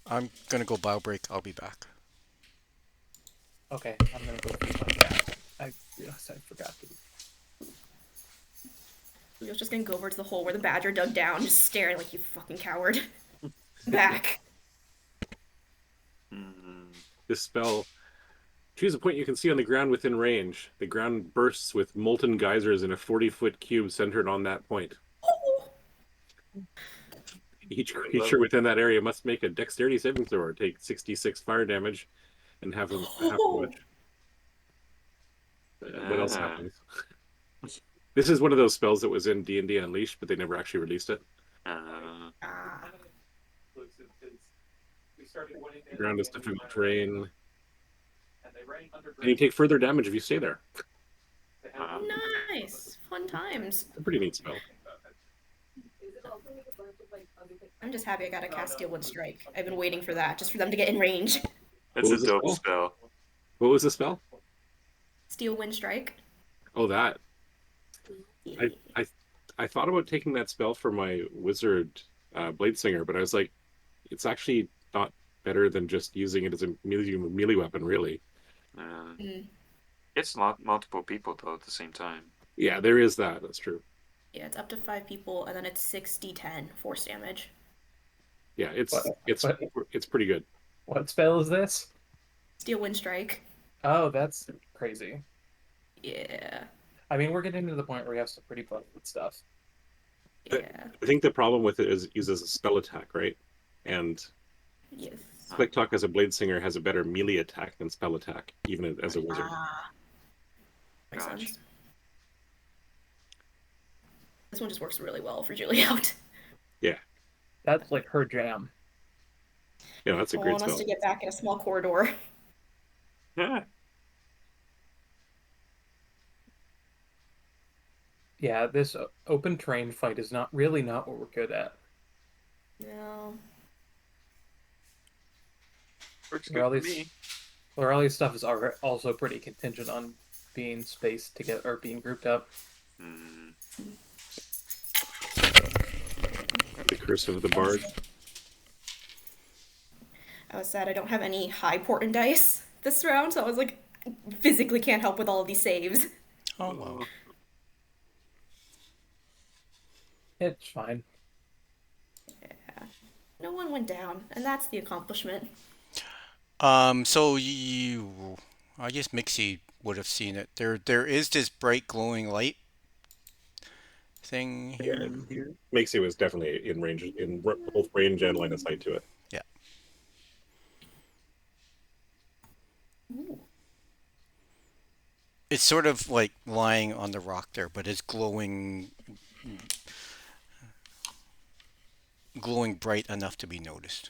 I'm gonna go bio break. I'll be back. Okay, I'm gonna go feed my cat. I realized I forgot to. We was just gonna go over to the hole where the badger dug down, just staring like you fucking coward. Back. This spell. Choose a point you can see on the ground within range. The ground bursts with molten geysers in a 40-foot cube centered on that point. Oh! Each creature within that area must make a dexterity saving throw or take 66 fire damage and have them. What else happens? This is one of those spells that was in D&D Unleashed, but they never actually released it. Ah. The ground is difficult terrain. And you take further damage if you stay there. Nice. Fun times. It's a pretty neat spell. I'm just happy I got to cast Steel Wood Strike. I've been waiting for that, just for them to get in range. It's What a was the dope spell? spell. What was the spell? Steel Wind Strike. Oh, that. I thought about taking that spell for my wizard Bladesinger, but I was like, it's actually not better than just using it as a melee weapon, really. It's multiple people though at the same time. Yeah, there is that. That's true. Yeah, it's up to 5 people, and then it's 6d10 force damage. Yeah, it's What? it's pretty good. What spell is this? Steel Wind Strike. Oh, that's crazy. Yeah. I mean, we're getting to the point where we have some pretty busted stuff. Yeah. I think the problem with it is it uses a spell attack, right? And Yes. Click Talk as a Bladesinger has a better melee attack than spell attack, even as a wizard. Ah. Makes Gotcha. sense. This one just works really well for Juliet. That's like her jam. Yeah, that's a I great want us spell. to get back in a small corridor. Yeah. Yeah, this open terrain fight is not what we're good at. No. Works Well, good at for least- me. Lorelli's stuff is also pretty contingent on being spaced to get or being grouped up. The Curse of the Bard. I was sad I don't have any high portent dice this round, so I was like, I physically can't help with all of these saves. Oh well. It's fine. No one went down, and that's the accomplishment. So you, I guess Mixie would have seen it. There is this bright glowing light thing here. Makes was definitely in range, in both range and line of sight to it. Yeah. Ooh. It's sort of like lying on the rock there, but it's glowing bright enough to be noticed.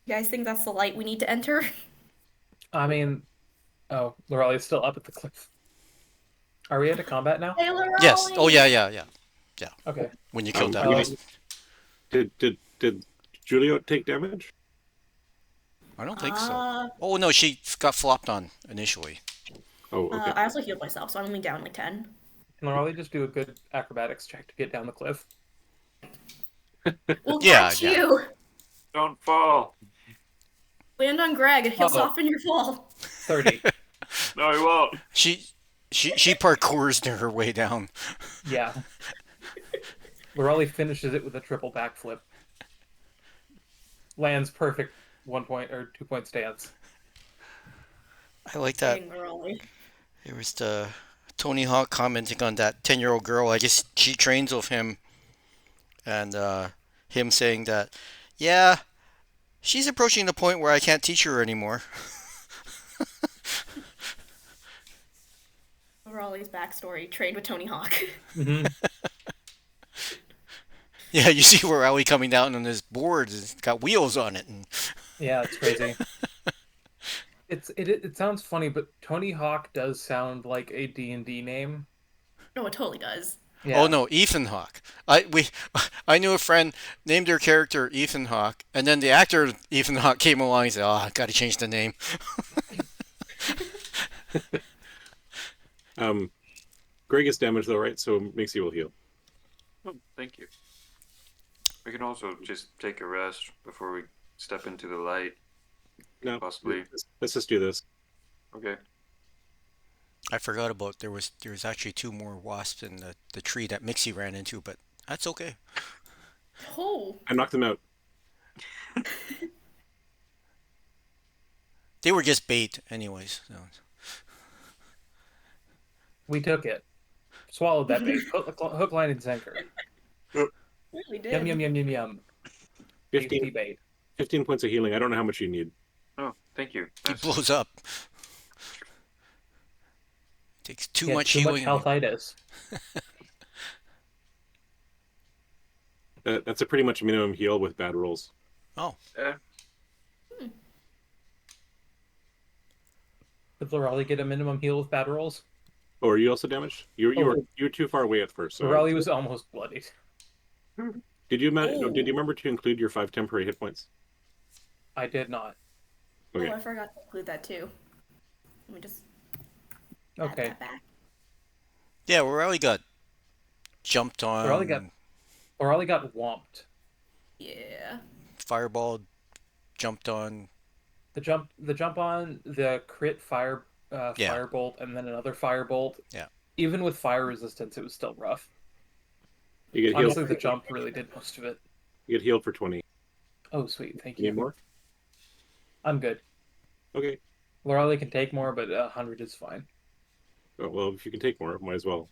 You guys think that's the light we need to enter? I mean, oh, Lorelai's still up at the cliff. Are we into combat now? Taylor Yes. Oh Raleigh! yeah. Okay. When you killed that we beast. Did Julio take damage? I don't think so. Uh, Oh no, she got flopped on initially. Oh, okay. I also healed myself, so I'm only down like 10. Can Lorelai just do a good acrobatics check to get down the cliff? We'll Yeah, catch yeah. you! Don't fall. Land on Greg, he'll Uh-oh. soften your fall. 30. No, he won't. She parkours her way down. Yeah. Lorelai finishes it with a triple backflip. Lands perfect 1 point or 2 point stance. I like that. Dang, Raleigh. There was the Tony Hawk commenting on that 10-year-old girl. I guess she trains with him, and him saying that, yeah, she's approaching the point where I can't teach her anymore. Raleigh's backstory, trained with Tony Hawk. Mm-hmm. Yeah, you see where Rowley coming down on this board. It's got wheels on it. And Yeah, it's crazy. It sounds funny, but Tony Hawk does sound like a D&D name. No, it totally does. Yeah. Oh no, Ethan Hawke. I knew a friend named their character Ethan Hawke, and then the actor Ethan Hawke came along and said, "Oh, I got to change the name." Greg is damaged though, right? So Mixie will heal. Oh, thank you. We can also just take a rest before we step into the light. No, Possibly. Let's just do this. Okay. I forgot about there was actually 2 more wasps in the tree that Mixie ran into, but that's okay. Oh, I knocked them out. They were just bait, anyways. So. We took it. Swallowed that bait. Hook, line, and sinker. really did. Yum, yum, yum, yum, yum. Tasty 15, bait. 15 points of healing. I don't know how much you need. Oh, thank you. He That's- blows up. Takes too Yeah, much too healing. much healthitis. That's a pretty much minimum heal with bad rolls. Oh, Did Lorelai get a minimum heal with bad rolls? Oh, are you also damaged? You were too far away at first. So Lorelai was almost bloodied. did you no, Oh. did you remember to include your 5 temporary hit points? I did not. Okay. Oh, I forgot to include that too. Let me just add Okay. that back. yeah, Rowley got jumped on. Lorelai got whomped. Yeah. Fireball jumped on. The jump on the crit fire Yeah. firebolt and then another firebolt. Yeah. Even with fire resistance, it was still rough. You get healed. Honestly, the jump really did most of it. You get healed for 20. Oh, sweet. Thank You need you. more? I'm good. Okay. Lorelai can take more, but 100 is fine. Oh, well, if you can take more, might as well.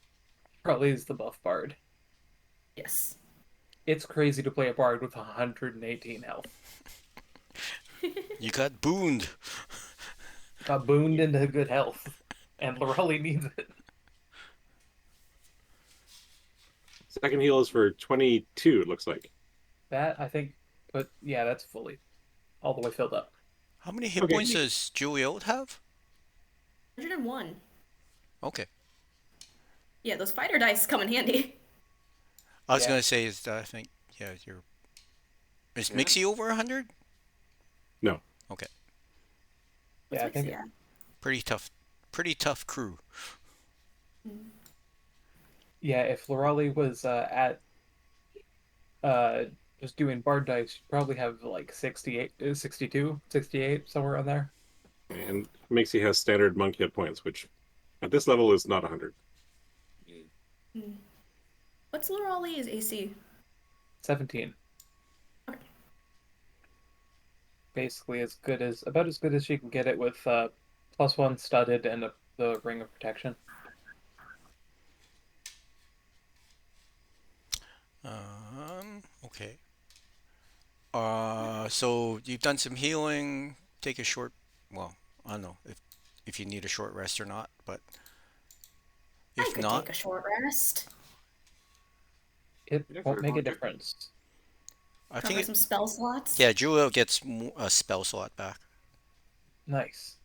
Probably is the buff bard. Yes. It's crazy to play a bard with 118 health. You got booned. Got booned into good health, and Lorelai needs it. Second heal is for 22, it looks like. That I think, but yeah, that's fully all the way filled up. How many hit Okay. points does Juliet have? 101. Okay. Yeah, those fighter dice come in handy. I was Yeah. gonna say is I think you're. Is Yeah. Mixie over 100? No. Okay. Yeah, I What's think mixed? Yeah. Pretty tough crew. yeah. If Lorelai was at just doing bard dice, she'd probably have like 68, 62, 68, somewhere on there. And Mixie has standard monk hit points, which at this level is not 100. What's Lorelai's AC? 17. Okay. Basically, about as good as she can get it with +1 studded and the ring of protection. Okay. So you've done some healing. Take a short well, I don't know if you need a short rest or not, but I if could not, take a short rest. It Yeah, won't if make you a want to. difference. I Cover think some spell slots. yeah, Julia gets a spell slot back. Nice.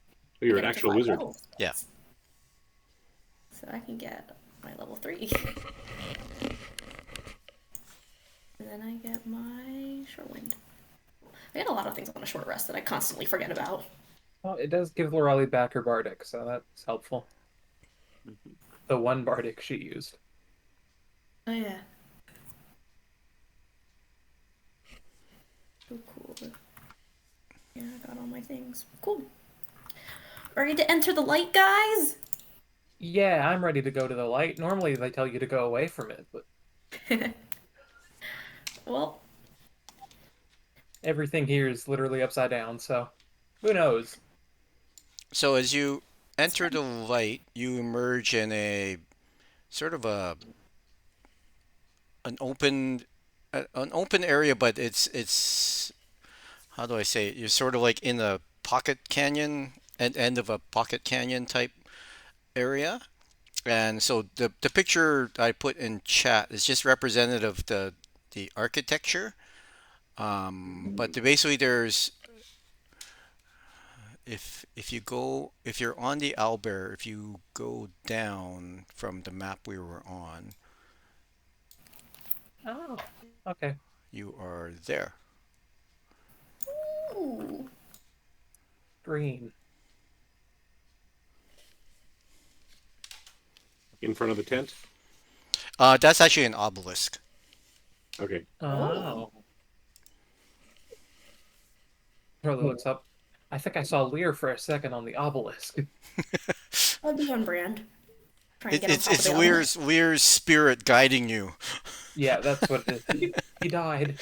Oh, you're I an get up to actual 5 wizard. levels. Yeah. So I can get my level 3. And then I get my short wind. I get a lot of things on a short rest that I constantly forget about. Well, it does give Lorelei back her bardic, so that's helpful. The one bardic she used. Oh yeah. So cool. Yeah, I got all my things. Cool. Ready to enter the light, guys? Yeah, I'm ready to go to the light. Normally they tell you to go away from it, but Well, everything here is literally upside down, so who knows? So as you enter the light, you emerge in a sort of an open an open area, but it's how do I say it? You're sort of like in a pocket canyon, end of a pocket canyon type area. And so the picture I put in chat is just representative of the architecture. But basically there's if you're on the Owlbear, if you go down from the map we were on, Oh, okay. you are there. ooh. Green. In front of the tent. That's actually an obelisk. Okay. Oh. Charlie looks up. I think I saw Lear for a second on the obelisk. I'll be on brand. Trying to get on It's top of it's the other. Lear's spirit guiding you. Yeah, that's what it is. He died.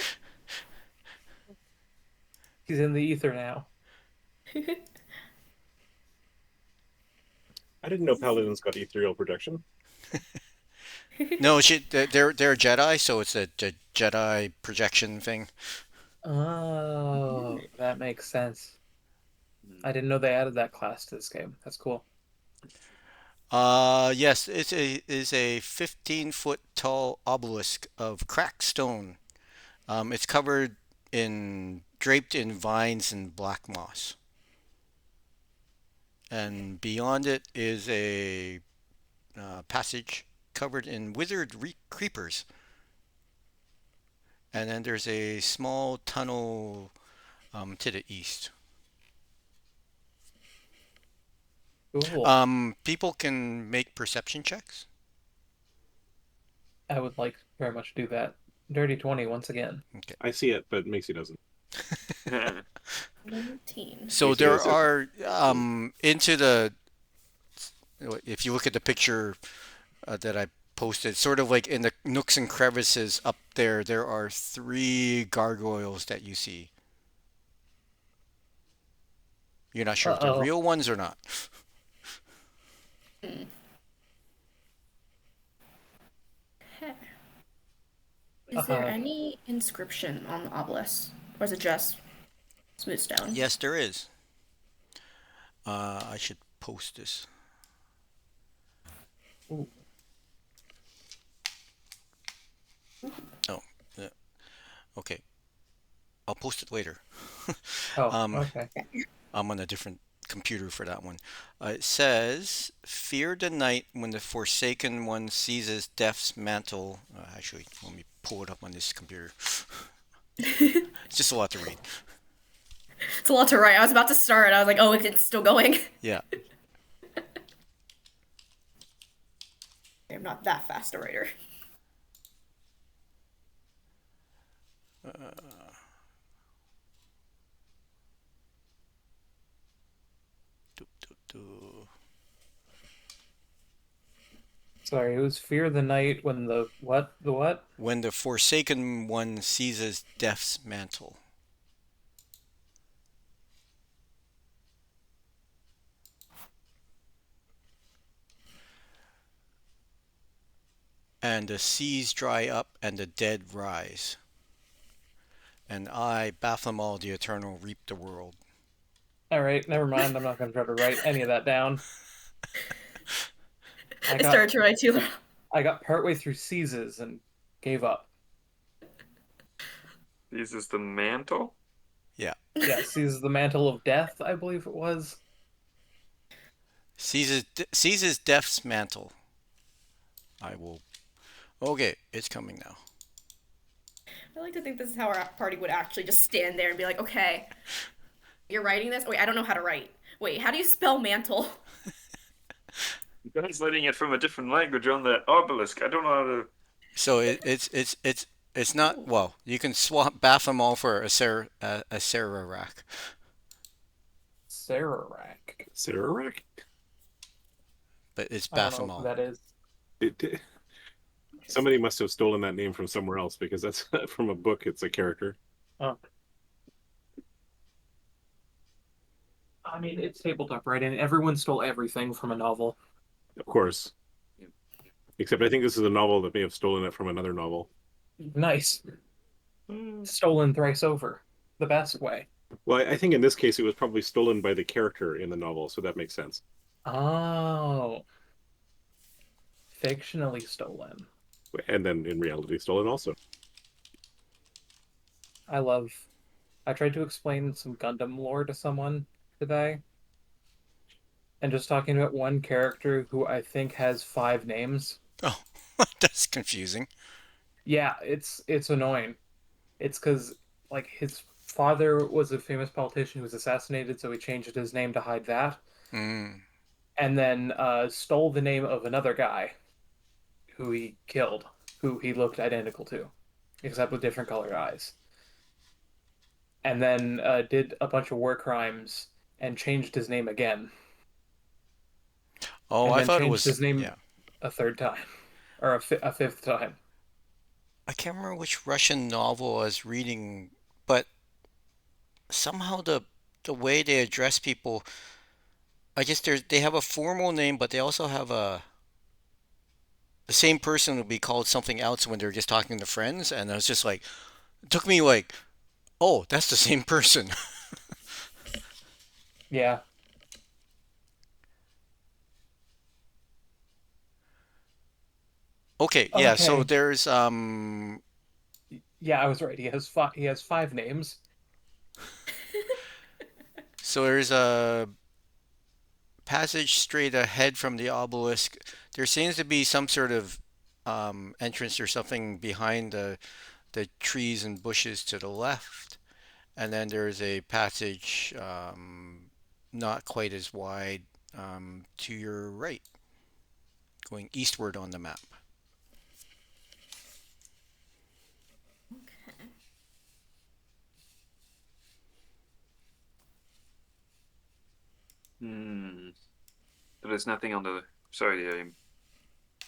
He's in the ether now. I didn't know paladins got ethereal projection. No, they're Jedi, so it's a Jedi projection thing. Oh, that makes sense. I didn't know they added that class to this game. That's cool. Yes, is a 15-foot tall obelisk of cracked stone. It's covered in draped in vines and black moss. And beyond it is a passage covered in withered creepers. And then there's a small tunnel to the east. Cool. People can make perception checks. I would like very much do that. Dirty 20 once again. Okay. I see it, but Macy doesn't. 19. So Macy there has it. are into the if you look at the picture that I posted, sort of like in the nooks and crevices up there, there are 3 gargoyles that you see. You're not sure if they're Uh-oh. real ones or not. Is there Uh-huh. any inscription on the obelisk? Or is it just smooth stone? Yes, there is. I should post this. Ooh. Oh, yeah. Okay. I'll post it later. Oh, okay. I'm on a different computer for that one. It says, "Fear the night when the Forsaken One seizes Death's mantle." Actually, let me pull it up on this computer. It's just a lot to read. It's a lot to write. I was about to start. I was like, oh, it's still going. Yeah. I'm not that fast a writer. Do, do, do. Sorry, it was Fear the Night when the what? The what? When the Forsaken One seizes Death's mantle. And the seas dry up and the dead rise. And I, Baphomet the Eternal, reap the world. All right, never mind. I'm not going to try to write any of that down. I started to write too. I got partway through Seizes and gave up. This is the mantle. Yeah, Seizes the Mantle of Death, I believe it was. Seizes Death's Mantle. I will. Okay, it's coming now. I like to think this is how our party would actually just stand there and be like, okay, you're writing this? Oh, wait, I don't know how to write. Wait, how do you spell mantle? Translating it from a different language on the obelisk. I don't know how to. So it's not well. You can swap Baphomet for a Sararak. Sararak. Sararak? But it's I don't know Baphomet. who that is. Somebody must have stolen that name from somewhere else because that's from a book. It's a character. Oh. I mean, it's tabletop writing. Everyone stole everything from a novel. Of course. Except I think this is a novel that may have stolen it from another novel. Nice. Stolen thrice over. The best way. Well, I think in this case it was probably stolen by the character in the novel, so that makes sense. Oh. Fictionally stolen. And then in reality stolen also. I tried to explain some Gundam lore to someone today. And just talking about one character who I think has 5 names. Oh, that's confusing. Yeah, it's annoying. It's because like his father was a famous politician who was assassinated, so he changed his name to hide that, Mm. and then stole the name of another guy who he killed, who he looked identical to, except with different colored eyes. And then did a bunch of war crimes and changed his name again. Oh, And I then thought it changed was his name yeah. a third time, or a fifth time. I can't remember which Russian novel I was reading, but somehow the way they address people, I guess they have a formal name, but they also have the same person would be called something else when they're just talking to friends, and I was just like, it took me like, oh, that's the same person. Yeah. Okay, yeah, so Okay. there's Yeah, I was right. He has 5 names. so there's a passage straight ahead from the obelisk. There seems to be some sort of entrance or something behind the trees and bushes to the left, and then there's a passage not quite as wide to your right, going eastward on the map. Okay. But there's nothing on the. Sorry, I'm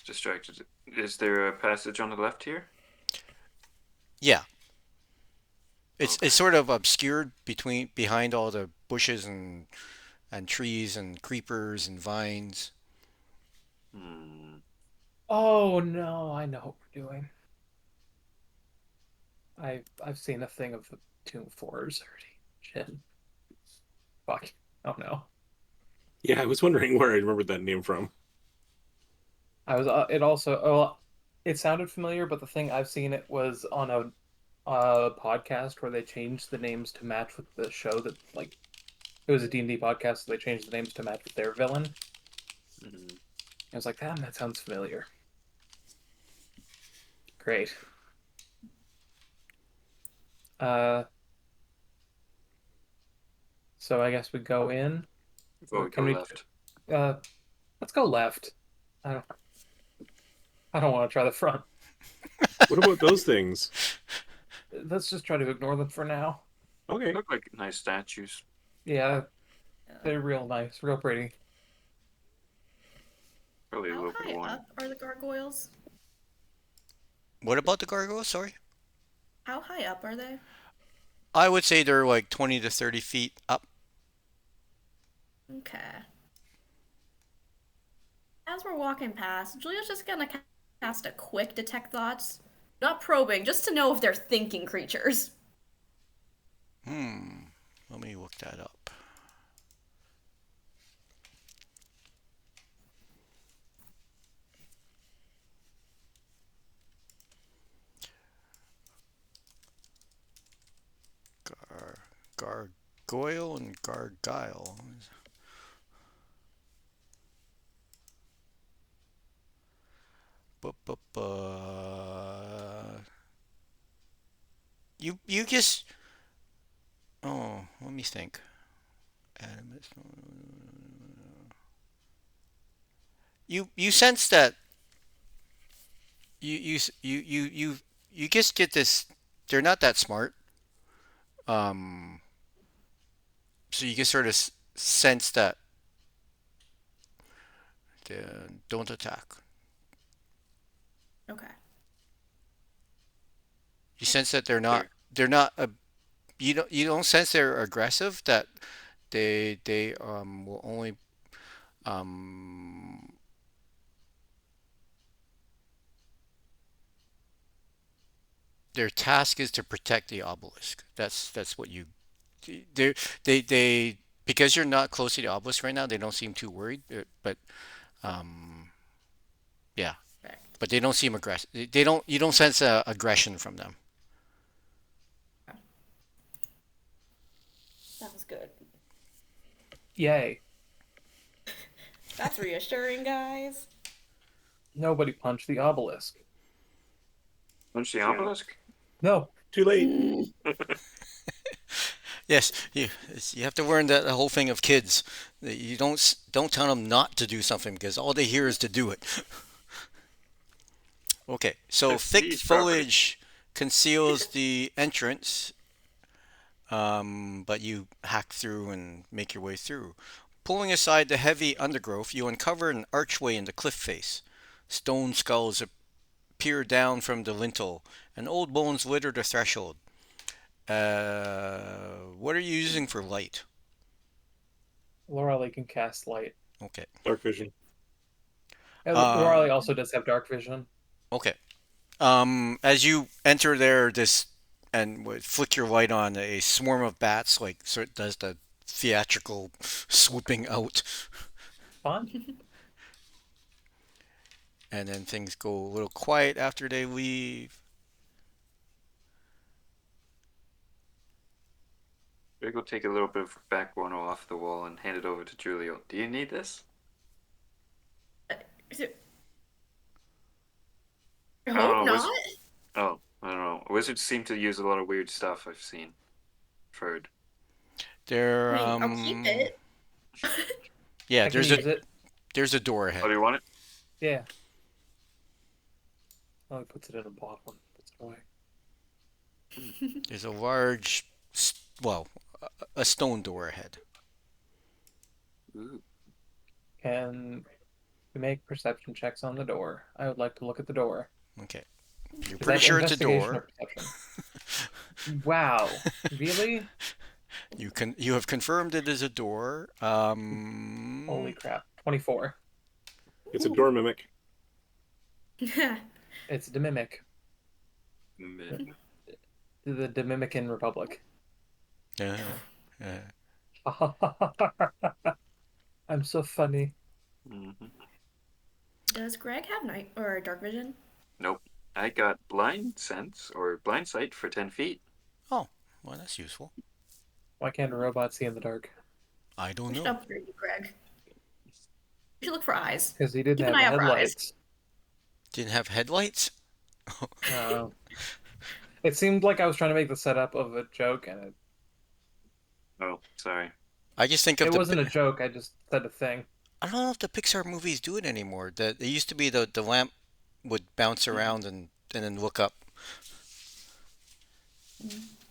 distracted. Is there a passage on the left here? Yeah, it's Okay. it's sort of obscured behind all the bushes and trees and creepers and vines. Hmm. Oh no, I know what we're doing. I've seen a thing of the Tomb Fours already. Shit. Fuck. Oh no. Yeah, I was wondering where I remembered that name from. I was it also it sounded familiar, but the thing I've seen it was on a podcast where they changed the names to match with the show that like it was a D&D podcast, so they changed the names to match with their villain. Mhm. I was like, damn, that sounds familiar. Great. Uh, so I guess we go in. Oh, Or we can go we? left. Let's go left. I don't. I don't want to try the front. What about those things? Let's just try to ignore them for now. Okay. Look like nice statues. Yeah, Yeah. they're real nice, real pretty. Probably a How little bit high worn. up are the gargoyles? What about the gargoyles? Sorry. How high up are they? I would say they're like 20 to 30 feet up. Okay. As we're walking past, Julia's just gonna cast a quick detect thoughts. Not probing, just to know if they're thinking creatures. Hmm. Let me look that up. Goyle and Gargyle. You just. Oh, let me think. Adam is- you sense that you just get this. They're not that smart. Um, so you just sort of sense that don't attack. Okay. You sense that they're not you don't sense they're aggressive. That they will only um their task is to protect the obelisk. That's what you they because you're not close to the obelisk right now. They don't seem too worried, but um yeah, Correct. but they don't seem aggressive. They don't you don't sense aggression from them. That was good. Yay. That's reassuring, guys. Nobody punched the obelisk. Punch the Yeah. obelisk? No. Too late. Mm. Yes, you have to learn the whole thing of kids. That you don't tell them not to do something because all they hear is to do it. Okay, so That's thick Steve's property. foliage conceals the entrance, but you hack through and make your way through. Pulling aside the heavy undergrowth, you uncover an archway in the cliff face. Stone skulls peer down from the lintel, and old bones litter the threshold. What are you using for light? Lorelei can cast light. Okay. Dark vision. And Uh, Lorelei also does have dark vision. Okay. As you enter there, this and flick your light on a swarm of bats, like so it does the theatrical swooping out, Fun. and then things go a little quiet after they leave. We're gonna take a little bit of back one off the wall and hand it over to Julio. Do you need this? Is it? I I don't hope know, not. Oh, I don't know. Wizards seem to use a lot of weird stuff I've seen. Heard. There, I mean, I'll keep it. yeah, I can use it. there's a door Oh, ahead. do you want it? Yeah. Oh, he puts it in a bottle. Puts it away. There's a large, well, a stone door ahead. Ooh. Can we make perception checks on the door? I would like to look at the door. Okay, you're Is pretty that sure it's a investigation door. or perception? Wow. Really? You have confirmed it is a door. Holy crap. 24. It's a door mimic. It's Demimic. Meh. The Dominican Republic. Yeah. I'm so funny. Mhm. Does Greg have night or dark vision? Nope. I got blind sense or blind sight for 10 feet. Oh, well, that's useful. Why can't a robot see in the dark? I don't We should know. upgrade you, Greg. You should look for eyes. Because he didn't Keep an have eye out for eyes. headlights. Didn't have headlights? Uh, it seemed like I was trying to make the setup of a joke, and Oh, sorry. I just think of it the. wasn't a joke. I just said a thing. I don't know if the Pixar movies do it anymore. That it used to be the lamp would bounce around and then look up.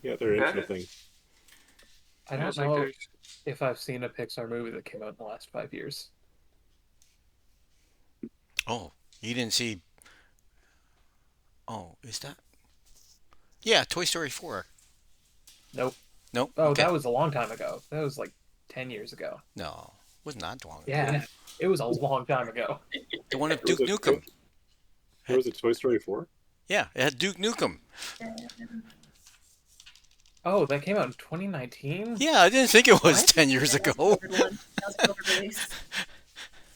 Yeah, they're Okay. into the thing. I Yeah, don't it's like know there's- if I've seen a Pixar movie that came out in the last 5 years. Oh, you didn't see. Oh, is that? Yeah, Toy Story 4. Nope. Nope. Oh, Okay. that was a long time ago. That was like 10 years ago. No, wasn't that long ago. Yeah, it was a long time ago. The one with There Duke was a- Nukem. There was a Toy Story 4? Yeah, it had Duke Nukem. Oh, that came out in 2019? Yeah, I didn't think it was What? 10 years That was ago. a good one. That was a good release.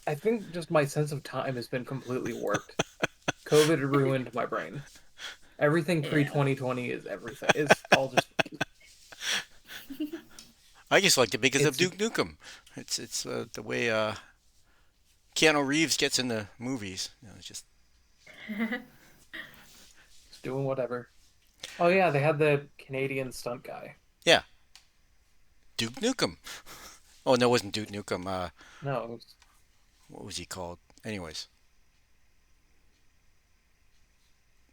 I think just my sense of time has been completely warped. COVID ruined my brain. Everything pre 2020 is everything. It's all just I just liked it because of It's Duke Nukem. It's the way Keanu Reeves gets in the movies. It's just doing whatever. Oh yeah, they had the Canadian stunt guy. yeah, Duke Nukem. Oh no, it wasn't Duke Nukem. No, it was, What was he called? Anyways,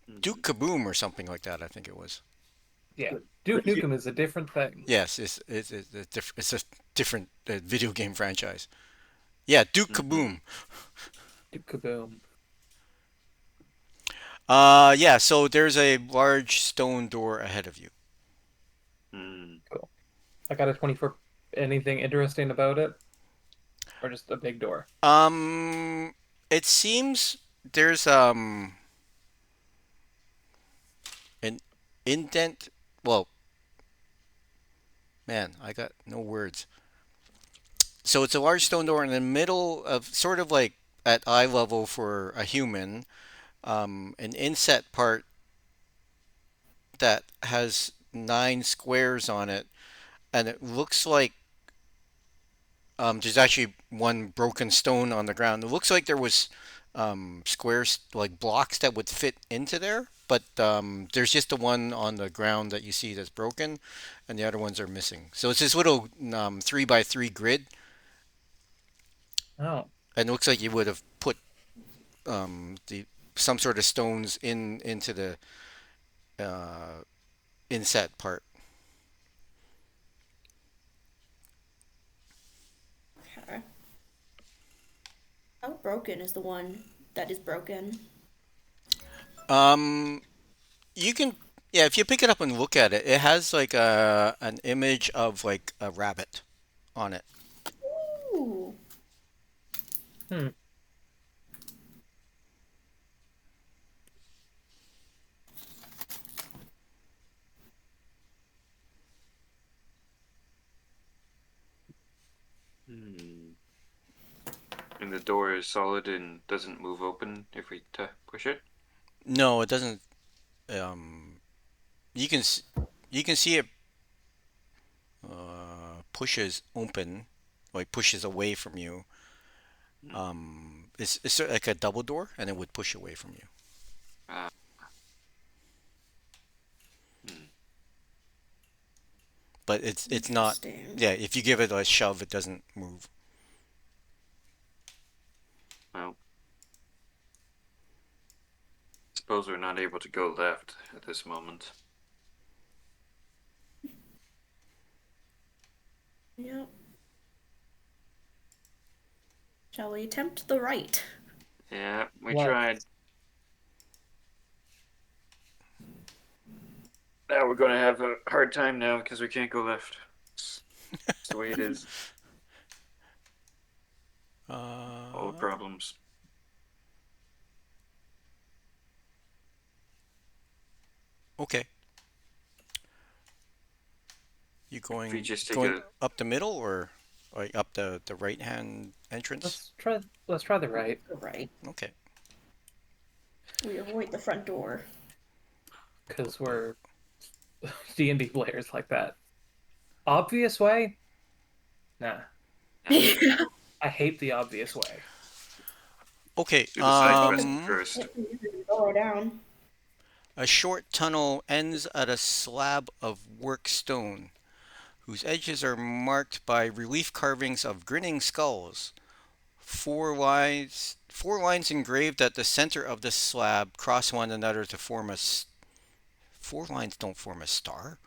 Mhm. Duke Kaboom or something like that. I think it was. yeah. Duke Nukem is a different thing. Yes, it's a different video game franchise. Yeah, Duke Kaboom. Duke Kaboom. Yeah. So there's a large stone door ahead of you. Mm. Cool. I got a 24. Anything interesting about it? Or just a big door? It seems there's an indent. Well, man, I got no words. So it's a large stone door in the middle of sort of like at eye level for a human. An inset part that has 9 squares on it, and it looks like there's actually one broken stone on the ground. It looks like there was squares like blocks that would fit into there, but there's just the one on the ground that you see that's broken, and the other ones are missing. So it's this little 3 by 3 grid, Oh. and it looks like you would have put the some sort of stones into the uh, inset part. Okay. How broken is the one that is broken? Um, you can, yeah, if you pick it up and look at it, it has like an image of like a rabbit on it. Ooh. Hmm. Hmm. And the door is solid and doesn't move open if we push it. No, it doesn't. Um, you can s- you can see it pushes open, like pushes away from you. It's sort of like a double door, and it would push away from you. Ah. Hmm. But it's not. Interesting. Yeah, if you give it a shove, it doesn't move. Well, suppose we're not able to go left at this moment. Yep. Shall we attempt the right? Yeah, we What? tried. Now we're gonna have a hard time now because we can't go left. It's the way it is. Old Uh, problems. okay. You If we just take going a up the middle or like up the right hand entrance? Let's try the right. The right. Okay. We avoid the front door. Because we're D&D players like that. Obvious way? Nah. I hate the obvious way. Okay. do the side quest first. Go down. A short tunnel ends at a slab of work stone, whose edges are marked by relief carvings of grinning skulls. Four lines engraved at the center of the slab cross one another to form a. 4 lines don't form a star.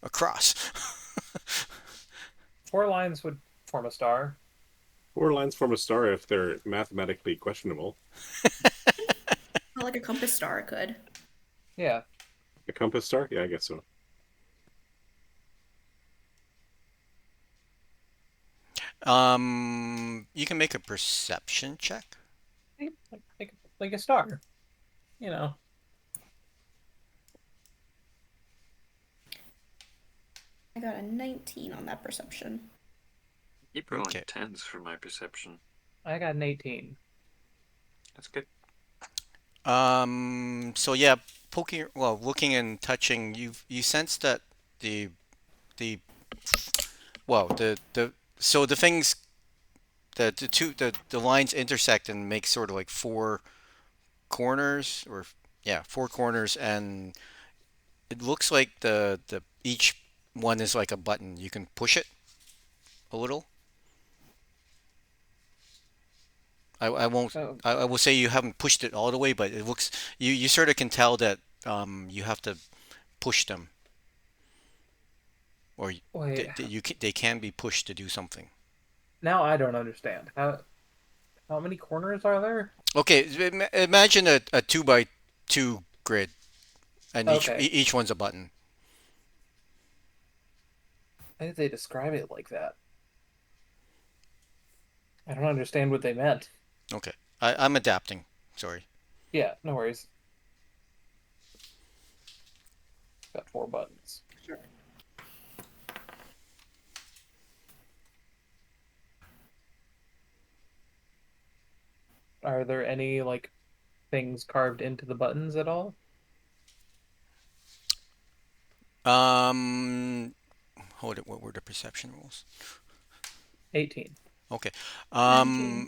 A cross. 4 lines would form a star. 4 lines form a star if they're mathematically questionable. Not like a compass star it could. Yeah. A compass star? Yeah, I guess so. You can make a perception check. Like a star. You know. I got a 19 on that perception. Keep rolling Okay. 10s for my perception. I got an 18. That's good. So yeah, looking and touching, you sense that the well, so the things the lines intersect and make sort of like four corners, or yeah, four corners, and it looks like the each one is like a button. You can push it a little. I won't. Oh, I will say you haven't pushed it all the way, but it looks you sort of can tell that you have to push them, or wait. they can be pushed to do something. Now I don't understand. How many corners are there? Okay, imagine a two by two grid, and Okay. each one's a button. Why did they describe it like that? I don't understand what they meant. Okay, I'm adapting. Sorry. Yeah, no worries. Got 4 buttons. Sure. Are there any like things carved into the buttons at all? Hold it. What were the perception rules? 18. Okay. 19.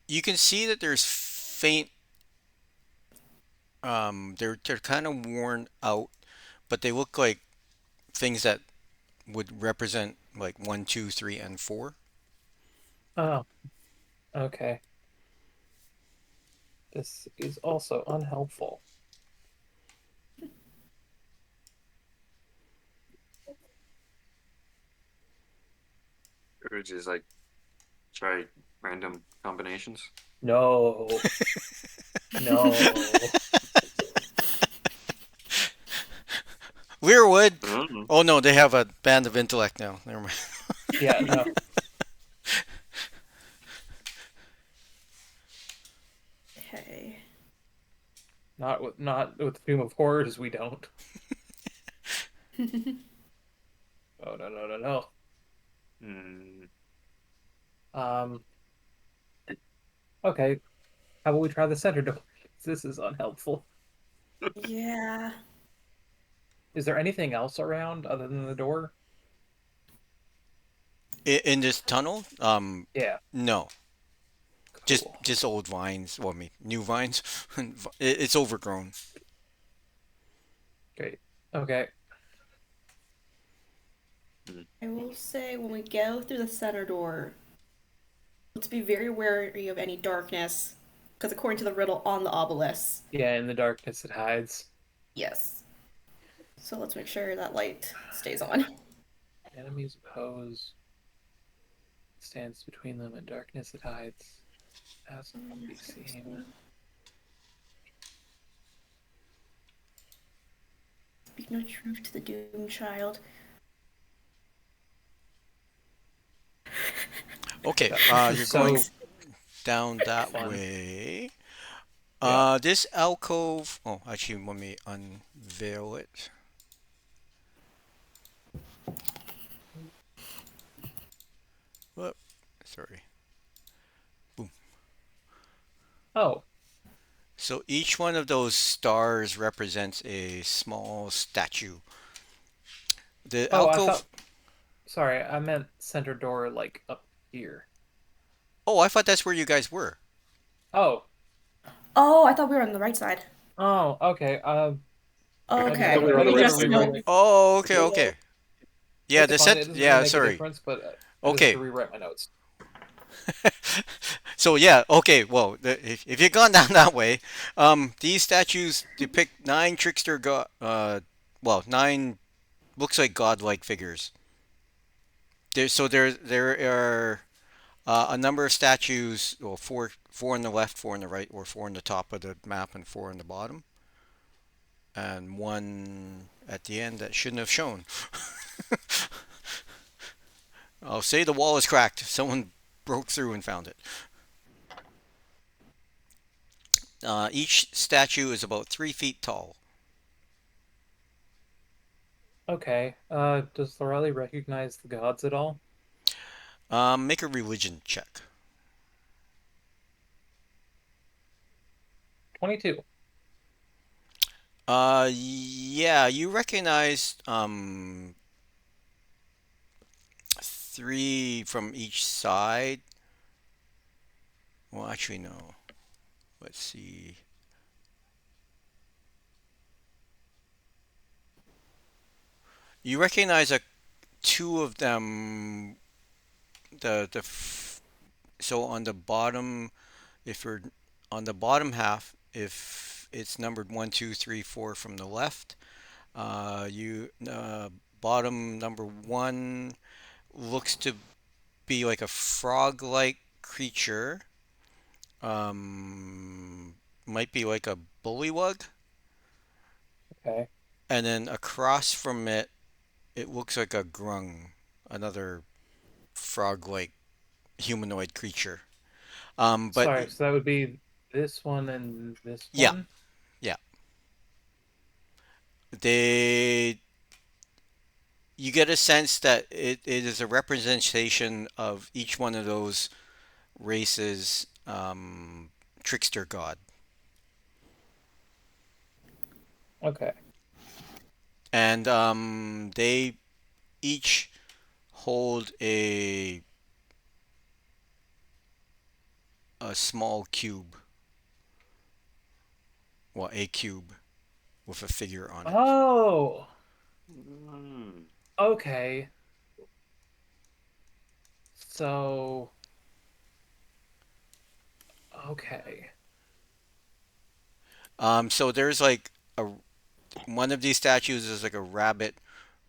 You can see that there's faint. They're kind of worn out, but they look like things that would represent like one, two, three, and four. Oh, okay. This is also unhelpful. Or just like try random combinations. No. No. Weirwood. I don't know. Oh no, they have a band of intellect now. Never mind. Yeah, no. Okay. Not with Doom of Horrors, we don't. Oh no no no no. Hmm. Um okay. How about we try the center door? This is unhelpful. Yeah. Is there anything else around other than the door? In this tunnel, Yeah, no, cool. just old vines. Well, I mean, new vines. It's overgrown. Great. Okay. I will say when we go through the center door, let's be very wary of any darkness, because according to the riddle on the obelisk, Yeah, in the darkness it hides. yes. So let's make sure that light stays on. Enemies oppose. Stands between them and darkness it hides. As can be seen. Speak no truth to the doomed child. Okay, This you're is going so down that fun. way. Yeah. This alcove. Oh, actually, let me unveil it. Whoop, sorry. Oh, So each one of those stars represents a small statue. The oh, I alcove. thought. Sorry, I meant center door like up here. Oh, I thought that's where you guys were. Oh, Oh, I thought we were on the right side. oh, okay. I just Okay. thought we were on Let the me right just side. note. Oh, okay, okay. Yeah, It's the fine. It set. doesn't really Yeah, make a sorry. difference, but I just have Okay. to rewrite my notes. So yeah, okay. Well, if you've gone down that way, these statues depict nine trickster god. Well, nine looks like godlike figures. There are a number of statues. Well, four on the left, four on the right, or four on the top of the map, and four on the bottom, and one at the end that shouldn't have shown. I'll say the wall is cracked. Someone broke through and found it. Each statue is about 3 feet tall. Okay. Does Lorelli recognize the gods at all? Make a religion check. 22. Yeah, you recognize three from each side. Well, actually, no. Let's see. You recognize two of them. So on the bottom, if you're on the bottom half, if it's numbered one, two, three, four from the left, you bottom number one looks to be like a frog-like creature. Um, might be like a bullywug, Okay. and then across from it, it looks like a grung, another frog-like humanoid creature. But Sorry, so that would be this one and this yeah, one? yeah, they. You get a sense that it is a representation of each one of those races' trickster god, Okay. and they each hold a small cube, well, a cube with a figure on it. Oh, Mm. okay. So, okay. So there's like a one of these statues is like a rabbit,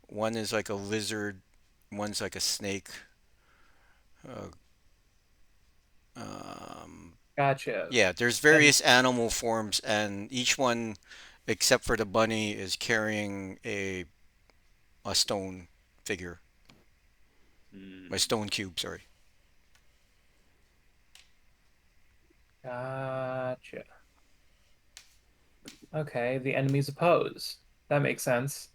one is like a lizard, one's like a snake. Uh, um, Gotcha. yeah, there's And various animal forms, and each one, except for the bunny, is carrying a stone figure, a Mm. stone cube. Sorry. gotcha. Okay, the enemies oppose. That makes sense.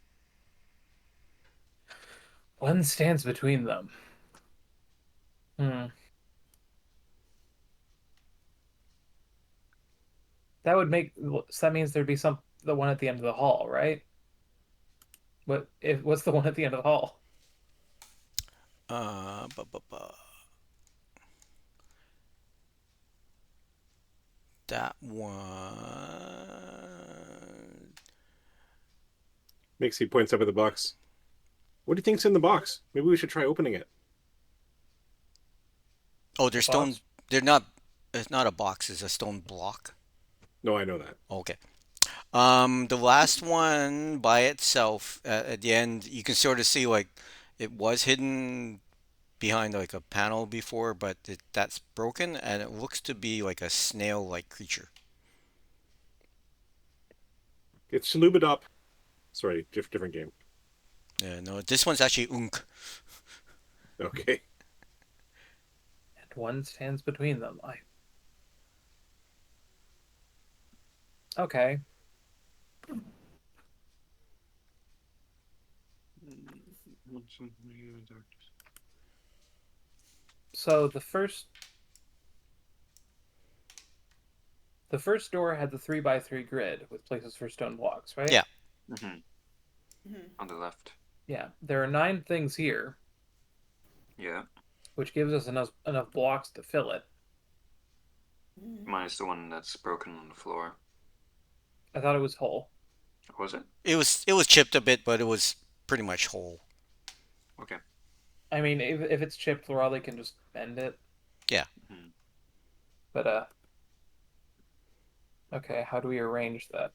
One stands between them. Hmm. That would make so that means there'd be the one at the end of the hall, right? What's the one at the end of the hall? Uh, bu- bu- bu- that one. Mixie points up at the box. What do you think's in the box? Maybe we should try opening it. Oh, they're stone. Box? They're not. It's not a box. It's a stone block. No, I know that. Okay. The last one by itself at the end, you can sort of see like it was hidden behind like a panel before, but that's broken, and it looks to be like a snail-like creature. It's Shalubadop. Sorry, different game. Yeah, no, this one's actually Unk. Okay. And one stands between them. Okay. So the first door had the 3x3 grid with places for stone blocks, right? Yeah. Mm-hmm. Mhm. On the left. Yeah. There are 9 things here, Yeah. which gives us enough blocks to fill it. Minus the one that's broken on the floor. I thought it was whole. Was it? It was chipped a bit, but it was pretty much whole. Okay. I mean, if it's chipped, Raleigh can just bend it. Yeah. Mhm. But okay, how do we arrange that?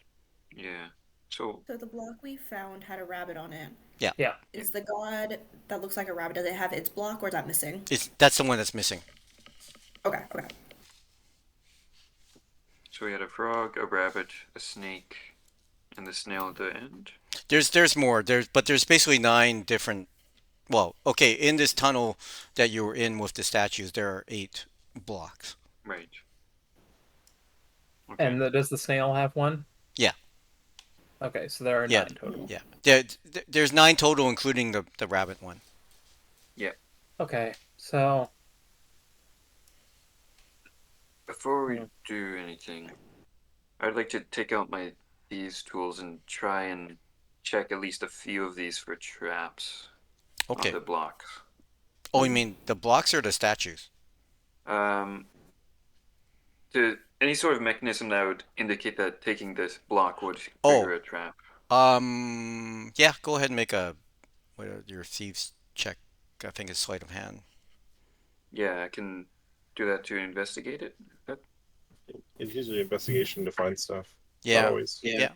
Yeah. So So the block we found had a rabbit on it. Yeah. Yeah. Is the god that looks like a rabbit, does it have its block or is that missing? That's the one that's missing. Okay, okay. we had a frog, a rabbit, a snake, and the snail at the end. There's more. There's basically 9 different. Well, okay, in this tunnel that you were in with the statues, there are 8 blocks. Right. Okay. And does the snail have one? Yeah. Okay, so there are Yeah. 9 total. Yeah. There's 9 total, including the rabbit one. Okay, so Before we do anything, I'd like to take out my these tools and try and check at least a few of these for traps on Okay. the blocks. Oh, you mean the blocks or the statues? Um, any sort of mechanism that would indicate that taking this block would Oh, trigger a trap. yeah. Go ahead and make your thieves check. I think it's sleight of hand. Yeah, I can do that to investigate it. It's usually investigation to find stuff. Not Yeah. always. Yeah.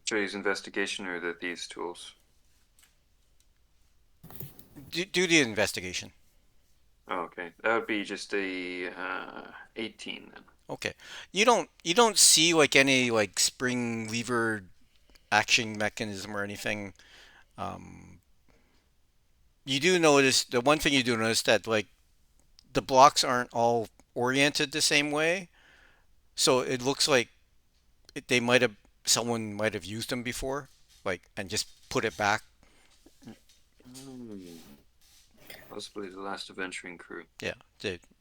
Should I use investigation or these tools? Do the investigation. Oh, okay, that would be just a 18 then. Okay. You don't see like any like spring lever action mechanism or anything. Um, you do notice the one thing you do notice that like the blocks aren't all oriented the same way, so it looks like they might have someone might have used them before, like and just put it back. Hmm. Possibly the last adventuring crew. Yeah,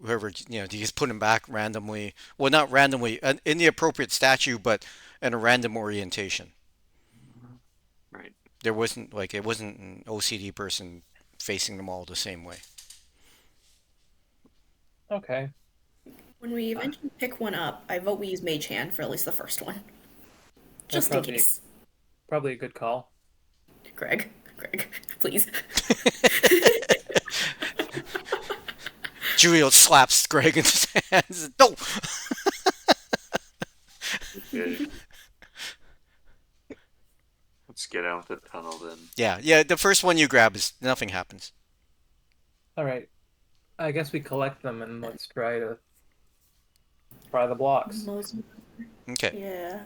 whoever they just put them back randomly. Well, not randomly in the appropriate statue, but in a random orientation. Right. There wasn't like it wasn't an OCD person facing them all the same way. Okay. When we eventually pick one up, I vote we use Mage Hand for at least the first one. Just in probably- case. Probably a good call. Greg, please. Julio slaps Greg in his hands. No. Okay. Let's get out the tunnel then. Yeah. The first one you grab is nothing happens. All right. I guess we collect them and let's try the blocks. Okay. Yeah.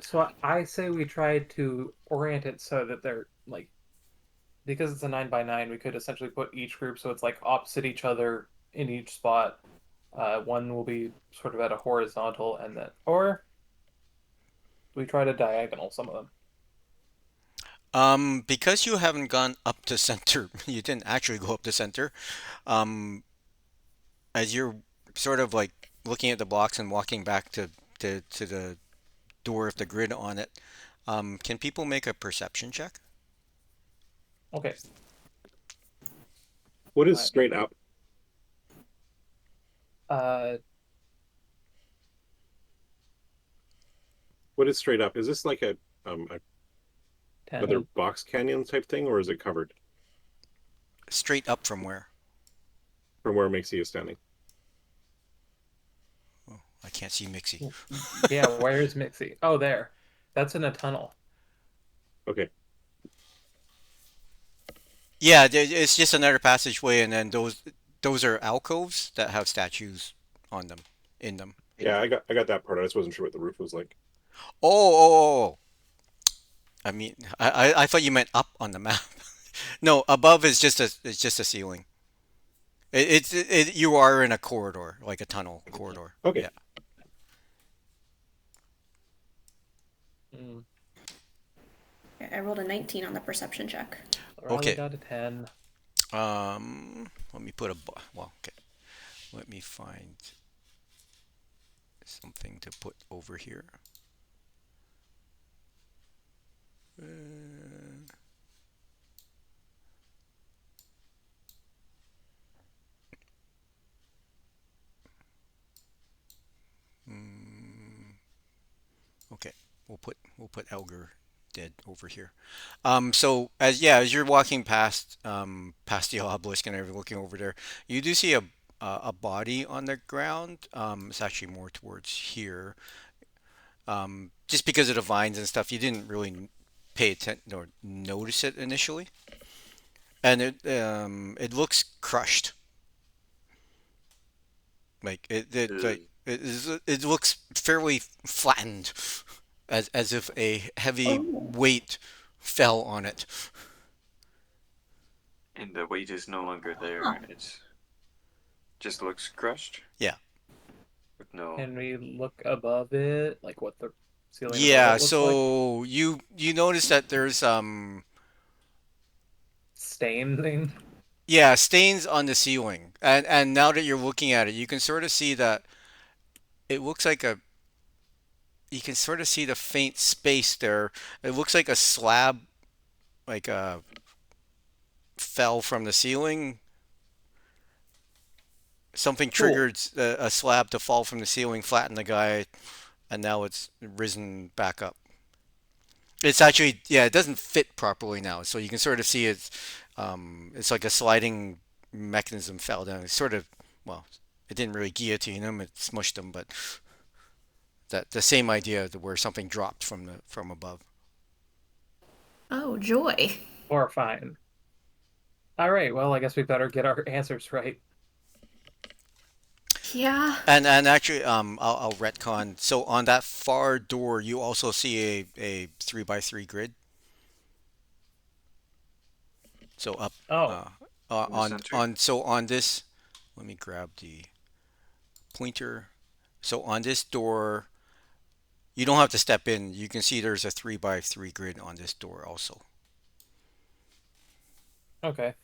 So I say we try to orient it so that they're like, because it's a 9x9, we could essentially put each group so it's like opposite each other in each spot. One will be sort of at a horizontal, and then or we try to diagonal some of them. Because you haven't gone up to center, you didn't actually go up to center. As you're sort of like looking at the blocks and walking back to the door with the grid on it, can people make a perception check? Okay. What is straight up? Uh, What is straight up? Is this like a 10. another box canyon type thing, or is it covered Straight up from where? from where Mixie is standing? Oh, I can't see Mixie. Yeah, where is Mixie? Oh, there. That's in a tunnel. Okay. Yeah, it's just another passageway, and then those are alcoves that have statues on them, in them. Yeah, I got that part. I just wasn't sure what the roof was like. Oh. I mean, I thought you meant up on the map. No, above is it's just a ceiling. You are in a corridor, like a tunnel corridor. Okay. Yeah. Mm. I rolled a 19 on the perception check. Riley Okay. got a 10. Let me put well, okay. Let me find something to put over here. Okay, we'll put Elgar dead over here. So as you're walking past the obelisk and everything, looking over there, you do see a body on the ground. It's actually more towards here. Just because of the vines and stuff, you didn't really pay attention or notice it initially, and it looks crushed. Like it looks fairly flattened, as if a heavy weight fell on it. And the weight is no longer there. Huh. It's just looks crushed. Yeah. With no. Can we look above it? Like what the ceiling above it Yeah. looks like? So you notice that there's Stain thing? yeah, stains on the ceiling, and now that you're looking at it, you can sort of see that it looks like you can sort of see the faint space there. It looks like a slab, like fell from the ceiling. Something Cool. triggered a slab to fall from the ceiling, flatten the guy, and now it's risen back up. It's actually, yeah, it doesn't fit properly now, so you can sort of see it's like a sliding mechanism fell down. It's sort of, well, it didn't really guillotine him, it smushed him, but that the same idea that where something dropped from above. Oh, joy. Horrifying. All right, well, I guess we better get our answers right. Yeah. And actually, I'll retcon. So on that far door, you also see a 3x3 grid. So up Oh, uh, In the on center. on so on this, let me grab the pointer. So on this door, you don't have to step in. You can see there's a 3x3 grid on this door also. okay.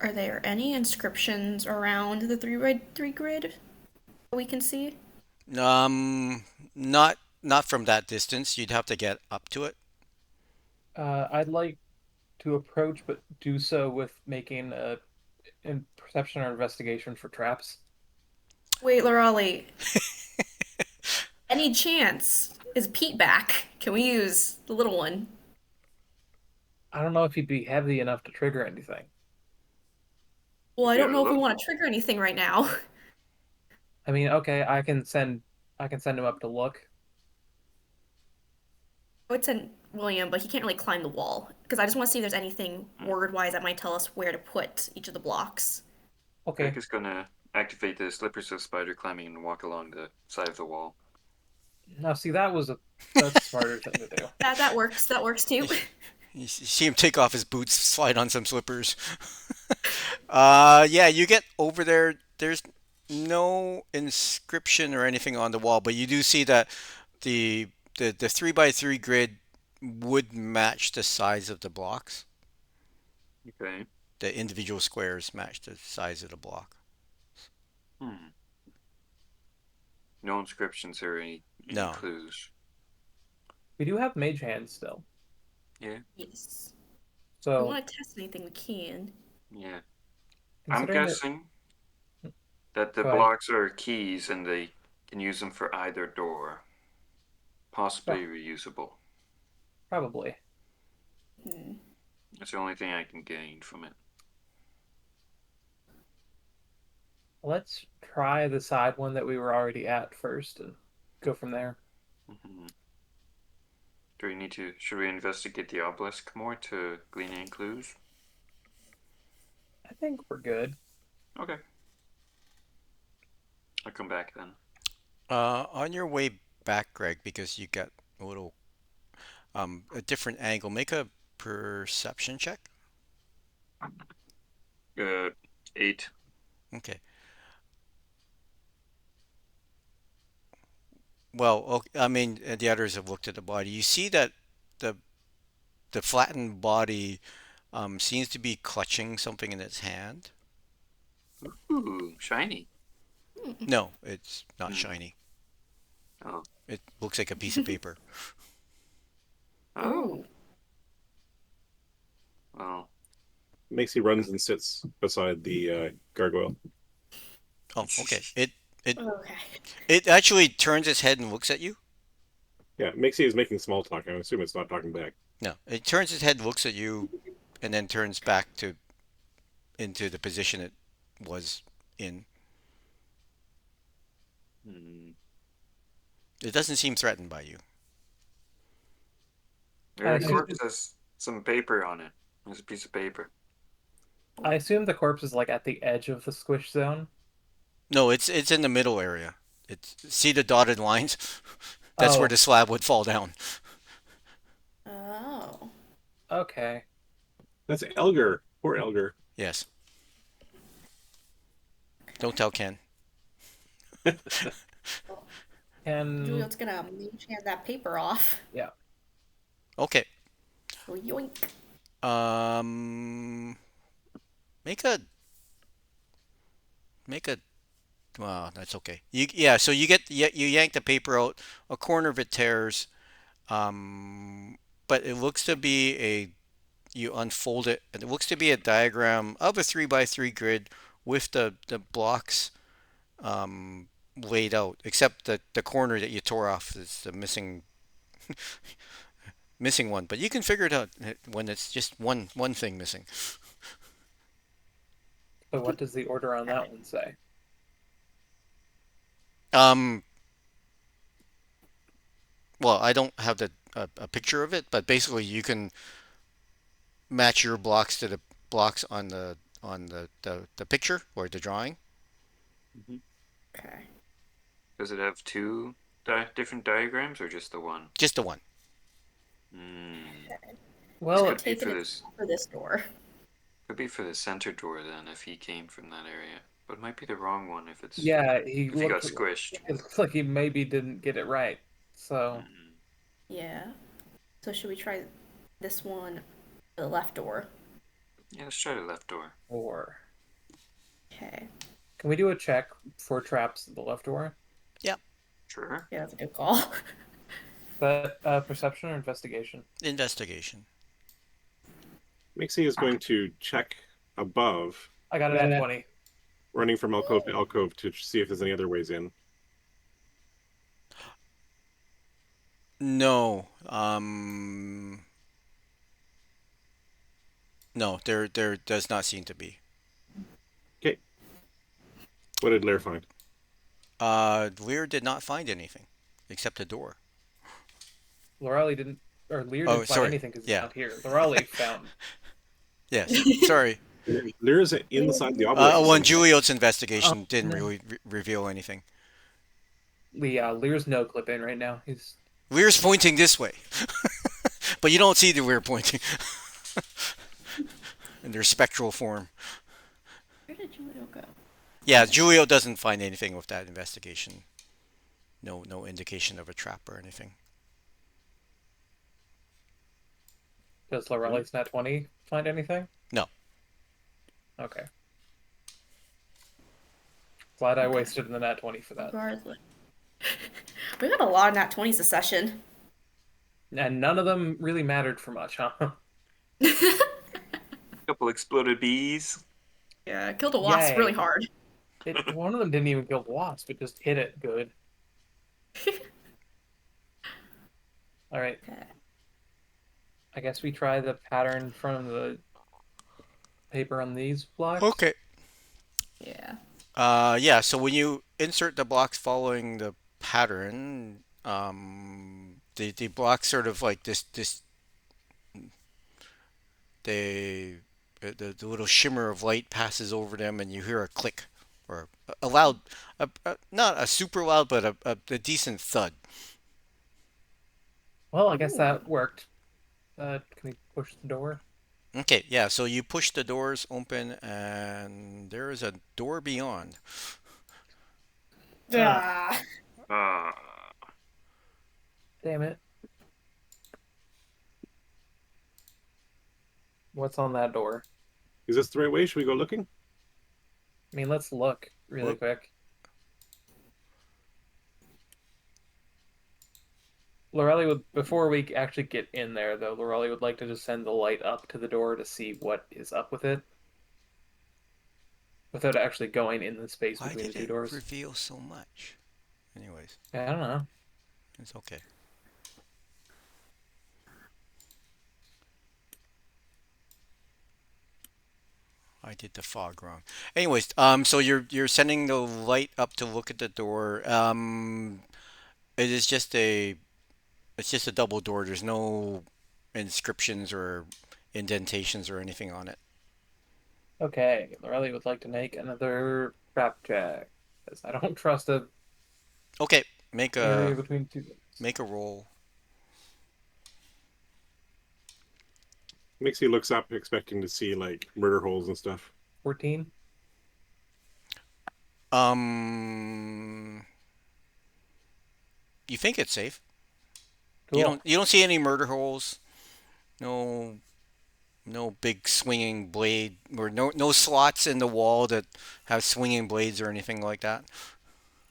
Are there any inscriptions around the 3x3 grid that we can see? Um, not from that distance. You'd have to get up to it. I'd like to approach, but do so with making in perception or investigation for traps. Wait, Lorali, any chance is Pete back? Can we use the little one? I don't know if he'd be heavy enough to trigger anything. Well, I Yeah, don't know if we look. want to trigger anything right now. I mean, okay, I can send him up to look. I would send William, but he can't really climb the wall because I just want to see if there's anything word-wise that might tell us where to put each of the blocks. Okay. Greg is gonna activate the slippers of spider climbing and walk along the side of the wall. Now, see, that's a smarter thing to do. That works. That works too. You see him take off his boots, slide on some slippers. Yeah, you get over there. There's no inscription or anything on the wall, but you do see that the the 3x3 grid would match the size of the blocks. Okay. The individual squares match the size of the block. Hmm. No inscriptions or any No. clues. We do have mage hands still, Yeah. Yes. If we so want to test anything, we can. Yeah. I'm considering that. guessing that the Go ahead. blocks are keys and they can use them for either door. Possibly reusable. Probably. Hmm. That's the only thing I can gain from it. Let's try the side one that we were already at first and go from there. Hmm. Do we need to? Should we investigate the obelisk more to glean any clues? I think we're good. Okay. I'll come back then. On your way back, Greg, because you got a little a different angle, make a perception check. 8. Okay. Well, okay, I mean, the others have looked at the body. You see that the the flattened body seems to be clutching something in its hand. Ooh, shiny. No, it's not Hmm. shiny. Oh. It looks like a piece of paper. Oh. Ooh. Well. Maxie runs and sits beside the gargoyle. Oh, okay. Okay. It actually turns its head and looks at you. Yeah, Maxie is making small talk. I assume it's not talking back. No, it turns its head, looks at you, and then turns back to into the position it was in. Hmm. It doesn't seem threatened by you. I The think- corpse has some paper on it. There's a piece of paper. I assume the corpse is like at the edge of the squish zone. No, it's in the middle area. It's see the dotted lines. That's where Oh. the slab would fall down. Oh. Okay. That's Elgar. Poor Elgar. Yes. Don't tell Ken. And Juliet's gonna mage hand that paper off. Okay. So yoink. Um, make a Well, that's okay. Yeah. So you yank the paper out. A corner of it tears. Um, but it looks to be a you unfold it, and it looks to be a diagram of a 3 by 3 grid with the blocks laid out, except that the corner that you tore off is the missing one. But you can figure it out when it's just one thing missing. So what does the order on that one say? Um, well, I don't have a picture of it, but basically you can match your blocks to the blocks on the picture or the drawing. Okay. Does it have two different diagrams or just the one? Just the one. Well, Could be Take for it this. for this door. Could be for the center door then, if he came from that area. But it might be the wrong one if it's yeah, if he got squished. it looks like he maybe didn't get it right. So Mhm. Yeah. So should we try this one, the left door? Yeah, let's try the left door. or Okay. can we do a check for traps at the left door? Sure. Yeah, that's a good call. But perception or investigation? Investigation. Mixie is going to check above, I got it at 20. running from alcove to alcove to see if there's any other ways in. No. No, there does not seem to be. Okay. What did Lair find? Lear did not find anything except a door. Lorelli didn't, or Lear Oh, didn't find sorry. anything because he's Yeah. not here. Lorelli found. Yes. Sorry. Lair is inside the obelisk. Well, Julio's investigation Oh, didn't no. really reveal anything. Lear's no clip in right now. He's Lear's pointing this way, but you don't see the Lear pointing in their spectral form. Where did Julio go? Yeah, Julio doesn't find anything with that investigation. No indication of a trap or anything. does Lorelli's nat 20 find anything? No. Okay. Glad I wasted the nat 20 for that. Regardless. We got a lot of nat 20s this session. And none of them really mattered for much, huh? Couple exploded bees. Yeah, killed a wasp Yay. really hard. One of them didn't even kill the wasp, it just hit it good. Alright, Okay. I guess we try the pattern from the paper on these blocks. Okay. Yeah. Yeah. So when you insert the blocks following the pattern, the blocks sort of like this they the little shimmer of light passes over them, and you hear a click or a loud, not a super loud, but a decent thud. Well, I guess that worked. Can we push the door? Okay, yeah. So you push the doors open, and there is a door beyond. Ah. Ah. Damn it. What's on that door? Is this the right way? Should we go looking? I mean, let's look really Look. quick. Lorelli would, before we actually get in there, though, Lorelli would like to just send the light up to the door to see what is up with it. Without actually going in the space Why between the did two it doors. reveal so much? Anyways, I don't know. it's okay. I did the fog wrong. Anyways, so you're sending the light up to look at the door. It is just it's just a double door. There's no inscriptions or indentations or anything on it. Okay, Lorelli would like to make another trap check. Because I don't trust a Okay, make area a between two. make a roll. Mixie looks up, expecting to see like murder holes and stuff. 14. You think it's safe? Cool. You don't see any murder holes. No no big swinging blade or no slots in the wall that have swinging blades or anything like that.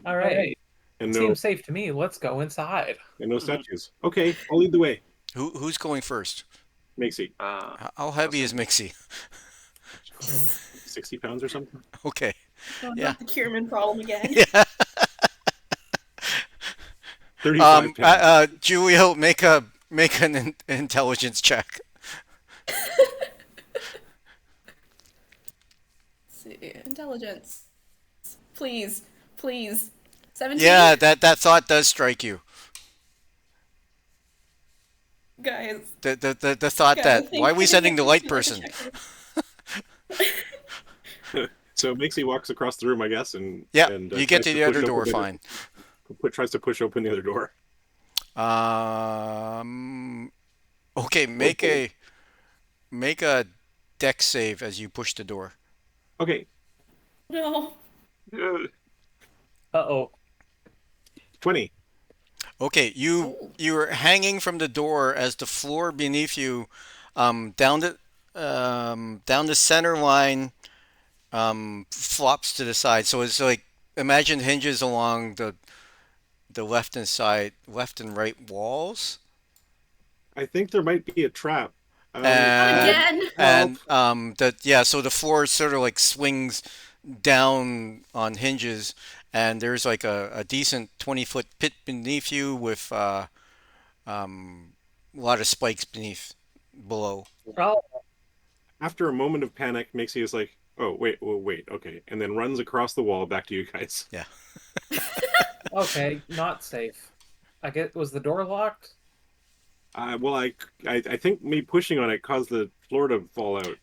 All right. And Seems safe to me. Let's go inside. no statues. Okay, I'll lead the way. Who's going first? Makesy, How heavy is Mixie? 60 pounds or something. Okay. Oh, Yeah. not the Kierman problem again. Yeah. 35 pounds. Julio, make an intelligence check. Let's see. Intelligence. Please. Please. 17? Yeah, that thought does strike you. Guys. The thought guys, that I think- why are I we think sending the I light feel like a person? checker. So Makesy walks across the room, I guess, and Yeah, and, you get tries to the push other door open fine. Tries to push open the other door. Okay, make a dex save as you push the door. Okay, No. Uh-oh. 20. Okay, you're hanging from the door as the floor beneath you, down the center line, flops to the side. So it's like imagine hinges along the left and right walls, I think there might be a trap. and Again. so the floor sort of like swings down on hinges, and there's like a decent 20-foot pit beneath you with a lot of spikes below. Oh, After a moment of panic, Makesy is like, "Oh, wait, okay," and then runs across the wall back to you guys. Yeah. okay. Not safe. Was the door locked? Well, I think me pushing on it caused the floor to fall out.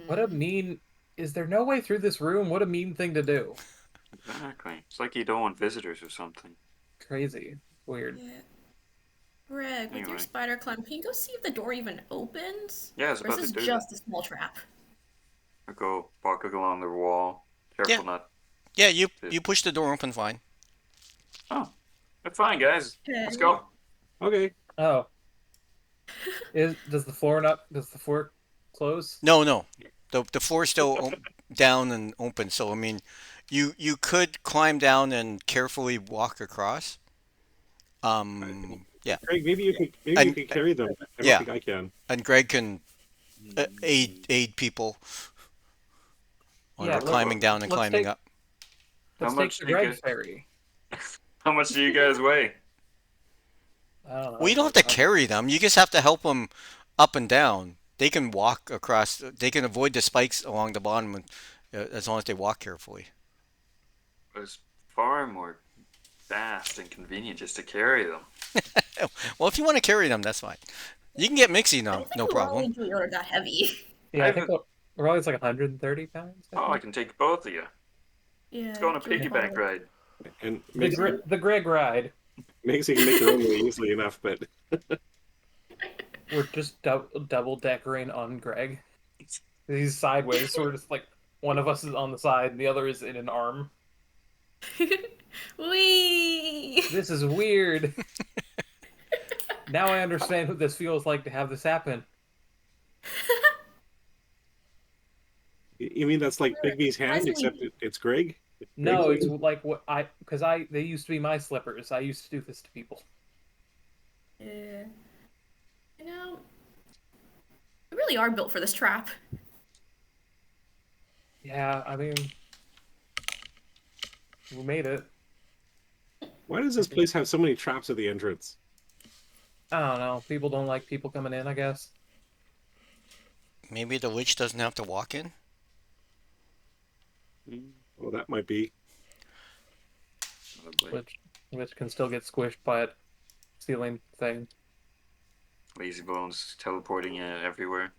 What a mean... Is there no way through this room? What a mean thing to do. Exactly. It's like you don't want visitors or something. Crazy. Weird. Yeah. Greg, with Anyway. your spider climb, can you go see if the door even opens? Yeah, I was Or about is to this do just a small trap? that. I go walking along the wall. Careful Yeah. not. Yeah, you push the door open fine. Oh, that's fine, guys. Let's Okay. go. Okay, Oh. Does the floor close? No. The floor's still down and open, so I mean, you could climb down and carefully walk across. Yeah, Craig, maybe you And- could carry them. I don't yeah. think I can. and Greg can aid people on Yeah, climbing down and let's climbing take- up. Let's How take much the do you Greg get? ferry. How much do you guys weigh? I don't know. Well, you don't have to carry them. You just have to help them up and down. They can walk across. They can avoid the spikes along the bottom, as long as they walk carefully. It's far more fast and convenient just to carry them. Well, if you want to carry them, that's fine. You can get Mixie I now, don't think no we problem. Raleigh Junior are that heavy. Yeah, I I've- think Raleigh's like 130 pounds. Oh, I can take both of you. Yeah. Let's go on a Junior piggyback Raleigh. ride. And The Greg ride. Makesy can make their own way easily enough, but We're just double deckering on Greg. He's sideways, so we're just like one of us is on the side and the other is in an arm. Whee! This is weird. Now I understand what this feels like to have this happen. you mean that's like Bigby's hand, Surprisingly- except it's Greg? No, Greg's it's like they used to be my slippers. I used to do this to people. Yeah. You know, we really are built for this trap. Yeah, I mean, we made it. Why does this place have so many traps at the entrance? I don't know. People don't like people coming in, I guess. Maybe the witch doesn't have to walk in. Well, that might be. Lovely. Which can still get squished by a ceiling thing. Lazy Bones teleporting everywhere.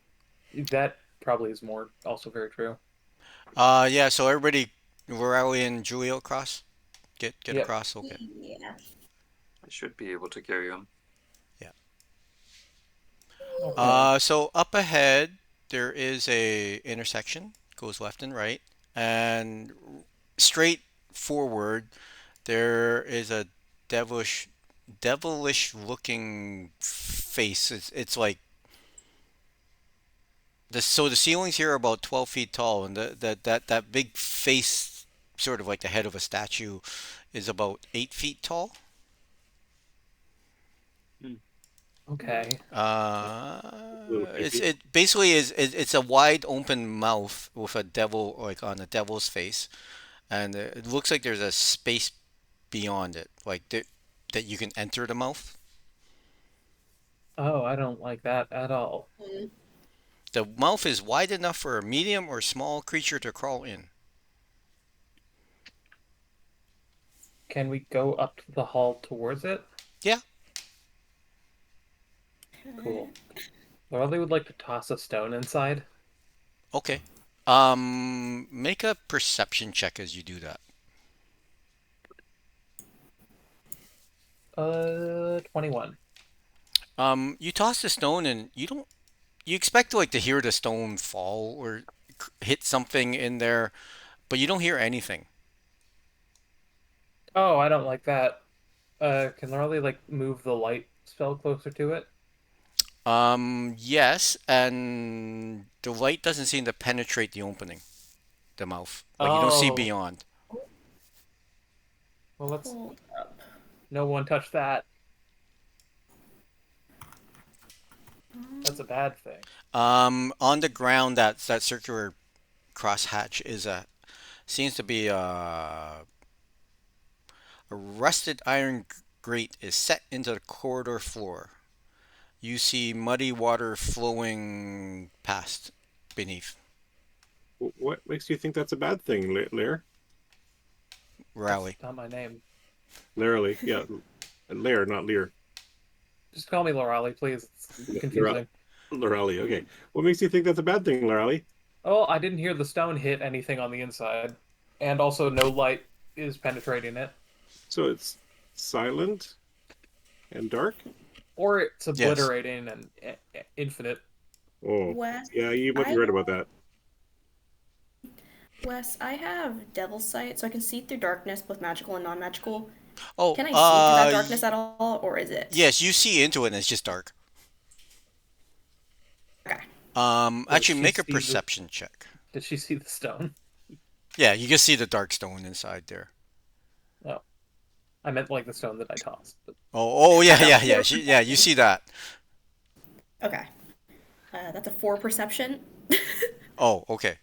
That probably is more also very true. Yeah. So everybody, Raleigh and Julio across. Get Yep. across. Okay. Yeah. I should be able to carry them. So up ahead there is a intersection, goes left and right, and straight forward there is a devilish looking face. It's like so the ceilings here are about 12 feet tall, and that big face, sort of like the head of a statue, is about 8 feet tall. Okay. Little It's creepy. it basically it's a wide open mouth with a devil like on a devil's face, and it looks like there's a space beyond it, like that you can enter the mouth. Oh, I don't like that at all. Mm. The mouth is wide enough for a medium or small creature to crawl in. Can we go up the hall towards it? Yeah. Cool. Lorelei would like to toss a stone inside. Okay. Make a perception check as you do that. 21. You toss the stone and you expect like to hear the stone fall or hit something in there, but you don't hear anything. Oh, I don't like that. Can Lorelei like move the light spell closer to it? Yes, and the light doesn't seem to penetrate the opening, the mouth. Like you don't see Oh, beyond. well, let's. Hold up. No one touch that. That's a bad thing. On the ground, that circular crosshatch is a seems to be a rusted iron grate is set into the corridor floor. You see muddy water flowing past beneath. What makes you think that's a bad thing, Lair? Rally. That's not my name. Lairly, yeah, Lair, not Lear. Just call me Lorelei, please. It's confusing. Lorelei, okay. What makes you think that's a bad thing, Lorelei? Oh, I didn't hear the stone hit anything on the inside, and also no light is penetrating it, So it's silent and dark? or it's Yes. obliterating and infinite. Oh, Wes, yeah, you might be I right about that. Wes, I have Devil's Sight, so I can see through darkness, both magical and non-magical. Oh, Can I see through that darkness at all, or is it? yes, you see into it and it's just dark. Okay. Actually, she make a see the- perception check. Did she see the stone? Yeah, you can see the dark stone inside there. Oh, I meant like the stone that I tossed. But Oh, yeah. Yeah, you see that. Okay. That's a 4 perception. Oh, okay.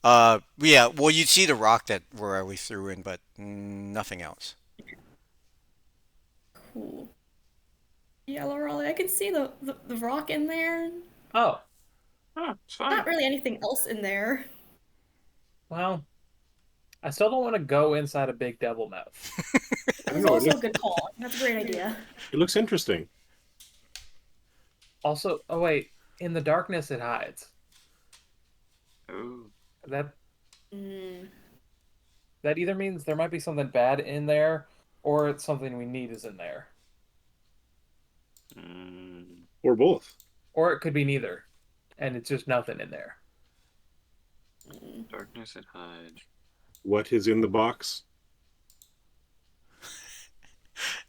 Yeah, well, you see the rock that where we threw in, but nothing else. Cool. Yeah, Lorelei, I can see the rock in there. oh, Oh, it's fine. Not really anything else in there. well, I still don't want to go inside a big devil mouth. That I was don't know, also a good call. That's a great idea. It looks interesting. Also, oh wait, in the darkness it hides. Oh, That Mm, that either means there might be something bad in there, or it's something we need is in there, Or both. or it could be neither, and it's just nothing in there. darkness and hide. What is in the box?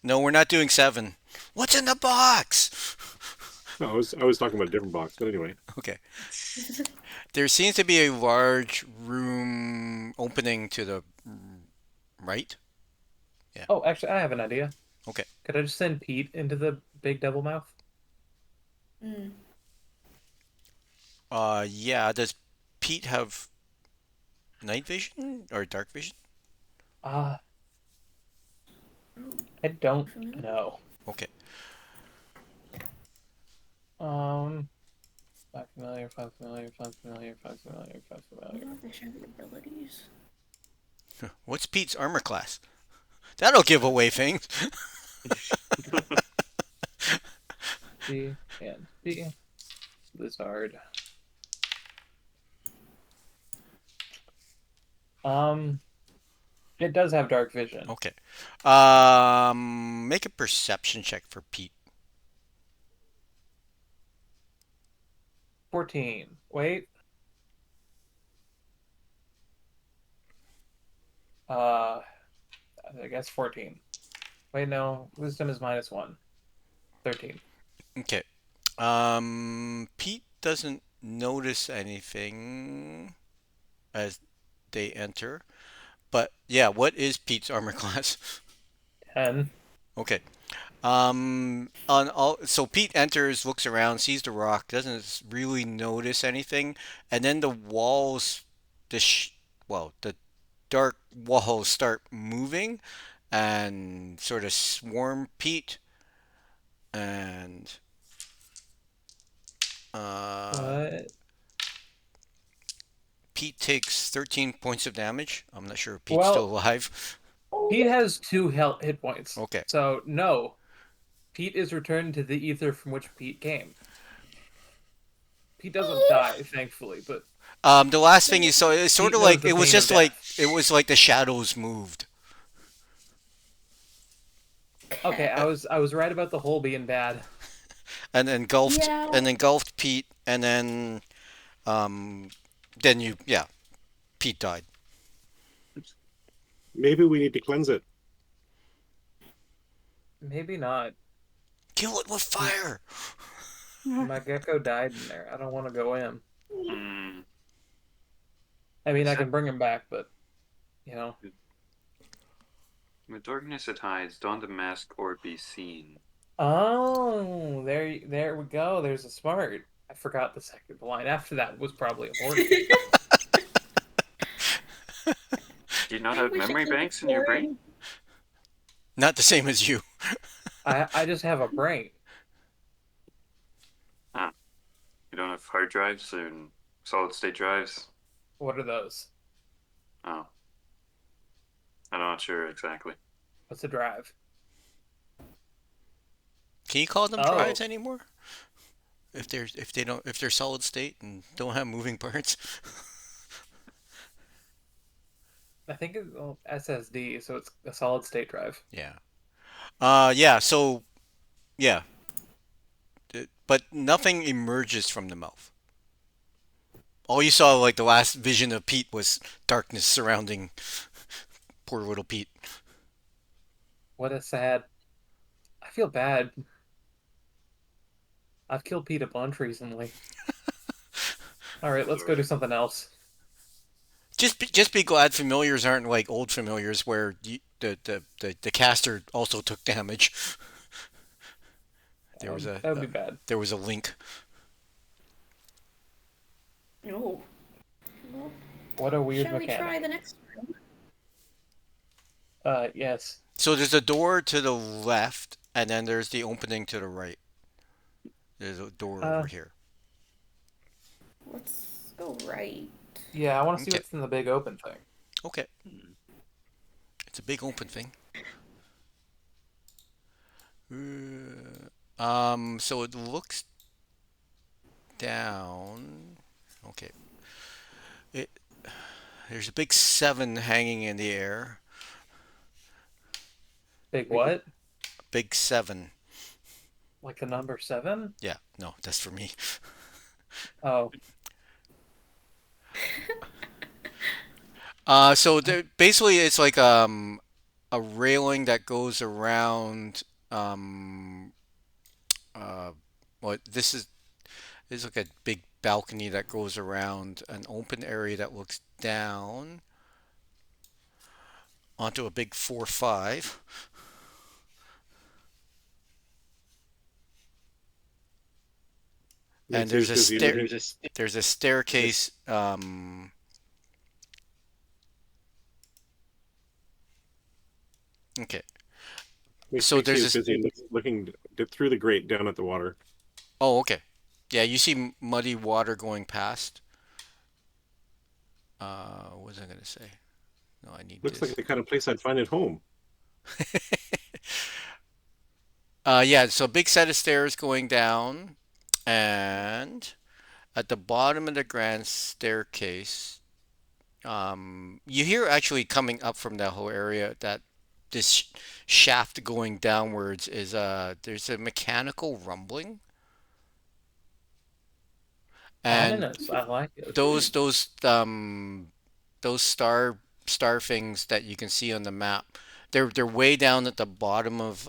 No, we're not doing 7. What's in the box? No, I was talking about a different box, but anyway. Okay. There seems to be a large room opening to the right. Oh, actually, I have an idea. Okay. Could I just send Pete into the big devil mouth? mm. Yeah. Does Pete have night vision or dark vision? I don't know. Okay. Five familiar, five familiar, five familiar, five familiar, five I familiar. don't know if they share the abilities. What's Pete's armor class? That'll give away things. C and B. Lizard. It does have dark vision. Okay. Make a perception check for Pete. 14. Wait. I guess 14. Wait, no. Wisdom is -1. 13. Okay. Pete doesn't notice anything as they enter. But yeah, what is Pete's armor class? 10. Okay. On all, so Pete enters, looks around, sees the rock, doesn't really notice anything, and then the walls, the the dark walls start moving and sort of swarm Pete, and uh, What? Pete takes 13 points of damage. I'm not sure if Pete's still Well, alive. Pete has 2 hit points. Okay. So, no. Pete is returned to the ether from which Pete came. Pete doesn't die, thankfully, but The last thing you saw, it's sort Pete of knows like the it was pain of just like death. it was like the shadows moved. okay, I was right about the hole being bad. And engulfed Yeah. and engulfed Pete, and um then Pete died. Maybe we need to cleanse it. Maybe not. Kill it with fire. My gecko died in there. I don't want to go in. Hmm. I mean, I can bring him back, but you know, With darkness it hides, don the mask or be seen. oh, there we go. There's a smart. I forgot the second line. After that was probably important. Do you not I have wish I memory could banks in your explore it. brain? Not the same as you. I just have a brain. Ah, you don't have hard drives and solid state drives? What are those? Oh, I'm not sure exactly. What's a drive? Can you call them Oh, drives anymore? If they're solid state and don't have moving parts. I think it's SSD, so it's a solid state drive. Yeah. So yeah, but nothing emerges from the mouth. All you saw, like the last vision of Pete, was darkness surrounding poor little Pete. What a sad. I feel bad. I've killed Pete a bunch recently. All right, let's go do something else. Just be glad familiars aren't like old familiars where the caster also took damage. There was That would be bad. there was a link. No. Well, What a weird shall we try mechanic. the next room? Yes. So there's a door to the left, and then there's the opening to the right. There's a door over here. Let's go right. Yeah, I want to see Okay. what's in the big open thing. Okay. It's a big open thing. So it looks down. Okay. It There's a big 7 hanging in the air. Big what? Big 7. Like the number 7? Yeah, no, that's for me. Oh, So basically it's like a railing that goes around uh what this is like a big balcony that goes around an open area that looks down onto a big 4-5. And Makes there's you a busy there's a staircase okay. So makes there's you this busy looking through the grate down at the water. Oh, okay. Yeah, you see muddy water going past. What was I gonna say? No, I need Looks this. like the kind of place I'd find at home. Yeah, so big set of stairs going down, and at the bottom of the grand staircase, you hear actually coming up from that whole area that this shaft going downwards is there's a mechanical rumbling, and ominous. I like it. those star things that you can see on the map, they're way down at the bottom of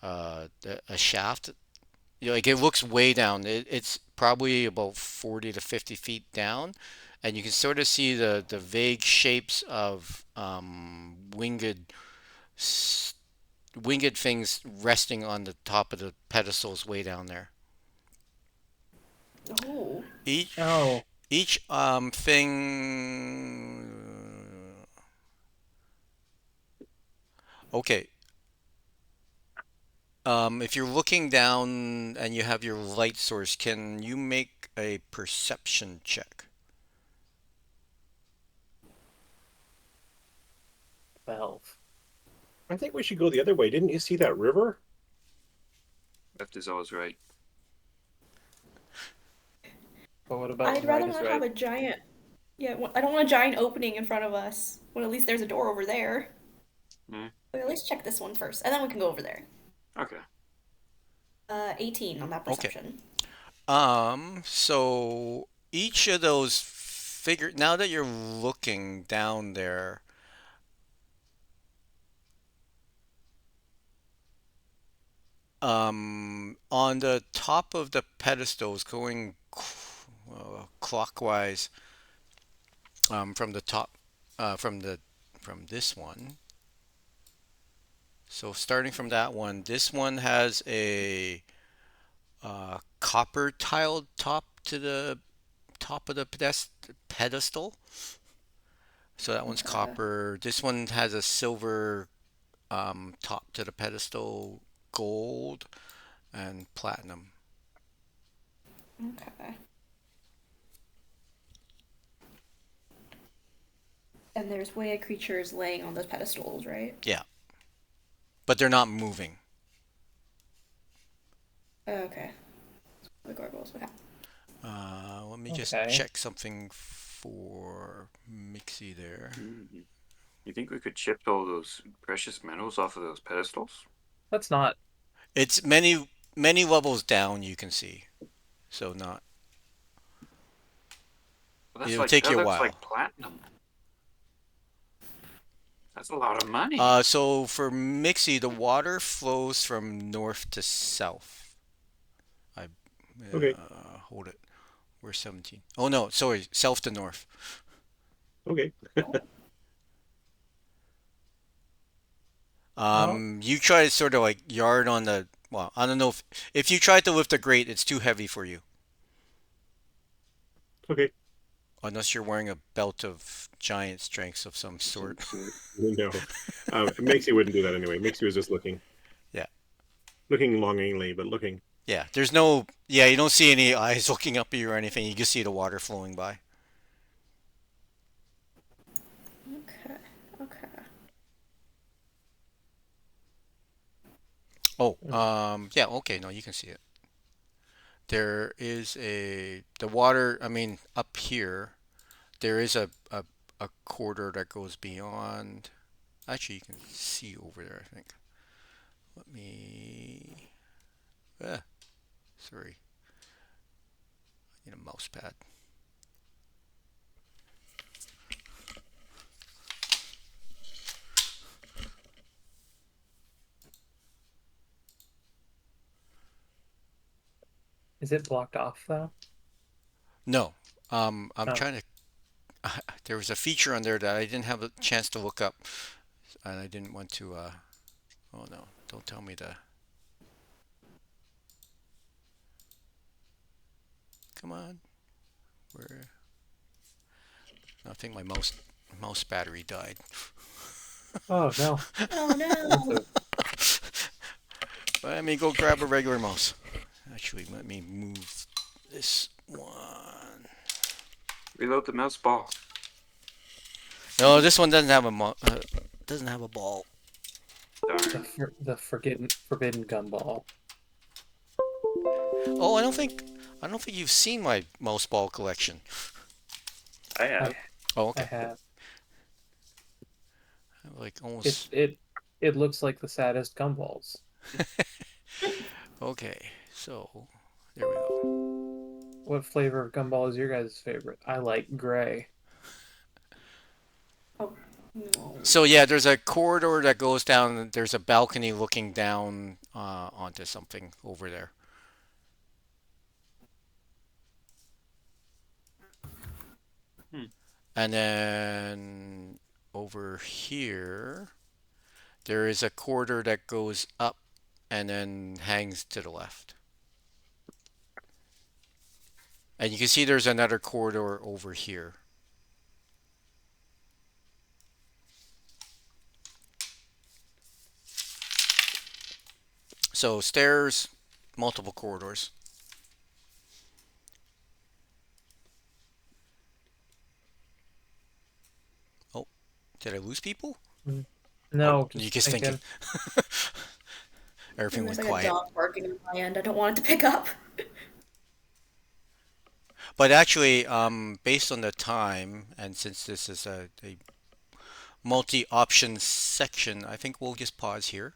a shaft. Like it looks way down. It's probably about 40 to 50 feet down, and you can sort of see the vague shapes of s- winged things resting on the top of the pedestals way down there. Oh. Each Oh, each thing. Okay. If you're looking down and you have your light source, can you make a perception check? 12. I think we should go the other way. Didn't you see that river? Left is always right. But what about I'd right rather is not right? have a giant. Yeah, I don't want a giant opening in front of us. When at least there's a door over there. Yeah. But at least check this one first, and then we can go over there. Okay. 18 on that Okay. perception. So each of those figure now that you're looking down there, on the top of the pedestals going clockwise, from the top, from this one. So starting from that one, this one has a copper tiled top to the top of the pedestal. So that one's Okay. copper. This one has a silver top to the pedestal, gold, and platinum. Okay. And there's way creatures laying on those pedestals, right? Yeah, but they're not moving. Okay. The gargoyles. Okay. Let me just Okay. check something for Mixie there. Mhm. You think we could chip all those precious metals off of those pedestals? That's not. It's many levels down you can see, so not. Well, It'll take that you a looks like while. platinum. That's a lot of money. So for Mixie, the water flows from north to south. I Okay. hold it. We're 17. Oh no, sorry, south to north. Okay. Well, You try to sort of like yard on the. Well, I don't know if you tried to lift a grate, it's too heavy for you. Okay. Unless you're wearing a belt of giant strength of some sort. No. Mixie wouldn't do that anyway. Mixie was just looking. Yeah. Looking longingly, but looking. Yeah. There's no. Yeah, you don't see any eyes looking up at you or anything. You just see the water flowing by. Okay. Okay. Oh, yeah, okay, no, you can see it. There is the water, I mean, up here, there is a corridor that goes beyond. Actually, you can see over there, I think. Let me. Ah, sorry. I need a mouse pad. is it blocked off though? No, I'm Oh, trying to. There was a feature on there that I didn't have a chance to look up, and I didn't want to. Oh no, don't tell me to. Come on. Where? I think my mouse battery died. oh no. Oh That's no. a, Let me go grab a regular mouse. Actually, let me move this one. Reload the mouse ball. No, this one doesn't have doesn't have a ball. Darn. the forbidden gumball. Oh, I don't think you've seen my mouse ball collection. I have. Oh, I okay. have. Like It almost. it it looks like the saddest gumballs. Okay, so there we go. What flavor of gumball is your guys' favorite? I like gray. Oh, No. So yeah, there's a corridor that goes down. And there's a balcony looking down onto something over there. Hmm. And then over here, there is a corridor that goes up and then hangs to the left. And you can see there's another corridor over here. So stairs, multiple corridors. Oh, did I lose people? No, Or you just thinking? Everything And went there's like a quiet. dog barking on my end. I don't want it to pick up. But actually, based on the time, and since this is a multi-option section, I think we'll just pause here.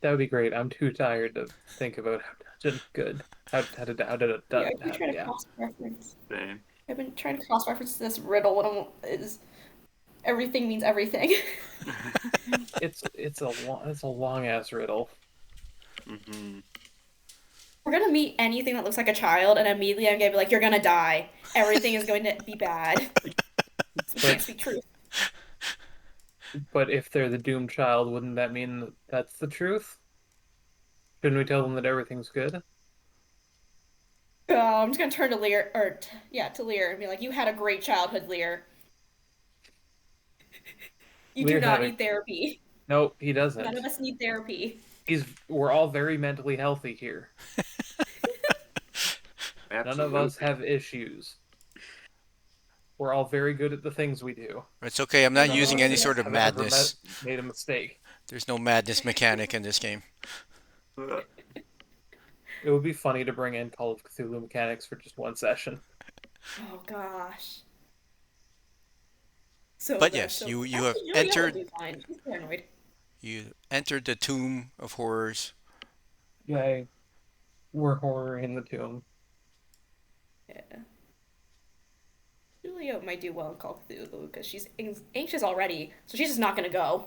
that would be great. I'm too tired to think about how to do good. Yeah, I've been trying to Yeah. cross-reference. Same. I've been trying to cross-reference this riddle when is everything means everything. It's a long ass riddle. Mm-hmm. We're gonna meet anything that looks like a child, and immediately I'm gonna be like, "You're gonna die. Everything is going to be bad." This can't be true. But if they're the doomed child, wouldn't that mean that that's the truth? Shouldn't we tell them that everything's good? I'm just gonna turn to Lear, to Lear, and be like, "You had a great childhood, Lear. You do Lear not had a- need therapy. Nope, he None doesn't. of us need therapy." We're all very mentally healthy here. None of us have issues. We're all very good at the things we do. It's okay. I'm not None of using us any sort of have ever madness. made a mistake. There's no madness mechanic in this game. It would be funny to bring in Call of Cthulhu mechanics for just one session. Oh gosh. So But good, yes, so you good. have Actually, Yo-Yo will entered be fine. He's paranoid. you entered the Tomb of Horrors. Yay. We're horror in the tomb. Yeah. Julia might do well in Call of Cthulhu because she's anxious already, so she's just not gonna go.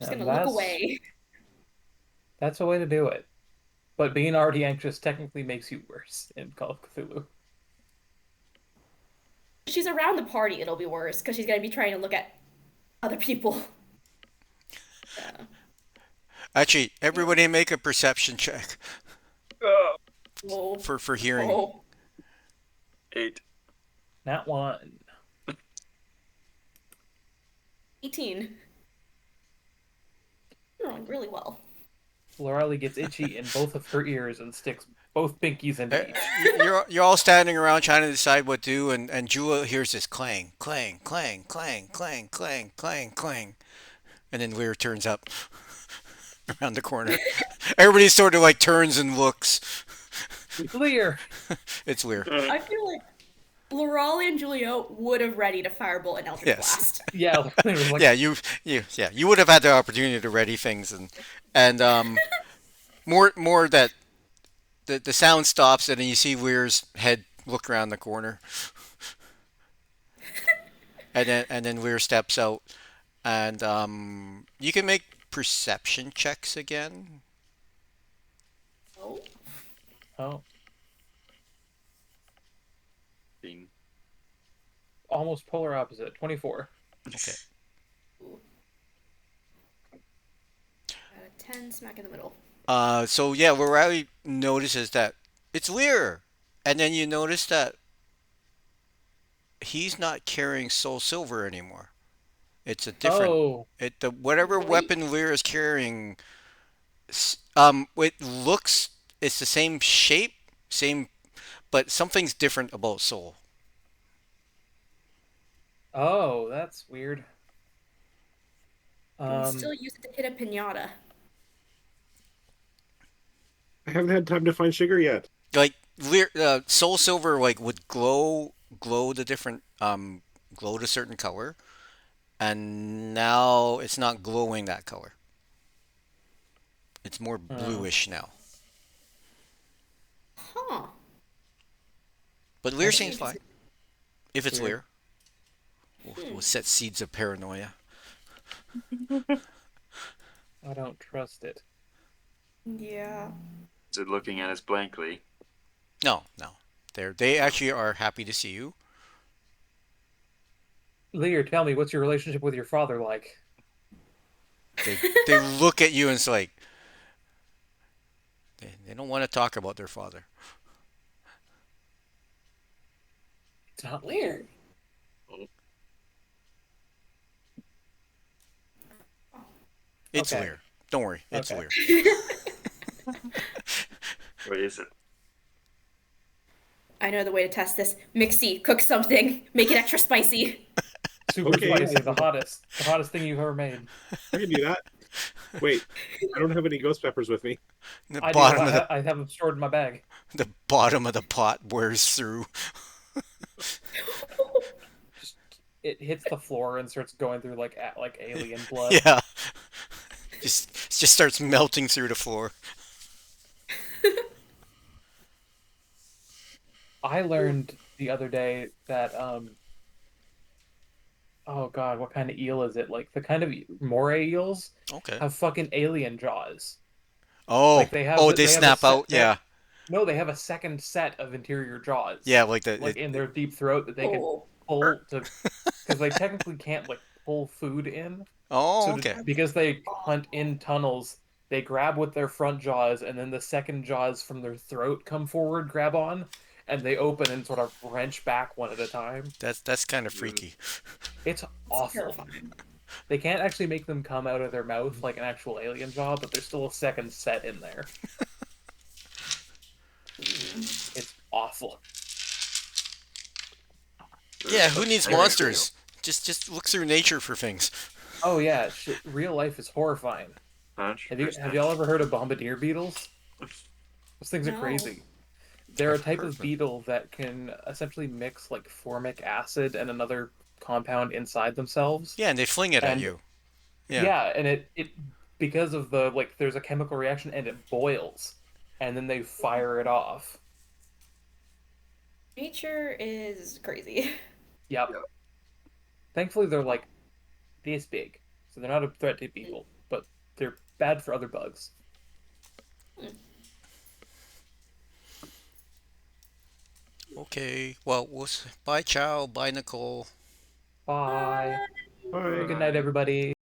She's And gonna look away. That's a way to do it. But being already anxious technically makes you worse in Call of Cthulhu. If she's around the party, it'll be worse because she's gonna be trying to look at other people. Yeah. Actually, everybody make a perception check Oh, for hearing. oh. 8. Not one. 18. You're rolling really well. Lorelei gets itchy in both of her ears and sticks both pinkies into each. You're all standing around trying to decide what to do, and Jewel hears this clang, clang, clang, clang, clang, clang, clang, clang, and then Lear turns up around the corner. Everybody sort of like turns and looks. Lear! It's Lear. I feel like Lorale and Julio would have ready to firebolt an Eldritch Yes. Blast. Yeah, it was like, Yeah, you would have had the opportunity to ready things, and more that the sound stops and then you see Lear's head look around the corner, and then Lear steps out, and you can make perception checks again. Oh, oh, Being almost polar opposite. 24. Okay. got a 10 smack in the middle. So yeah, what Riley notices that it's Lear, and then you notice that he's not carrying Soul Silver anymore. It's a different. Oh, The whatever Wait. weapon Lear is carrying, it looks it's the same shape, same, but something's different about Soul. oh, that's weird. You can still use it to hit a pinata. I haven't had time to find sugar yet. Like Lear, Soul Silver like would glow the different glow a certain color, and now it's not glowing that color. It's more bluish now. Huh. But Lear That's seems fine. If it's Lear. We'll set seeds of paranoia. I don't trust it. Yeah. Is it looking at us blankly? No, no. They actually are happy to see you. Lear, tell me, what's your relationship with your father like? They look at you and it's like they don't want to talk about their father. It's not Weird. It's Okay. Lear. Don't worry, it's Okay. Lear. What is it? I know the way to test this. Mixie, cook something. Make it extra spicy. Super Okay. spicy, the hottest thing you've ever made. I can do that. Wait, I don't have any ghost peppers with me. The I do. bottom of I have them stored in my bag. the bottom of the pot wears through. Just it hits the floor and starts going through like alien blood. Yeah. Just starts melting through the floor. I learned the other day that oh god, what kind of eel is it? Like the kind of moray eels Okay. have fucking alien jaws. Oh, Like they have oh, the- they they have a snap set- out. they have- Yeah, No, they have a second set of interior jaws. yeah, like the Like in their deep throat that they can Oh. pull to, because they technically can't like pull food in. Oh, So okay. because they hunt in tunnels, they grab with their front jaws, and then the second jaws from their throat come forward, grab on, and they open and sort of wrench back one at a time. That's kind of freaky. It's awful. Terrifying. They can't actually make them come out of their mouth like an actual alien jaw, but there's still a second set in there. It's awful. Yeah, who needs Very monsters? Just look through nature for things. Oh yeah, shit, real life is horrifying. real. Have y'all ever heard of bombardier beetles? Those things are No. crazy. They're a I've type heard of of it. beetle that can essentially mix like formic acid and another compound inside themselves. Yeah, and they fling it at And- you. Yeah, Yeah. and it because of the like there's a chemical reaction and it boils and then they fire it off. Nature is crazy. Yep. Yep. Thankfully they're like this big. So they're not a threat to people, but they're bad for other bugs. Okay. Well, bye, Chow. Bye, Nicole. Bye. Bye. Good night everybody.